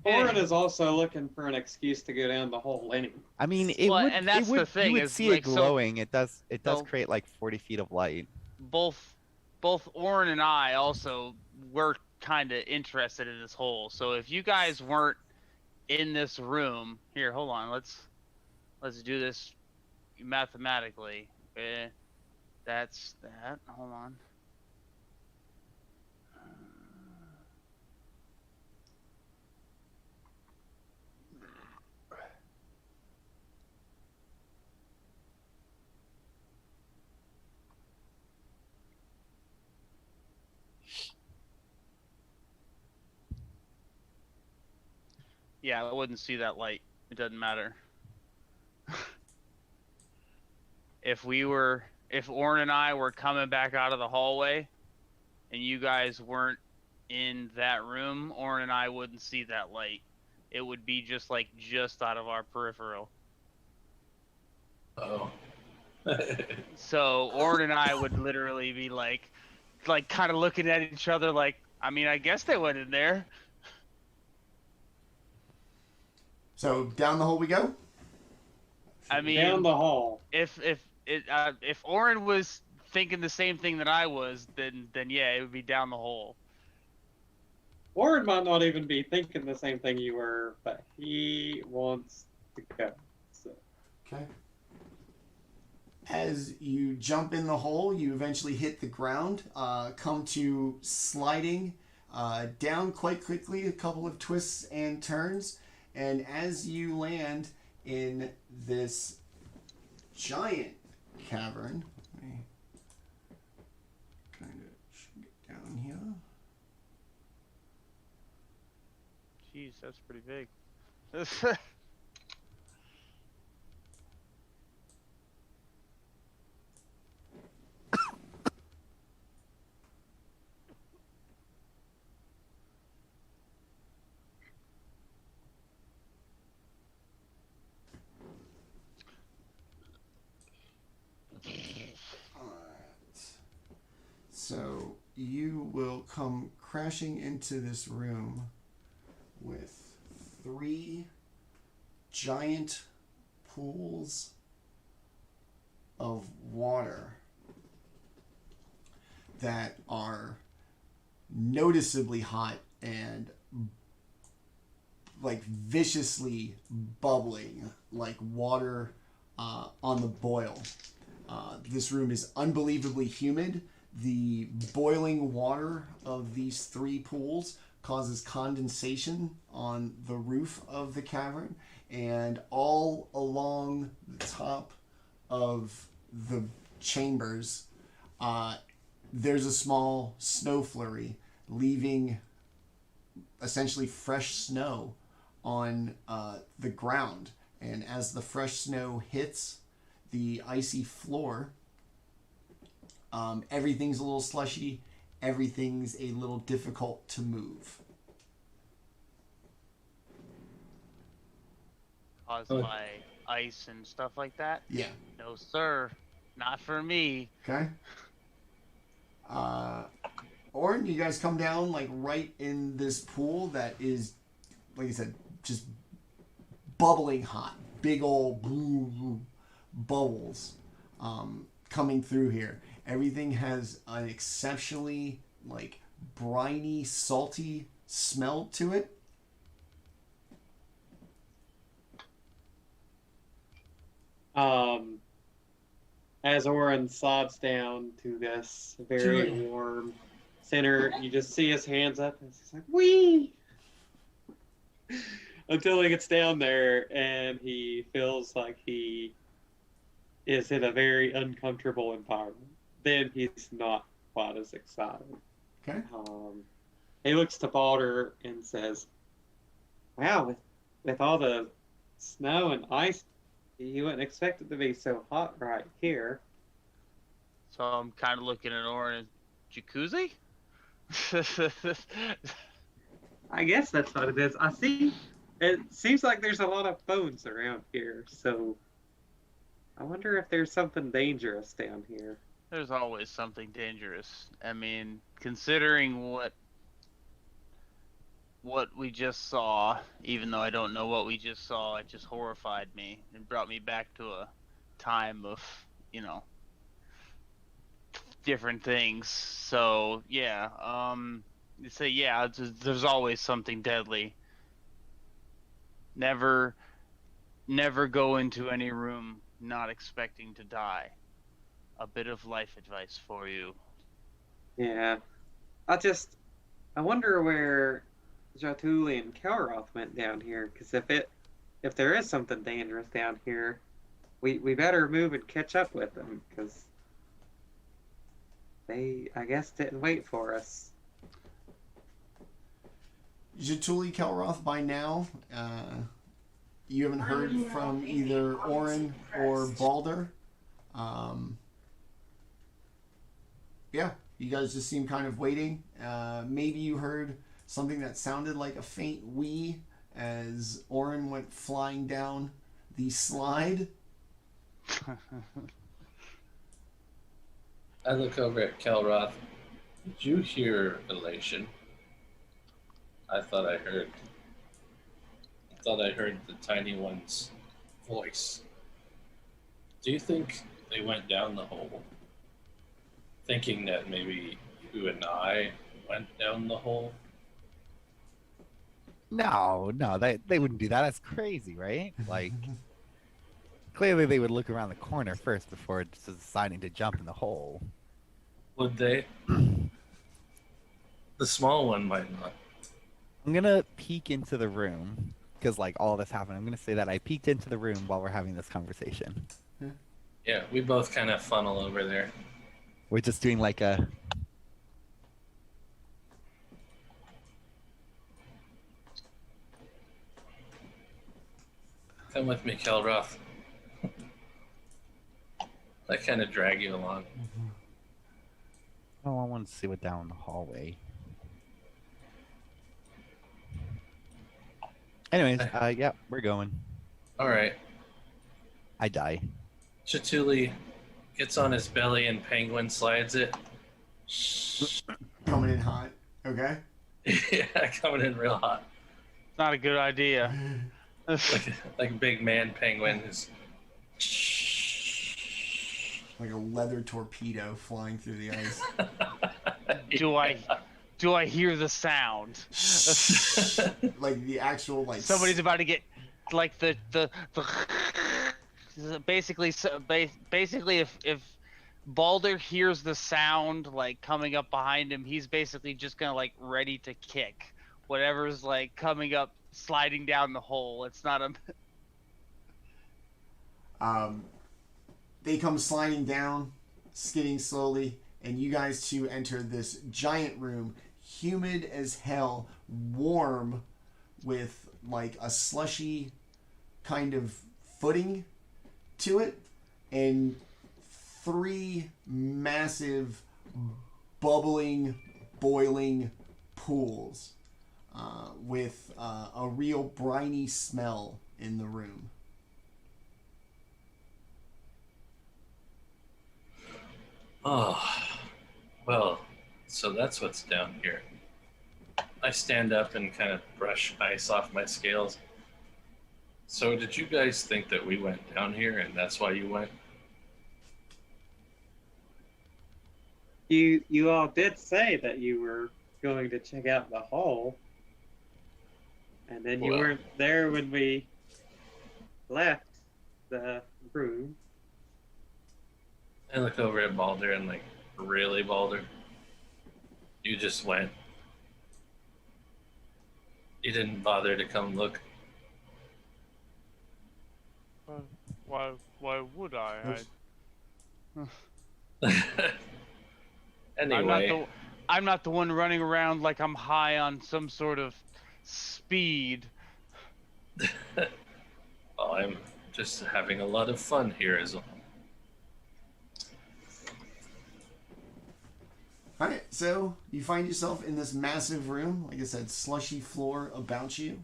Orryn is also looking for an excuse to go down the hole anyway. I mean, it Well, would. and that's it would, the thing, you would is, see like, it so- glowing. It does so- create like 40 feet of light. Both Orryn and I also were kind of interested in this hole. So if you guys weren't in this room, here, hold on, let's do this mathematically. That's that. Hold on. Yeah, I wouldn't see that light. It doesn't matter. If Orryn and I were coming back out of the hallway, and you guys weren't in that room, Orryn and I wouldn't see that light. It would be just out of our peripheral. Oh. So Orryn and I would literally be like kind of looking at each other like, I mean, I guess they went in there. So down the hole we go. I mean, Down the hall. if Orryn was thinking the same thing that I was, then yeah, it would be down the hole. Orryn might not even be thinking the same thing you were, but he wants to go. So. Okay. As you jump in the hole, you eventually hit the ground, come to sliding down quite quickly, a couple of twists and turns, and as you land in this giant cavern, let me kind of get down here. Jeez, that's pretty big. So you will come crashing into this room with 3 giant pools of water that are noticeably hot and like viciously bubbling like water on the boil. This room is unbelievably humid. The boiling water of these 3 pools causes condensation on the roof of the cavern, and all along the top of the chambers there's a small snow flurry, leaving essentially fresh snow on the ground. And as the fresh snow hits the icy floor, everything's a little slushy, everything's a little difficult to move. Caused by ice and stuff like that? Yeah. No, sir. Not for me. Okay. Orryn, you guys come down like right in this pool that is, like I said, just bubbling hot. Big old bubbles coming through here. Everything has an exceptionally like briny, salty smell to it. As Orryn slides down to this very warm center, you just see his hands up and he's like, wee! Until he gets down there and he feels like he is in a very uncomfortable environment. Then he's not quite as excited. Okay. He looks to Baldr and says, wow, with all the snow and ice, you wouldn't expect it to be so hot right here. So I'm kind of looking at Orryn. Jacuzzi? I guess that's what it is. I see. It seems like there's a lot of bones around here, so I wonder if there's something dangerous down here. There's always something dangerous. I mean, considering what we just saw, even though I don't know what we just saw, it just horrified me and brought me back to a time of, different things. So yeah, you say yeah, there's always something deadly. Never go into any room not expecting to die. A bit of life advice for you. Yeah, I wonder where Jaatuuli and Kelroth went down here, because if there is something dangerous down here, we better move and catch up with them, because they, I guess, didn't wait for us. Jaatuuli, Kelroth, by now, you haven't heard from either Orryn or Baldr. Yeah, You guys just seem kind of waiting. Maybe you heard something that sounded like a faint wee as Orryn went flying down the slide. I look over at Kelroth. Did you hear elation? I thought I heard the tiny one's voice. Do you think they went down the hole? Thinking that maybe you and I went down the hole? No, they wouldn't do that. That's crazy, right? Like, clearly they would look around the corner first before deciding to jump in the hole. Would they? The small one might not. I'm gonna peek into the room because like all this happened. I'm gonna say that I peeked into the room while we're having this conversation. Yeah, we both kind of funnel over there. We're just doing like a. Come with me, Kelroth. I kind of drag you along. Oh, I want to see what down the hallway. Anyways, yeah, we're going. All right. I die. Jaatuuli gets on his belly and penguin slides it. Coming in hot. Okay. Yeah, coming in real hot. Not a good idea. Like a big man penguin is. Like a leather torpedo flying through the ice. Do I hear the sound? Like the actual like. Somebody's about to get like the basically if Baldr hears the sound like coming up behind him, he's basically just gonna like ready to kick whatever's like coming up, sliding down the hole. It's not a. They come sliding down, skidding slowly, and you guys two enter this giant room, humid as hell, warm, with like a slushy kind of footing to it, and 3 massive bubbling, boiling pools with a real briny smell in the room. Oh, well, so that's what's down here. I stand up and kind of brush ice off my scales. So did you guys think that we went down here and that's why you went? You all did say that you were going to check out the hole, and then you weren't there when we left the room. I look over at Baldr and like, really, Baldr? You just went? You didn't bother to come look? Why would I? Anyway. I'm not the one running around like I'm high on some sort of speed. Well, I'm just having a lot of fun here as well. Alright, so you find yourself in this massive room, like I said, slushy floor about you,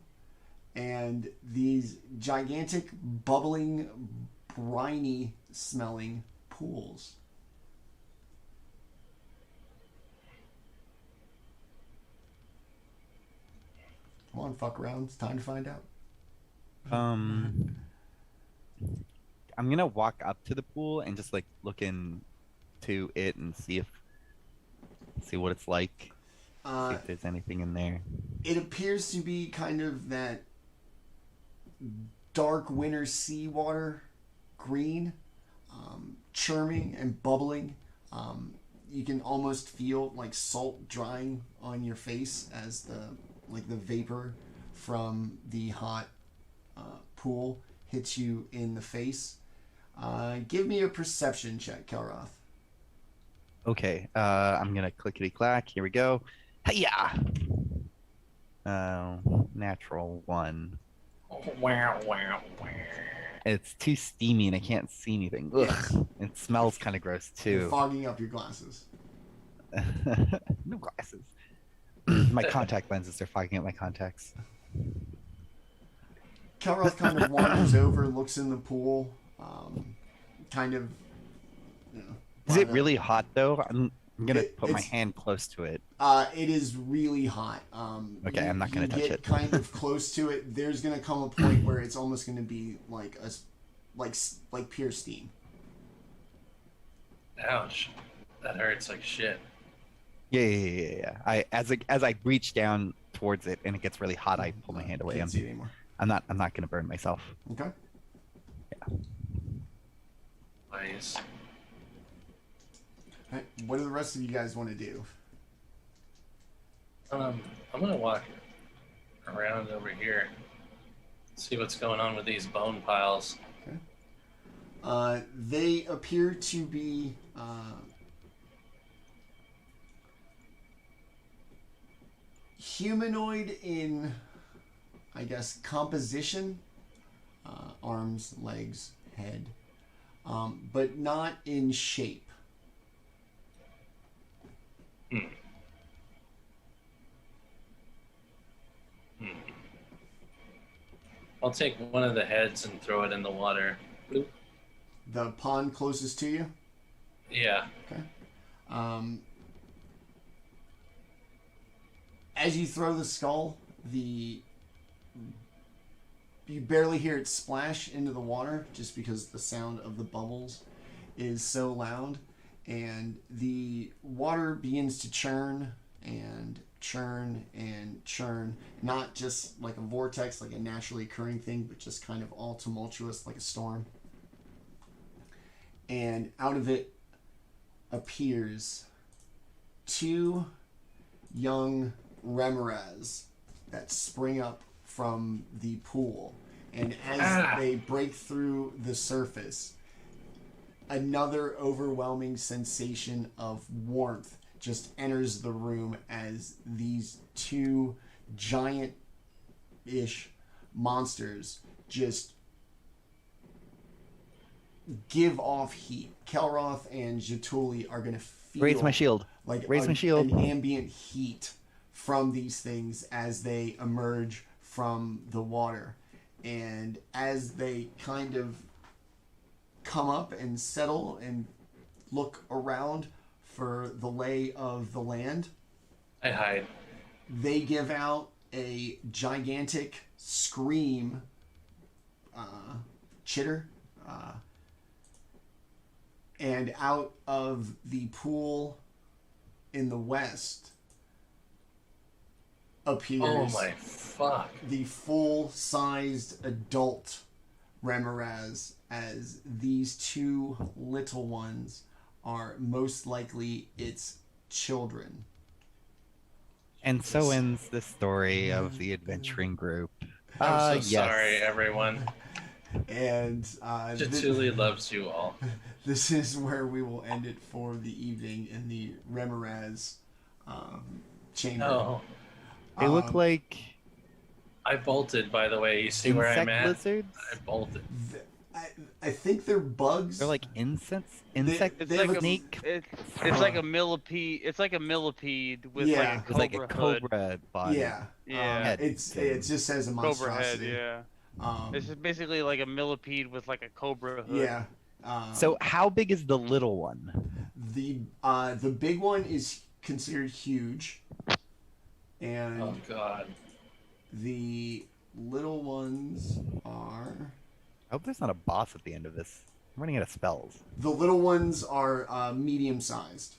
and these gigantic, bubbling, briny smelling pools. Come on, fuck around. It's time to find out. I'm gonna walk up to the pool and just like look into it and see what it's like. See if there's anything in there. It appears to be kind of that dark winter seawater green, churning and bubbling. You can almost feel like salt drying on your face as the vapor from the hot pool hits you in the face. Give me a perception check, Kelroth. Okay, I'm gonna clickety clack. Here we go. Hiya! Natural 1. Wow, wow, wow. It's too steamy and I can't see anything. Ugh. It smells kind of gross You're too. fogging up your glasses. No glasses. My contact lenses are fogging up my contacts. Kelroth kind of wanders over, looks in the pool, kind of. You know, Is it by the- really hot though? I'm gonna put my it's- hand close to it. It is really hot. Okay, I'm not gonna touch get it. kind of close to it. There's gonna come a point where it's almost gonna be like pure steam. Ouch. That hurts like shit. Yeah. As I reach down towards it and it gets really hot, I pull my hand away. Can't see it anymore. I'm not gonna burn myself. Okay. Nice. Alright, what do the rest of you guys want to do? I'm gonna walk around over here, see what's going on with these bone piles. They appear to be humanoid in, I guess, composition, arms, legs, head, but not in shape. I'll take one of the heads and throw it in the water. Bloop. The pond closest to you? Yeah. Okay. As you throw the skull, you barely hear it splash into the water just because the sound of the bubbles is so loud, and the water begins to churn and churn and churn, not just like a vortex, like a naturally occurring thing, but just kind of all tumultuous like a storm. And out of it appears two young remoras that spring up from the pool. And as they break through the surface, another overwhelming sensation of warmth just enters the room as these two giant-ish monsters just give off heat. Kelroth and Jaatuuli are going to feel Raise my shield. like Raise my shield. an ambient heat from these things as they emerge from the water. And as they kind of come up and settle and look around for the lay of the land, I hide. they give out a gigantic scream, chitter, and out of the pool in the west appears Oh my fuck. the full-sized adult Remoraz, as these two little ones are most likely its children. And so ends the story of the adventuring group. I'm so yes. sorry, everyone. And Jaatuuli loves you all. this is where we will end it for the evening in the Remoraz chamber. No. They look like I bolted, by the way. You see where I'm insect at? lizards. I bolted. I think they're bugs. They're like insect they have a- snake. It's like a millipede. It's like a millipede with Yeah. It's like like a a cobra hood. cobra body. Yeah. Yeah. Head It thing. just says a Cobra monstrosity. head. Yeah. It's just basically like a millipede with like a cobra hood. Yeah. So how big is the little one? The big one is considered huge, and Oh god. the little ones are I hope there's not a boss at the end of this. I'm running out of spells. medium sized.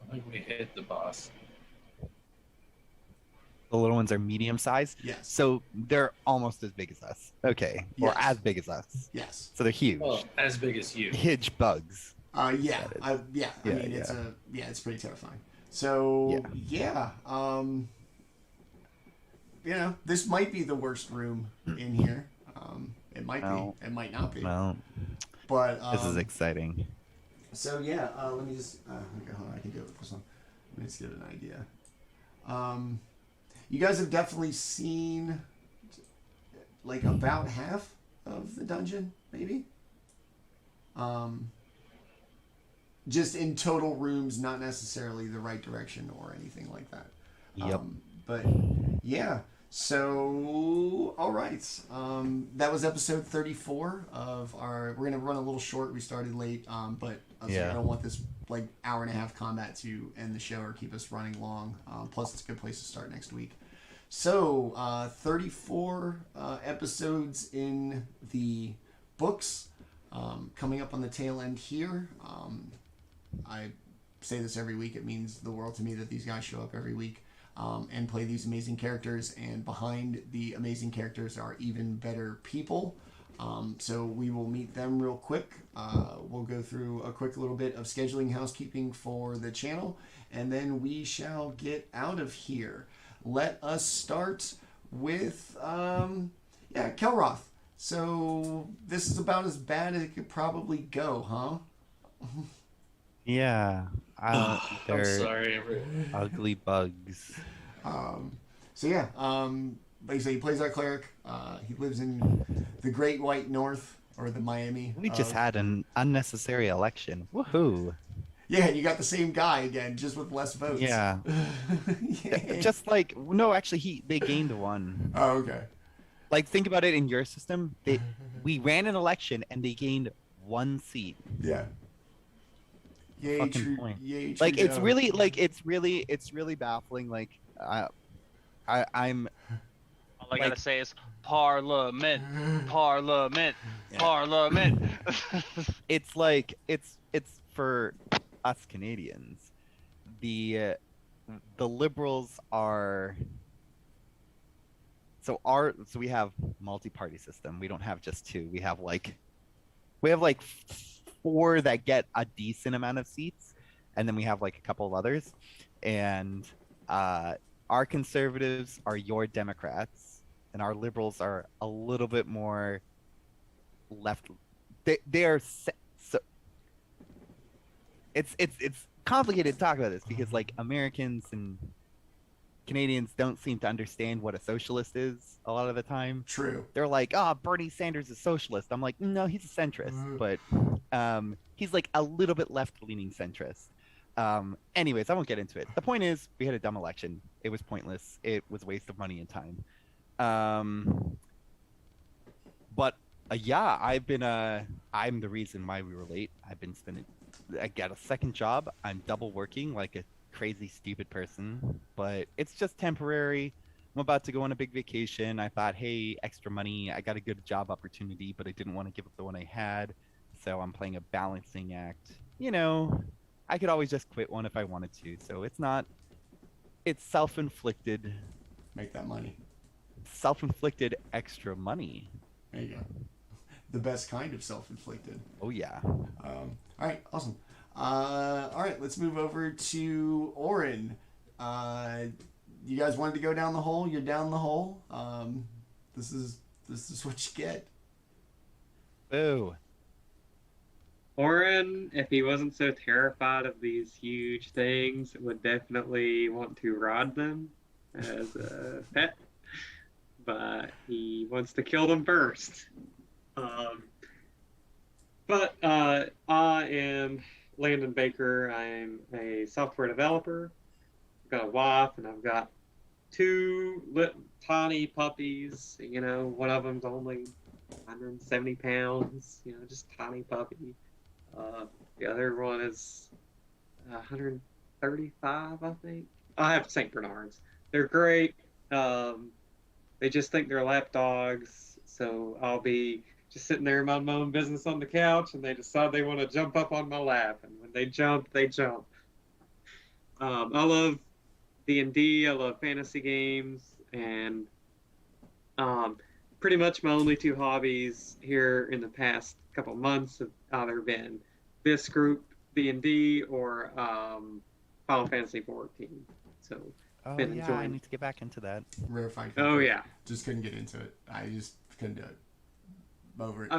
I think we hit the boss. The little ones are medium sized. Yes. So they're almost as big as us. Okay. Or Yes. as big as us. Yes. So they're huge. Well, as big as you. Huge bugs. Yeah. Yeah, I mean, yeah. it's pretty terrifying. So yeah. You know, this might be the worst room in here. It might No. be. It might not be. Well, But this is exciting. So yeah, let me just okay, hold on, I can do it with this one. Let me just get an idea. You guys have definitely seen like about half of the dungeon, maybe. just in total rooms, not necessarily the right direction or anything like that. Yep. But yeah. So, all right. That was episode 34 of our. We're gonna run a little short. We started late, but I was like, I don't want this like hour and a half combat to end the show or keep us running long. Plus, it's a good place to start next week. So, 34 episodes in the books. Coming up on the tail end here. I say this every week. It means the world to me that these guys show up every week. And play these amazing characters, and behind the amazing characters are even better people. So we will meet them real quick. We'll go through a quick little bit of scheduling housekeeping for the channel, and then we shall get out of here. Let us start with, Kelroth. So this is about as bad as it could probably go, huh? Yeah. I'm They're sorry, everyone. ugly bugs. Like I say, he plays our cleric. He lives in the Great White North, or the Miami. We just had an unnecessary election. Woohoo! Yeah, you got the same guy again, just with less votes. Yeah. Yeah. Just like no, actually, they gained one. Oh, okay. Like think about it in your system. We ran an election and they gained one seat. Yeah. Yay, Fucking point. Yay, Like it's Trudeau. really baffling. Like I'm. All I gotta say is Parliament, Parliament, Parliament. It's like it's for us Canadians. The Liberals are. So we have multi-party system. We don't have just two. We have like 4 that get a decent amount of seats, and then we have like a couple of others. And our conservatives are your Democrats, and our liberals are a little bit more left. They are so. It's complicated to talk about this because like Americans and Canadians don't seem to understand what a socialist is a lot of the time. True. They're like, oh, Bernie Sanders is socialist. I'm like, no, he's a centrist, but he's like a little bit left-leaning centrist. Anyways, I won't get into it. The point is, we had a dumb election. It was pointless. It was a waste of money and time. But yeah, I'm the reason why we were late. I got a second job. I'm double working like a crazy stupid person, but it's just temporary. I'm about to go on a big vacation. I thought, hey, extra money. I got a good job opportunity, but I didn't want to give up the one I had, so I'm playing a balancing act. You know, I could always just quit one if I wanted to, so it's self-inflicted. Make that money. Self-inflicted extra money. There you go. The best kind of self-inflicted. Oh yeah. All right, awesome. All right, let's move over to Orryn. You guys wanted to go down the hole. You're down the hole. This is what you get. Boo. Orryn, if he wasn't so terrified of these huge things, would definitely want to ride them as a pet, but he wants to kill them first. But I am Landon Baker. I'm a software developer. I've got a wife, and I've got 2 tiny puppies. You know, one of them's only 170 pounds. You know, just tiny puppy. The other one is 135, I think. I have St. Bernards. They're great. They just think they're lap dogs, so I'll be just sitting there minding my own business on the couch, and they decide they want to jump up on my lap, and when they jump, they jump. I love D&D, I love fantasy games, and pretty much my only 2 hobbies here in the past couple months have either been this group, D&D, or Final Fantasy 14. So, Oh been yeah, I enjoying. need to get back into that. Rarefied. Oh yeah, Just couldn't get into it. I just couldn't do it. Over it.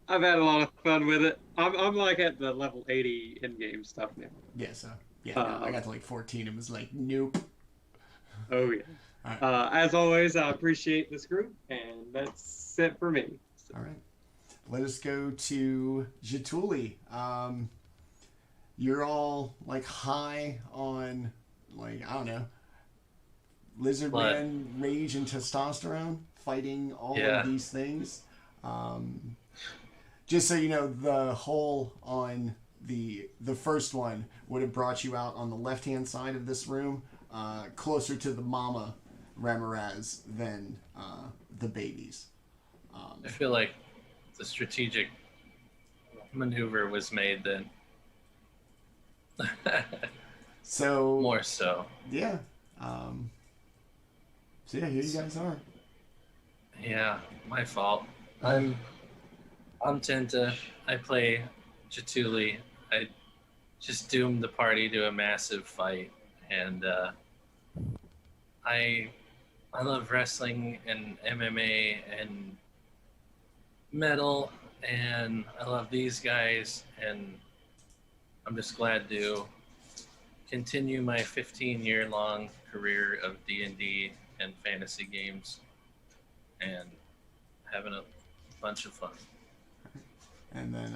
I've had a lot of fun with it. I'm like at the level 80 in-game stuff now. Yeah, so no, I got to like 14 and was like, nope. Oh yeah. All right. As always, I appreciate this group, and that's it for me. So. All right. Let us go to Jaatuuli. you're all like high on like I don't know, lizard But- man rage and testosterone, fighting all Yeah. of these things. Just so you know, the hole on the first one would have brought you out on the left hand side of this room, closer to the mama Ramaraz than the babies. I feel like the strategic maneuver was made then. So More so. yeah. So yeah, here you guys are. Yeah, my fault. I'm Tenta. I play Jaatuuli. I just doomed the party to a massive fight, and I love wrestling and MMA and metal, and I love these guys, and I'm just glad to continue my 15-year-long career of D&D and fantasy games, and having a bunch of fun. And then,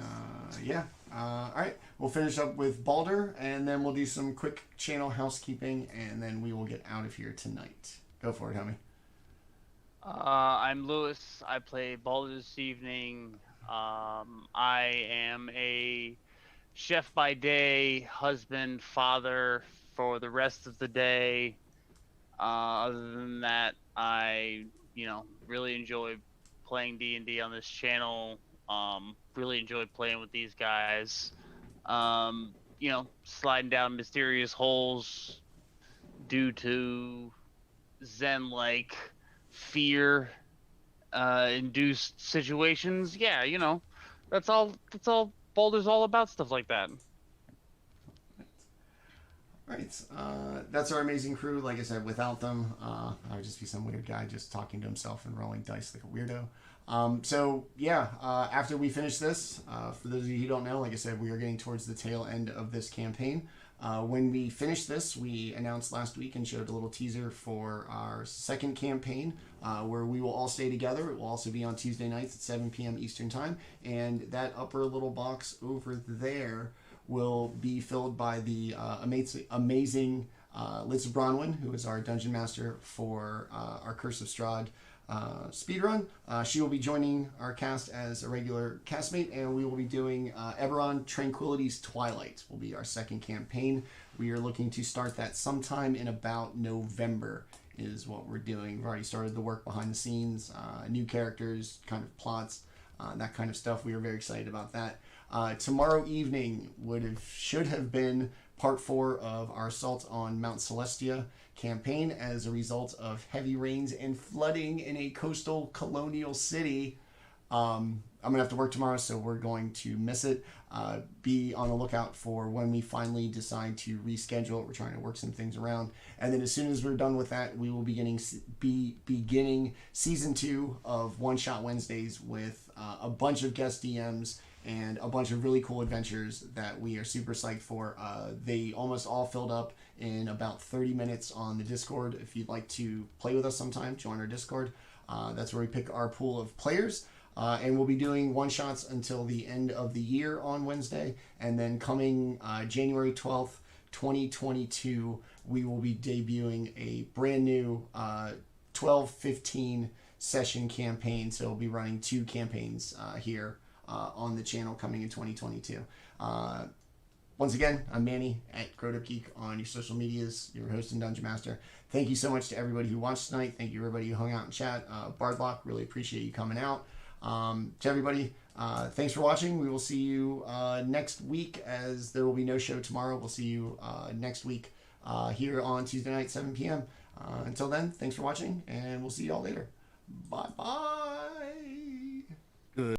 all right, we'll finish up with Baldr, and then we'll do some quick channel housekeeping, and then we will get out of here tonight. Go for it, homie. I'm Lewis. I play Baldr this evening. I am a chef by day, husband, father for the rest of the day. Other than that, I, really enjoy playing D&D on this channel. Really enjoy playing with these guys. Sliding down mysterious holes due to Zen-like fear induced situations. Yeah, that's all Baldr's all about, stuff like that. Right. That's our amazing crew. Like I said, without them, I would just be some weird guy just talking to himself and rolling dice like a weirdo. After we finish this, for those of you who don't know, like I said, we are getting towards the tail end of this campaign. When we finish this, we announced last week and showed a little teaser for our second campaign, where we will all stay together. It will also be on Tuesday nights at 7 p.m. Eastern Time. And that upper little box over there will be filled by the amazing Liz Bronwyn, who is our dungeon master for our Curse of Strahd speedrun. She will be joining our cast as a regular castmate, and we will be doing Eberron Tranquility's Twilight will be our second campaign. We are looking to start that sometime in about November is what we're doing. We've already started the work behind the scenes, new characters, kind of plots, that kind of stuff. We are very excited about that. Tomorrow evening should have been part 4 of our assault on Mount Celestia campaign as a result of heavy rains and flooding in a coastal colonial city. I'm gonna have to work tomorrow, so we're going to miss it. Be on the lookout for when we finally decide to reschedule it. We're trying to work some things around, and then as soon as we're done with that, we will be beginning season 2 of One Shot Wednesdays with a bunch of guest DMs and a bunch of really cool adventures that we are super psyched for. They almost all filled up in about 30 minutes on the Discord. If you'd like to play with us sometime, join our Discord. That's where we pick our pool of players. And we'll be doing one-shots until the end of the year on Wednesday. And then coming January 12th, 2022, we will be debuting a brand new 12-15 session campaign. So we'll be running 2 campaigns here on the channel coming in 2022. Once again, I'm Manny at GrowedUpGeek on your social medias, your host and Dungeon Master. Thank you so much to everybody who watched tonight. Thank you everybody who hung out in chat. Bardlock, really appreciate you coming out. To everybody, thanks for watching. We will see you next week, as there will be no show tomorrow. We'll see you next week here on Tuesday night, 7 p.m. Until then, thanks for watching, and we'll see you all later. Bye-bye.